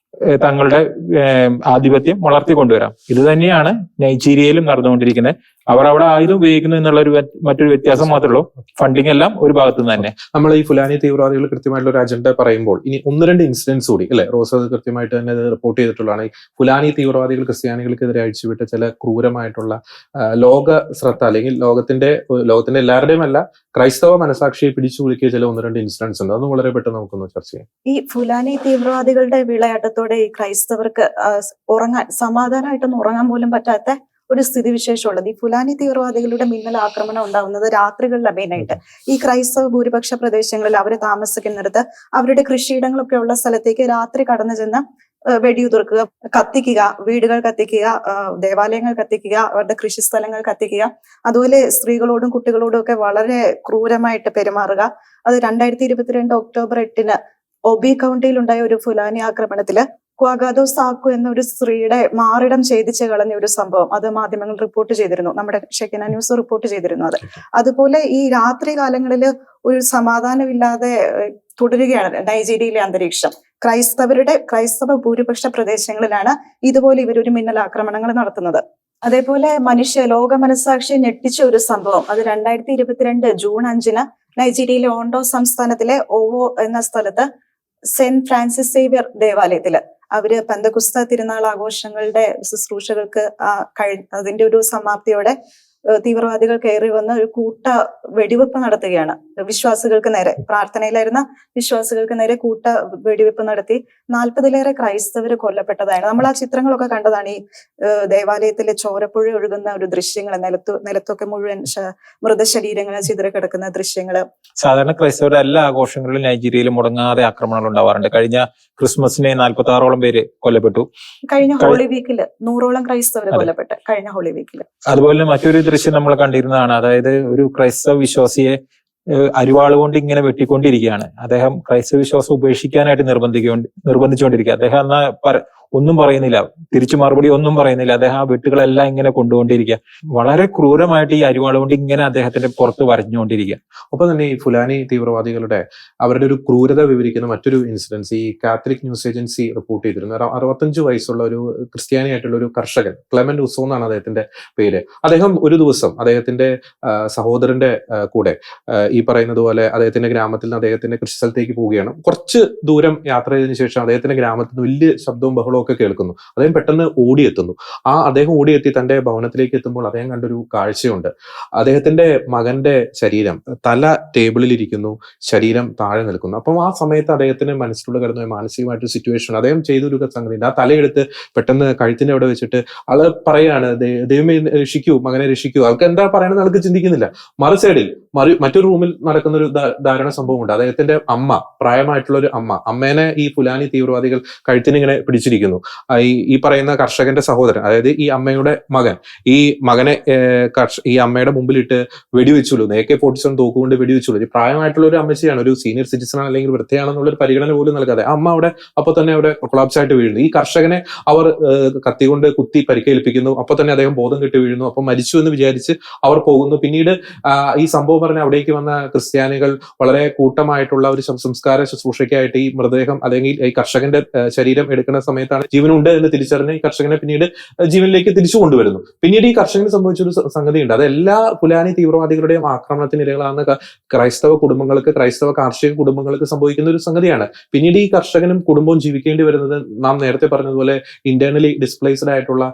തങ്ങളുടെ ആധിപത്യം വളർത്തിക്കൊണ്ടുവരാം. ഇത് തന്നെയാണ് നൈജീരിയയിലും നടന്നുകൊണ്ടിരിക്കുന്നത്. അവർ അവിടെ ആയുധം ഉപയോഗിക്കുന്നു എന്നുള്ള മറ്റൊരു വ്യത്യാസം മാത്രമേ ഉള്ളൂ. ഫണ്ടിങ് എല്ലാം ഒരു ഭാഗത്തു നിന്ന് തന്നെ. നമ്മൾ ഈ ഫുലാനി തീവ്രവാദികൾ കൃത്യമായിട്ടുള്ള ഒരു അജണ്ട പറയുമ്പോൾ ഇനി 1-2 ഇൻസിഡൻസ് കൂടി അല്ലെ, റോസ് അത് കൃത്യമായിട്ട് തന്നെ റിപ്പോർട്ട് ചെയ്തിട്ടുള്ളതാണ്. ഈ ഫുലാനി തീവ്രവാദികൾ ക്രിസ്ത്യാനികൾക്കെതിരെ അഴിച്ചുവിട്ട ചില ക്രൂരമായിട്ടുള്ള ലോക ശ്രദ്ധ അല്ലെങ്കിൽ ലോകത്തിന്റെ എല്ലാവരുടെയും അല്ല, ക്രൈസ്തവ മനസാക്ഷിയെ പിടിച്ചു കുലുക്കിയ ചില 1-2 ഇൻസിഡൻസ് ഉണ്ട്. അത് വളരെ പെട്ടെന്ന് നമുക്കൊന്ന് ചർച്ച ചെയ്യാം. ഈ ഫുലാനി തീവ്രവാദികളുടെ വിളയാട്ടത്തോടെ ഈ ക്രൈസ്തവർക്ക് സമാധാനമായിട്ടൊന്നും ഉറങ്ങാൻ പോലും പറ്റാത്ത ഒരു സ്ഥിതിവിശേഷമുള്ളത്. ഈ ഫുലാനി തീവ്രവാദികളുടെ മിന്നൽ ആക്രമണം ഉണ്ടാവുന്നത് രാത്രികളിലാണ് മെയിനായിട്ട്. ഈ ക്രൈസ്തവ ഭൂരിപക്ഷ പ്രദേശങ്ങളിൽ അവർ താമസിക്കുന്നിടത്ത് അവരുടെ കൃഷിയിടങ്ങളൊക്കെ ഉള്ള സ്ഥലത്തേക്ക് രാത്രി കടന്നു ചെന്ന് വെടിയുതിർക്കുക, കത്തിക്കുക, വീടുകൾ കത്തിക്കുക, ദേവാലയങ്ങൾ കത്തിക്കുക, അവരുടെ കൃഷിസ്ഥലങ്ങൾ കത്തിക്കുക, അതുപോലെ സ്ത്രീകളോടും കുട്ടികളോടും ഒക്കെ വളരെ ക്രൂരമായിട്ട് പെരുമാറുക. അത് 2022 ഒക്ടോബർ 8 ഒബി കൗണ്ടിയിൽ ഉണ്ടായ ഒരു ഫുലാനി ആക്രമണത്തില് ക്വാഗാദോ സാക്കു എന്ന ഒരു സ്ത്രീയുടെ മാറിടം ഛേദിച്ച് കളഞ്ഞ ഒരു സംഭവം, അത് മാധ്യമങ്ങൾ റിപ്പോർട്ട് ചെയ്തിരുന്നു, നമ്മുടെ ഷെക്കിന ന്യൂസ് റിപ്പോർട്ട് ചെയ്തിരുന്നു അത്. അതുപോലെ ഈ രാത്രി കാലങ്ങളിൽ ഒരു സമാധാനമില്ലാതെ തുടരുകയാണ് നൈജീരിയയിലെ അന്തരീക്ഷം. ക്രൈസ്തവ ഭൂരിപക്ഷ പ്രദേശങ്ങളിലാണ് ഇതുപോലെ ഇവരൊരു മിന്നൽ ആക്രമണങ്ങൾ നടത്തുന്നത്. അതേപോലെ ലോക മനസാക്ഷിയെ ഞെട്ടിച്ച ഒരു സംഭവം, അത് 2022 ജൂൺ 5 നൈജീരിയയിലെ ഓണ്ടോ സംസ്ഥാനത്തിലെ ഓവോ എന്ന സ്ഥലത്ത് സെന്റ് ഫ്രാൻസിസ് സേവിയർ ദേവാലയത്തില് അവര് പെന്തക്കുസ്ത തിരുനാൾ ആഘോഷങ്ങളുടെ ശുശ്രൂഷകൾക്ക് അതിന്റെ ഒരു സമാപ്തിയോടെ തീവ്രവാദികൾ കയറി വന്ന് ഒരു കൂട്ട വെടിവെപ്പ് നടത്തുകയാണ് വിശ്വാസികൾക്ക് നേരെ. പ്രാർത്ഥനയിലായിരുന്ന വിശ്വാസികൾക്ക് നേരെ കൂട്ട വെടിവെപ്പ് നടത്തി 40-ലേറെ ക്രൈസ്തവര് കൊല്ലപ്പെട്ടതാണ്. നമ്മൾ ആ ചിത്രങ്ങളൊക്കെ കണ്ടതാണ്. ഈ ദേവാലയത്തിലെ ചോരപ്പുഴ ഒഴുകുന്ന ഒരു ദൃശ്യങ്ങൾ, നിലത്തൊക്കെ മുഴുവൻ മൃതശരീരങ്ങൾ ചിതറിക്കിടക്കുന്ന ദൃശ്യങ്ങള്. സാധാരണ ക്രൈസ്തവരുടെ എല്ലാ ആഘോഷങ്ങളിലും നൈജീരിയയിൽ മുടങ്ങാതെ ആക്രമണങ്ങൾ ഉണ്ടാവാറുണ്ട്. കഴിഞ്ഞ ക്രിസ്മസിന് 46ഓളം പേര് കൊല്ലപ്പെട്ടു. കഴിഞ്ഞ ഹോളി വീക്കില് 100ഓളം ക്രൈസ്തവര് കൊല്ലപ്പെട്ടു കഴിഞ്ഞ ഹോളി വീക്കില്. അതുപോലെ മറ്റൊരു ദൃശ്യം നമ്മൾ കണ്ടിരുന്നതാണ്. അതായത് ഒരു ക്രൈസ്തവ വിശ്വാസിയെ അരിവാള് കൊണ്ട് ഇങ്ങനെ വെട്ടിക്കൊണ്ടിരിക്കുകയാണ്. അദ്ദേഹം ക്രൈസ്തവ വിശ്വാസം ഉപേക്ഷിക്കാനായിട്ട് നിർബന്ധിച്ചുകൊണ്ടിരിക്കുക. അദ്ദേഹം എന്നാ ഒന്നും പറയുന്നില്ല, തിരിച്ചു മറുപടി ഒന്നും പറയുന്നില്ല. അദ്ദേഹം ആ വെട്ടുകളെല്ലാം ഇങ്ങനെ കൊണ്ടുകൊണ്ടിരിക്കുക. വളരെ ക്രൂരമായിട്ട് ഈ അരിവാള് കൊണ്ട് ഇങ്ങനെ അദ്ദേഹത്തിന്റെ പുറത്ത് വരഞ്ഞുകൊണ്ടിരിക്കുക. ഒപ്പം തന്നെ ഈ ഫുലാനി തീവ്രവാദികളുടെ അവരുടെ ഒരു ക്രൂരത വിവരിക്കുന്ന മറ്റൊരു ഇൻസിഡൻസ് ഈ കാത്തലിക് ന്യൂസ് ഏജൻസി റിപ്പോർട്ട് ചെയ്തിരുന്നു. 65 വയസ്സുള്ള ഒരു ക്രിസ്ത്യാനിയായിട്ടുള്ള ഒരു കർഷകൻ, ക്ലെമന്റ് ഉസോ എന്നാണ് അദ്ദേഹത്തിന്റെ പേര്. അദ്ദേഹം ഒരു ദിവസം അദ്ദേഹത്തിന്റെ സഹോദരന്റെ കൂടെ ഈ പറയുന്നത് പോലെ അദ്ദേഹത്തിന്റെ ഗ്രാമത്തിൽ നിന്ന് അദ്ദേഹത്തിന്റെ കൃഷിസ്ഥലത്തേക്ക് പോവുകയാണ്. കുറച്ച് ദൂരം യാത്ര ചെയ്തതിനു ശേഷം അദ്ദേഹത്തിന്റെ ഗ്രാമത്തിൽ നിന്ന് വലിയ ശബ്ദവും ബഹളവും ഒക്കെ കേൾക്കുന്നു. അദ്ദേഹം പെട്ടെന്ന് ഓടിയെത്തുന്നു. അദ്ദേഹം ഓടിയെത്തി തന്റെ ഭവനത്തിലേക്ക് എത്തുമ്പോൾ അദ്ദേഹം കണ്ടൊരു കാഴ്ചയുണ്ട്. അദ്ദേഹത്തിന്റെ മകന്റെ ശരീരം, തല ടേബിളിൽ ഇരിക്കുന്നു, ശരീരം താഴെ നിൽക്കുന്നു. അപ്പം ആ സമയത്ത് അദ്ദേഹത്തിന് മനസ്സിലുള്ള കിടന്ന മാനസികമായിട്ടൊരു സിറ്റുവേഷൻ, അദ്ദേഹം ചെയ്തൊരു സംഗതിയുണ്ട്. ആ തലയെടുത്ത് പെട്ടെന്ന് കഴുത്തിന്റെ അവിടെ വെച്ചിട്ട് ആള് പറയാണ്, ദൈവമേ രക്ഷിക്കൂ, മകനെ രക്ഷിക്കൂ. ആൾക്ക് എന്താ പറയണമെന്ന് ആൾക്ക് ചിന്തിക്കുന്നില്ല. മറു സൈഡിൽ മറ്റൊരു റൂമിൽ നടക്കുന്ന ഒരു ദാരുണ സംഭവമുണ്ട്. അദ്ദേഹത്തിന്റെ അമ്മ, പ്രായമായിട്ടുള്ള ഒരു അമ്മേനെ ഈ ഫുലാനി തീവ്രവാദികൾ കഴുത്തിനിങ്ങനെ പിടിച്ചിരിക്കുന്നു. ഈ പറയുന്ന കർഷകന്റെ സഹോദരൻ, അതായത് ഈ അമ്മയുടെ മകൻ, ഈ മകനെ ഈ അമ്മയുടെ മുമ്പിലിട്ട് വെടിവെച്ചുള്ളൂ. AK-47 തോക്കുകൊണ്ട് വെടിവെച്ചുള്ളൂ. ഈ പ്രായമായിട്ടുള്ള ഒരു അമ്മച്ചിയാണ്, ഒരു സീനിയർ സിറ്റിസൺ അല്ലെങ്കിൽ വൃദ്ധയാണെന്നുള്ള ഒരു പരിഗണന പോലും നൽകാതെ അമ്മ അവിടെ അപ്പൊ തന്നെ അവിടെ കൊളാപ്സ് ആയിട്ട് വീഴുന്നു. ഈ കർഷകനെ അവർ കത്തികൊണ്ട് കുത്തി പരിക്കേൽപ്പിക്കുന്നു. അപ്പൊ തന്നെ അദ്ദേഹം ബോധം കെട്ടി വീഴുന്നു. അപ്പൊ മരിച്ചു എന്ന് വിചാരിച്ച് അവർ പോകുന്നു. പിന്നീട് ഈ സംഭവം പറഞ്ഞ അവിടേക്ക് വന്ന ക്രിസ്ത്യാനികൾ വളരെ കൂട്ടമായിട്ടുള്ള ഒരു സംസ്കാര ശുശ്രൂഷയ്ക്കായിട്ട് ഈ മൃതദേഹം അല്ലെങ്കിൽ ഈ കർഷകന്റെ ശരീരം എടുക്കുന്ന സമയത്താണ് ജീവനുണ്ട് എന്ന് തിരിച്ചറിഞ്ഞ് ഈ കർഷകനെ പിന്നീട് ജീവനിലേക്ക് തിരിച്ചു കൊണ്ടുവരുന്നു. പിന്നീട് ഈ കർഷകന് സംഭവിച്ചൊരു സംഗതിയുണ്ട്. അത് എല്ലാ ഫുലാനി തീവ്രവാദികളുടെയും ആക്രമണത്തിന് ഇരകളാകുന്ന ക്രൈസ്തവ കുടുംബങ്ങൾക്ക്, ക്രൈസ്തവ കാർഷിക കുടുംബങ്ങൾക്ക് സംഭവിക്കുന്ന ഒരു സംഗതിയാണ്. പിന്നീട് ഈ കർഷകനും കുടുംബവും ജീവിക്കേണ്ടി വരുന്നത് നാം നേരത്തെ പറഞ്ഞതുപോലെ ഇന്റേണലി ഡിസ്പ്ലേസ്ഡ് ആയിട്ടുള്ള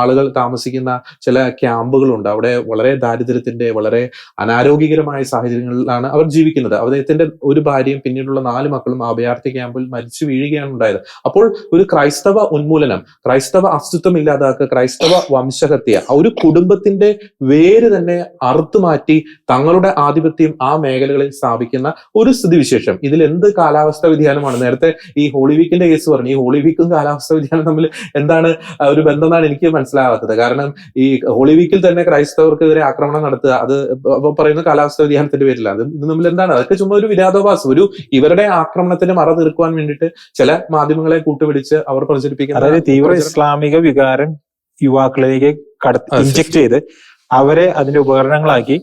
ആളുകൾ താമസിക്കുന്ന ചില ക്യാമ്പുകളുണ്ട്. അവിടെ വളരെ ദാരിദ്ര്യത്തിന്റെ, വളരെ അനാരോഗ്യകരമായ സാഹചര്യങ്ങളിലാണ് അവർ ജീവിക്കുന്നത്. അദ്ദേഹത്തിന്റെ ഒരു ഭാര്യയും പിന്നീടുള്ള 4 മക്കളും അഭയാർത്ഥി ക്യാമ്പിൽ മരിച്ചു വീഴുകയാണ് ഉണ്ടായത്. അപ്പോൾ ഒരു ക്രൈസ്തവ ഉന്മൂലനം, ക്രൈസ്തവ അസ്തിത്വം ഇല്ലാതാക്കുക, ക്രൈസ്തവ വംശഹത്യ, ഒരു കുടുംബത്തിന്റെ വേര് തന്നെ അറുത്തുമാറ്റി തങ്ങളുടെ ആധിപത്യം ആ മേഖലകളിൽ സ്ഥാപിക്കുന്ന ഒരു സ്ഥിതിവിശേഷം. ഇതിൽ എന്ത് കാലാവസ്ഥാ വ്യതിയാനമാണ്? നേരത്തെ ഈ ഹോളി വീക്കിന്റെ കേസ് പറഞ്ഞു. ഈ ഹോളി വീക്കും കാലാവസ്ഥാ വ്യതിയാനം തമ്മിൽ എന്താണ് ഒരു ബന്ധം എന്നാണ് എനിക്ക് മനസ്സിലാവാത്തത്. കാരണം ഈ ഹോളി വീക്കിൽ തന്നെ ക്രൈസ്തവർക്കെതിരെ ആക്രമണം നടത്തുക, അത് പറയുന്ന കാലാവസ്ഥാ വ്യതിയാനത്തിന്റെ പേരില്ല. ഇത് തമ്മിൽ എന്താണ്? അതൊക്കെ ചുമ്മാ ഒരു വിരോധാഭാസം, ഇവരുടെ ആക്രമണത്തിന് മറ തീർക്കുവാൻ വേണ്ടിയിട്ട് ചില മാധ്യമങ്ങളെ കൂട്ടുപിടിച്ച് അവർ പ്രചരിപ്പിക്കുന്ന, അതായത് തീവ്ര ഇസ്ലാമിക വികാരം യുവാക്കളിലേക്ക് ഇൻജെക്ട് ചെയ്ത് അവരെ അതിന്റെ ഉപകരണങ്ങളാക്കി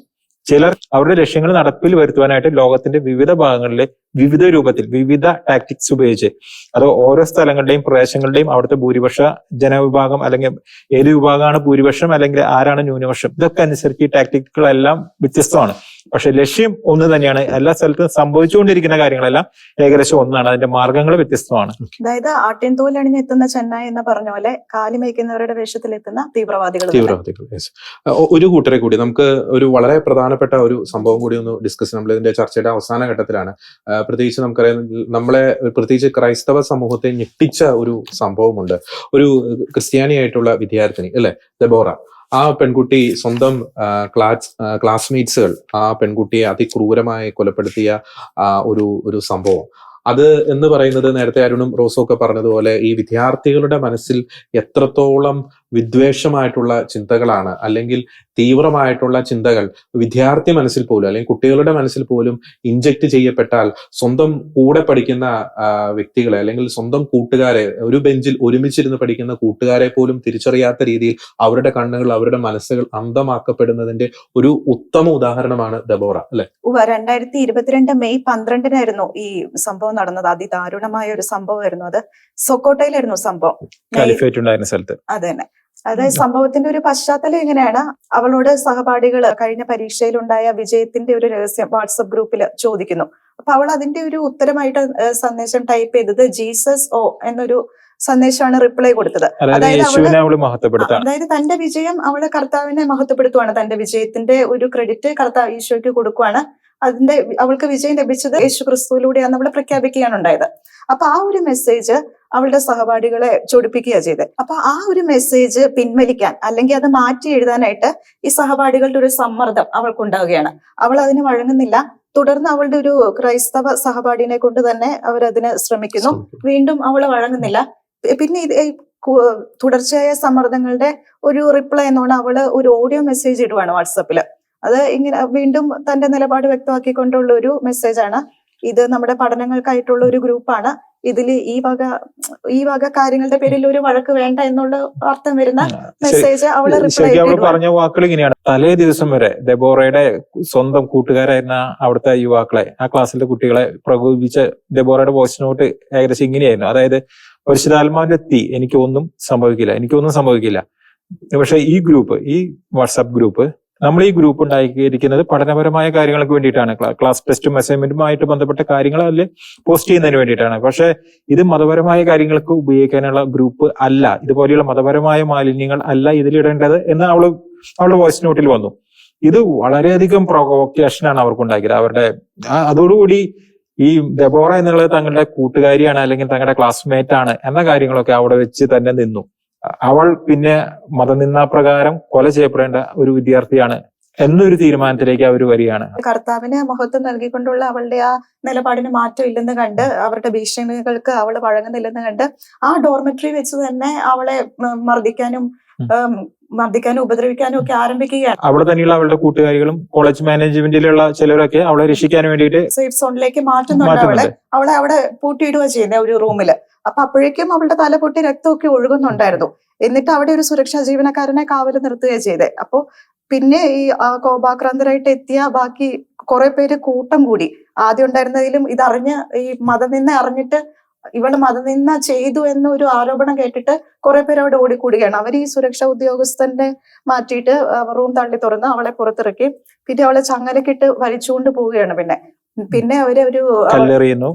ചിലർ അവരുടെ ലക്ഷ്യങ്ങൾ നടപ്പിൽ വരുത്തുവാനായിട്ട് ലോകത്തിന്റെ വിവിധ ഭാഗങ്ങളിലെ വിവിധ രൂപത്തിൽ വിവിധ ടാക്ടിക്സ് ഉപയോഗിച്ച്, അത് ഓരോ സ്ഥലങ്ങളുടെയും പ്രദേശങ്ങളുടെയും അവിടുത്തെ ഭൂരിപക്ഷ ജനവിഭാഗം അല്ലെങ്കിൽ ഏത് വിഭാഗമാണ് ഭൂരിപക്ഷം അല്ലെങ്കിൽ ആരാണ് ന്യൂനപക്ഷം, ഇതൊക്കെ അനുസരിച്ച് ഈ ടാക്ടിക്കുകളെല്ലാം വ്യത്യസ്തമാണ്. പക്ഷെ ലക്ഷ്യം ഒന്ന് തന്നെയാണ്. എല്ലാ സ്ഥലത്തും സംഭവിച്ചുകൊണ്ടിരിക്കുന്ന കാര്യങ്ങളെല്ലാം ഏകദേശം ഒന്നാണ്. അതിന്റെ മാർഗങ്ങൾ വ്യത്യസ്തമാണ്. അതായത് ആട്ടിൻതോലണിഞ്ഞെത്തുന്ന ചെന്നായ എന്ന് പറഞ്ഞ പോലെ കാലിമേക്കുന്നവരുടെ വേഷത്തിലെത്തുന്ന തീവ്രവാദികൾ. ഒരു കൂട്ടരെ കൂടി നമുക്ക് ഒരു വളരെ പ്രധാനപ്പെട്ട ഒരു സംഭവം കൂടി ഒന്ന് ഡിസ്കസ്, നമ്മൾ ഇതിന്റെ ചർച്ചയുടെ അവസാന ഘട്ടത്തിലാണ്. പ്രത്യേകിച്ച് നമുക്കറിയാം, പ്രത്യേകിച്ച് ക്രൈസ്തവ സമൂഹത്തെ ഞെട്ടിച്ച ഒരു സംഭവമുണ്ട്. ഒരു ക്രിസ്ത്യാനിയായിട്ടുള്ള വിദ്യാർത്ഥിനി അല്ലെ, ദെബോറ, ആ പെൺകുട്ടി സ്വന്തം ക്ലാസ്മേറ്റ്സുകൾ ആ പെൺകുട്ടിയെ അതിക്രൂരമായി കൊലപ്പെടുത്തിയ ഒരു സംഭവം. അത് എന്ന് പറയുന്നത് നേരത്തെ അരുണും റോസും ഒക്കെ പറഞ്ഞതുപോലെ ഈ വിദ്യാർത്ഥികളുടെ മനസ്സിൽ എത്രത്തോളം വിദ്വേഷമായിട്ടുള്ള ചിന്തകളാണ്, അല്ലെങ്കിൽ തീവ്രമായിട്ടുള്ള ചിന്തകൾ വിദ്യാർത്ഥി മനസ്സിൽ പോലും അല്ലെങ്കിൽ കുട്ടികളുടെ മനസ്സിൽ പോലും ഇൻജെക്ട് ചെയ്യപ്പെട്ടാൽ സ്വന്തം കൂടെ പഠിക്കുന്ന വ്യക്തികളെ അല്ലെങ്കിൽ സ്വന്തം കൂട്ടുകാരെ, ഒരു ബെഞ്ചിൽ ഒരുമിച്ചിരുന്ന് പഠിക്കുന്ന കൂട്ടുകാരെ പോലും തിരിച്ചറിയാത്ത രീതിയിൽ അവരുടെ കണ്ണുകൾ, അവരുടെ മനസ്സുകൾ അന്ധമാക്കപ്പെടുന്നതിന്റെ ഒരു ഉത്തമ ഉദാഹരണമാണ് ദബോറ, അല്ലെ? 2022 മെയ് 12-നായിരുന്നു ഈ സംഭവം നടന്നത്. അതിദാരുണമായ ഒരു സംഭവമായിരുന്നു അത്. സൊക്കോട്ടയിലായിരുന്നു സംഭവം. കാലിഫേറ്റ് ഉണ്ടായിരുന്ന സ്ഥലത്ത്. അത് തന്നെ. അതായത് സംഭവത്തിന്റെ ഒരു പശ്ചാത്തലം എങ്ങനെയാണ്, അവളോട് സഹപാഠികൾ കഴിഞ്ഞ പരീക്ഷയിലുണ്ടായ വിജയത്തിന്റെ ഒരു രഹസ്യം വാട്സപ്പ് ഗ്രൂപ്പിൽ ചോദിക്കുന്നു. അപ്പൊ അവൾ അതിന്റെ ഒരു ഉത്തരമായിട്ട് സന്ദേശം ടൈപ്പ് ചെയ്തത് ജീസസ് ഓ എന്നൊരു സന്ദേശമാണ് റിപ്ലൈ കൊടുത്തത്. അതായത് തന്റെ വിജയം അവളെ കർത്താവിനെ മഹത്വപ്പെടുത്തുവാണ്, തന്റെ വിജയത്തിന്റെ ഒരു ക്രെഡിറ്റ് കർത്താവ് ഈശോയ്ക്ക് കൊടുക്കുവാണ്. അതിന്റെ അവൾക്ക് വിജയം ലഭിച്ചത് യേശു ക്രിസ്തുവിലൂടെയാണെന്ന് അവളെ പ്രഖ്യാപിക്കുകയാണ് ഉണ്ടായത്. അപ്പൊ ആ ഒരു മെസ്സേജ് അവളുടെ സഹപാഠികളെ ചൊടിപ്പിക്കുക ചെയ്തത്. അപ്പൊ ആ ഒരു മെസ്സേജ് പിൻവലിക്കാൻ അല്ലെങ്കിൽ അത് മാറ്റി എഴുതാനായിട്ട് ഈ സഹപാഠികളുടെ ഒരു സമ്മർദ്ദം അവൾക്കുണ്ടാവുകയാണ്. അവൾ അതിന് വഴങ്ങുന്നില്ല. തുടർന്ന് അവളുടെ ഒരു ക്രൈസ്തവ സഹപാഠിനെ കൊണ്ട് തന്നെ അവരതിന് ശ്രമിക്കുന്നു. വീണ്ടും അവൾ വഴങ്ങുന്നില്ല. പിന്നെ തുടർച്ചയായ സമ്മർദ്ദങ്ങളുടെ ഒരു റിപ്ലൈ എന്നോണം അവള് ഒരു ഓഡിയോ മെസ്സേജ് ഇടുവാണ് വാട്സപ്പില്. അത് ഇങ്ങനെ വീണ്ടും തന്റെ നിലപാട് വ്യക്തമാക്കിക്കൊണ്ടുള്ള ഒരു മെസ്സേജാണ്. ഇത് നമ്മുടെ പഠനങ്ങൾക്കായിട്ടുള്ള ഒരു ഗ്രൂപ്പാണ്. ഇതിൽ ഈ വക കാര്യങ്ങളുടെ പേരിൽ ഒരു വഴക്ക് വേണ്ട എന്നുള്ള അർത്ഥം വരുന്ന മെസ്സേജ് അവള് റിപ്ലൈ പറഞ്ഞ വാക്കുകൾ ഇങ്ങനെയാണ്. തലേ ദിവസം വരെ ദെബോറയുടെ സ്വന്തം കൂട്ടുകാരായിരുന്ന അവിടുത്തെ യുവാക്കളെ, ആ ക്ലാസ്സിലെ കുട്ടികളെ പ്രകോപിപ്പിച്ച ദെബോറയുടെ വോയിസ് നോട്ട് ഏകദേശം ഇങ്ങനെയായിരുന്നു. അതായത് പരിശുദ്ധാത്മാവിന്റെ തീ, എനിക്കൊന്നും സംഭവിക്കില്ല. പക്ഷെ ഈ ഗ്രൂപ്പ്, ഈ വാട്സാപ്പ് ഗ്രൂപ്പ്, നമ്മൾ ഈ ഗ്രൂപ്പ് ഉണ്ടാക്കിയിരിക്കുന്നത് പഠനപരമായ കാര്യങ്ങൾക്ക് വേണ്ടിയിട്ടാണ്. ക്ലാസ് ടെസ്റ്റും അസൈൻമെന്റുമായിട്ട് ബന്ധപ്പെട്ട കാര്യങ്ങൾ അതിൽ പോസ്റ്റ് ചെയ്യുന്നതിന് വേണ്ടിയിട്ടാണ്. പക്ഷെ ഇത് മതപരമായ കാര്യങ്ങൾക്ക് ഉപയോഗിക്കാനുള്ള ഗ്രൂപ്പ് അല്ല, ഇതുപോലെയുള്ള മതപരമായ മാലിന്യങ്ങൾ അല്ല ഇതിലിടേണ്ടത് എന്ന് അവളുടെ വോയിസ് നോട്ടിൽ വന്നു. ഇത് വളരെയധികം പ്രൊവോക്കേഷനാണ് അവർക്കുണ്ടാക്കിയത്. അവരുടെ അതോടുകൂടി ഈ ദെബോറ എന്നുള്ളത് തങ്ങളുടെ കൂട്ടുകാരിയാണ് അല്ലെങ്കിൽ തങ്ങളുടെ ക്ലാസ്മേറ്റ് ആണ് എന്ന കാര്യങ്ങളൊക്കെ അവിടെ വെച്ച് തന്നെ നിന്നു. അവൾ പിന്നെ മതനിന്ദാ പ്രകാരം കൊല ചെയ്യപ്പെടേണ്ട ഒരു വിദ്യാർത്ഥിയാണ് എന്നൊരു തീരുമാനത്തിലേക്ക് അവർ വരികയാണ്. കർത്താവിന് മഹത്വം നൽകിക്കൊണ്ടുള്ള അവളുടെ ആ നിലപാടിന് മാറ്റം ഇല്ലെന്ന് കണ്ട്, അവരുടെ ഭീഷണികൾക്ക് അവൾ വഴങ്ങുന്നില്ലെന്ന് കണ്ട്, ആ ഡോർമെട്രി വെച്ച് തന്നെ അവളെ മർദ്ദിക്കാനും ഉപദ്രവിക്കാനും ഒക്കെ ആരംഭിക്കുകയാണ്. അവിടെ തന്നെയുള്ള അവളുടെ കൂട്ടുകാരികളും കോളേജ് മാനേജ്മെന്റിലുള്ള ചിലരൊക്കെ അവളെ രക്ഷിക്കാൻ വേണ്ടിയിട്ട് സേഫ് സോണിലേക്ക് മാറ്റുന്നുണ്ട്. അവളെ അവിടെ പൂട്ടിയിടുക ചെയ്യുന്ന ഒരു റൂമില്. അപ്പൊ അപ്പോഴേക്കും അവളുടെ തല പൊട്ടി രക്തമൊക്കെ ഒഴുകുന്നുണ്ടായിരുന്നു. എന്നിട്ട് അവിടെ ഒരു സുരക്ഷാ ജീവനക്കാരനെ കാവല് നിർത്തുകയാണ് ചെയ്തത്. അപ്പൊ പിന്നെ ഈ കോപാക്രാന്തരായിട്ട് എത്തിയ ബാക്കി കുറെ പേര് കൂട്ടം കൂടി. ആദ്യം ഉണ്ടായിരുന്നതിലും ഇതറിഞ്ഞ് ഈ മതനിന്ദ അറിഞ്ഞിട്ട് ഇവള് മതനിന്ദ ചെയ്തു എന്നൊരു ആരോപണം കേട്ടിട്ട് കുറെ പേര് അവിടെ ഓടിക്കൂടുകയാണ്. അവർ ഈ സുരക്ഷാ ഉദ്യോഗസ്ഥന്റെ മാറ്റിയിട്ട് റൂം തള്ളി തുറന്ന് അവളെ പുറത്തിറക്കി. പിന്നെ അവളെ ചങ്ങലക്കിട്ട് വലിച്ചുകൊണ്ട് പോവുകയാണ്. പിന്നെ അവര് ഒരു കല്ലെറിയുന്നു.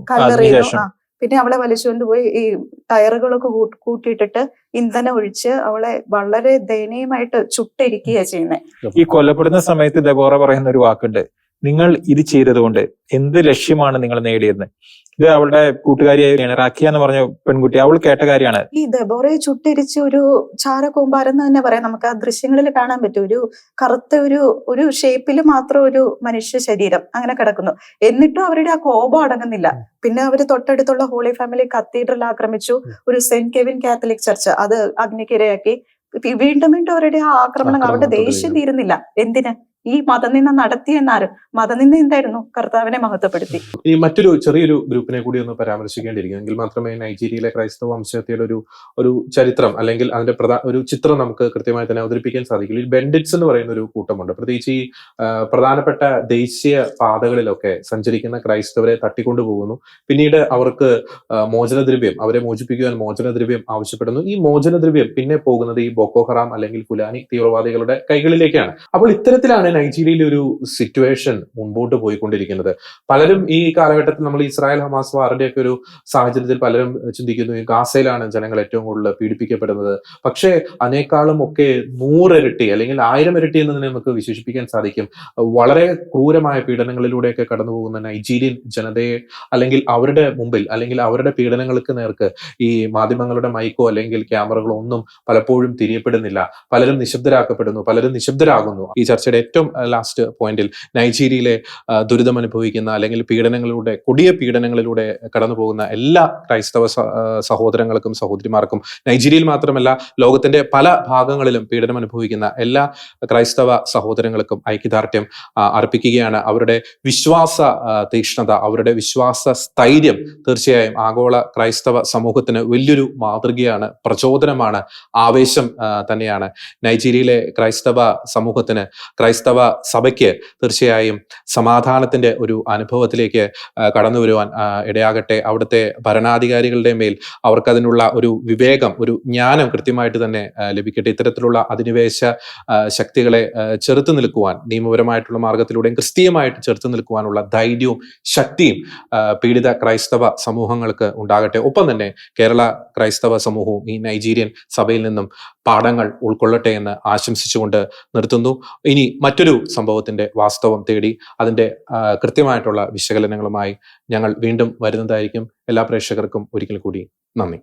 പിന്നെ അവളെ വലിച്ചുകൊണ്ടുപോയി ഈ ടയറുകളൊക്കെ കൂട്ടിയിട്ടിട്ട് ഇന്ധനം ഒഴിച്ച് അവളെ വളരെ ദയനീയമായിട്ട് ചുട്ടിരിക്കുകയാണ് ചെയ്യുന്നത്. ഈ കൊല്ലപ്പെടുന്ന സമയത്ത് ദെബോറ പറയുന്ന ഒരു വാക്കുണ്ട്, നിങ്ങൾ ഇത് ചെയ്തതുകൊണ്ട് എന്ത് ലക്ഷ്യമാണ് നിങ്ങൾ നേടിയത്? ഇത് അവളുടെ കൂട്ടുകാരിയായ റാക്കിയ എന്ന് പറഞ്ഞ പെൺകുട്ടി അവൾ കേട്ട കാര്യമാണ്. ഈ ദെബോറയെ ചുട്ടിരിച്ച് ഒരു ചാരകൂമ്പാരം എന്ന് തന്നെ പറയാം. നമുക്ക് ആ ദൃശ്യങ്ങളിൽ കാണാൻ പറ്റും. ഒരു കറുത്ത ഒരു ഷേപ്പിൽ മാത്രം ഒരു മനുഷ്യ ശരീരം അങ്ങനെ കിടക്കുന്നു. എന്നിട്ടും അവരുടെ ആ കോപം അടങ്ങുന്നില്ല. പിന്നെ അവര് തൊട്ടടുത്തുള്ള ഹോളി ഫാമിലി കത്തീഡ്രൽ ആക്രമിച്ചു. ഒരു സെന്റ് കെവിൻ കാത്തലിക് ചർച്ച് അത് അഗ്നിക്കിരയാക്കി. വീണ്ടും അവരുടെ ആ ആക്രമണം, അവരുടെ ദേഷ്യം തീരുന്നില്ല. എന്തിന്? ഈ മതനിന്ദ നടത്തിയെന്നാരും. മതനിന്ദ എന്തായിരുന്നു? കർത്താവിനെ മഹത്വപ്പെടുത്തി. ഈ മറ്റൊരു ചെറിയൊരു ഗ്രൂപ്പിനെ കൂടി ഒന്ന് പരാമർശിക്കേണ്ടിയിരിക്കും. എങ്കിൽ മാത്രമേ നൈജീരിയയിലെ ക്രൈസ്തവ വംശഹത്യയുടെ ഒരു ചരിത്രം അല്ലെങ്കിൽ അതിന്റെ ഒരു ചിത്രം നമുക്ക് കൃത്യമായി തന്നെ അവതരിപ്പിക്കാൻ സാധിക്കില്ല. ഈ ബെൻഡിറ്റ്സ് എന്ന് പറയുന്ന ഒരു കൂട്ടമുണ്ട്. പ്രത്യേകിച്ച് ഈ പ്രധാനപ്പെട്ട ദേശീയ പാതകളിലൊക്കെ സഞ്ചരിക്കുന്ന ക്രൈസ്തവരെ തട്ടിക്കൊണ്ടുപോകുന്നു. പിന്നീട് അവർക്ക് മോചനദ്രവ്യം, അവരെ മോചിപ്പിക്കുവാൻ മോചനദ്രവ്യം ആവശ്യപ്പെടുന്നു. ഈ മോചനദ്രവ്യം പിന്നെ പോകുന്നത് ഈ ബോക്കോ ഹറാം അല്ലെങ്കിൽ ഫുലാനി തീവ്രവാദികളുടെ കൈകളിലേക്കാണ്. അപ്പോൾ ഇത്തരത്തിലാണ് നൈജീരിയയിലെ ഒരു സിറ്റുവേഷൻ മുൻപോട്ട് പോയിക്കൊണ്ടിരിക്കുന്നത്. പലരും ഈ കാലഘട്ടത്തിൽ നമ്മൾ ഇസ്രായേൽ ഹമാസ് വാറിന്റെ ഒക്കെ ഒരു സാഹചര്യത്തിൽ പലരും ചിന്തിക്കുന്നു ഈ ഗാസയിലാണ് ജനങ്ങൾ ഏറ്റവും കൂടുതൽ പീഡിപ്പിക്കപ്പെടുന്നത്. പക്ഷേ അതിനേക്കാളും ഒക്കെ 100 ഇരട്ടി അല്ലെങ്കിൽ 1000 ഇരട്ടി എന്ന് തന്നെ നമുക്ക് വിശേഷിപ്പിക്കാൻ സാധിക്കും. വളരെ ക്രൂരമായ പീഡനങ്ങളിലൂടെയൊക്കെ കടന്നു പോകുന്ന നൈജീരിയൻ ജനതയെ അല്ലെങ്കിൽ അവരുടെ മുമ്പിൽ അല്ലെങ്കിൽ അവരുടെ പീഡനങ്ങൾക്ക് നേർക്ക് ഈ മാധ്യമങ്ങളുടെ മൈക്കോ അല്ലെങ്കിൽ ക്യാമറകളോ ഒന്നും പലപ്പോഴും തിരിയപ്പെടുന്നില്ല. പലരും നിശബ്ദരാക്കപ്പെടുന്നു, പലരും നിശബ്ദരാകുന്നു. ഈ ചർച്ചയുടെ ഏറ്റവും ഏറ്റവും ലാസ്റ്റ് പോയിന്റിൽ നൈജീരിയയിലെ ദുരിതം അനുഭവിക്കുന്ന അല്ലെങ്കിൽ കൊടിയ പീഡനങ്ങളിലൂടെ കടന്നു പോകുന്ന എല്ലാ ക്രൈസ്തവ സഹോദരങ്ങൾക്കും സഹോദരിമാർക്കും, നൈജീരിയയിൽ മാത്രമല്ല ലോകത്തിന്റെ പല ഭാഗങ്ങളിലും പീഡനം അനുഭവിക്കുന്ന എല്ലാ ക്രൈസ്തവ സഹോദരങ്ങൾക്കും ഐക്യദാർഢ്യം അർപ്പിക്കുകയാണ്. അവരുടെ വിശ്വാസ തീക്ഷ്ണത, അവരുടെ വിശ്വാസ സ്ഥൈര്യം തീർച്ചയായും ആഗോള ക്രൈസ്തവ സമൂഹത്തിന് വലിയൊരു മാതൃകയാണ്, പ്രചോദനമാണ്, ആവേശം തന്നെയാണ്. നൈജീരിയയിലെ ക്രൈസ്തവ സമൂഹത്തിന്, ക്രൈസ്തവ സഭയ്ക്ക് തീർച്ചയായും സമാധാനത്തിന്റെ ഒരു അനുഭവത്തിലേക്ക് കടന്നു വരുവാൻ ഇടയാകട്ടെ. അവിടുത്തെ ഭരണാധികാരികളുടെ മേൽ അവർക്കതിനുള്ള ഒരു വിവേകം, ഒരു ജ്ഞാനം കൃത്യമായിട്ട് തന്നെ ലഭിക്കട്ടെ. ഇത്തരത്തിലുള്ള അധിനിവേശ ശക്തികളെ ചെറുത്തു നിൽക്കുവാൻ, നിയമപരമായിട്ടുള്ള മാർഗത്തിലൂടെയും ക്രിസ്തീയമായിട്ട് ചെറുത്തു നിൽക്കുവാനുള്ള ധൈര്യവും ശക്തിയും പീഡിത ക്രൈസ്തവ സമൂഹങ്ങൾക്ക് ഉണ്ടാകട്ടെ. ഒപ്പം തന്നെ കേരള ക്രൈസ്തവ സമൂഹവും ഈ നൈജീരിയൻ സഭയിൽ നിന്നും പാഠങ്ങൾ ഉൾക്കൊള്ളട്ടെ എന്ന് ആശംസിച്ചുകൊണ്ട് നിർത്തുന്നു. ഇനി മറ്റൊരു സംഭവത്തിന്റെ വാസ്തവം തേടി അതിന്റെ കൃത്യമായിട്ടുള്ള വിശകലനങ്ങളുമായി ഞങ്ങൾ വീണ്ടും വരുന്നതായിരിക്കും. എല്ലാ പ്രേക്ഷകർക്കും ഒരിക്കൽ കൂടി നന്ദി.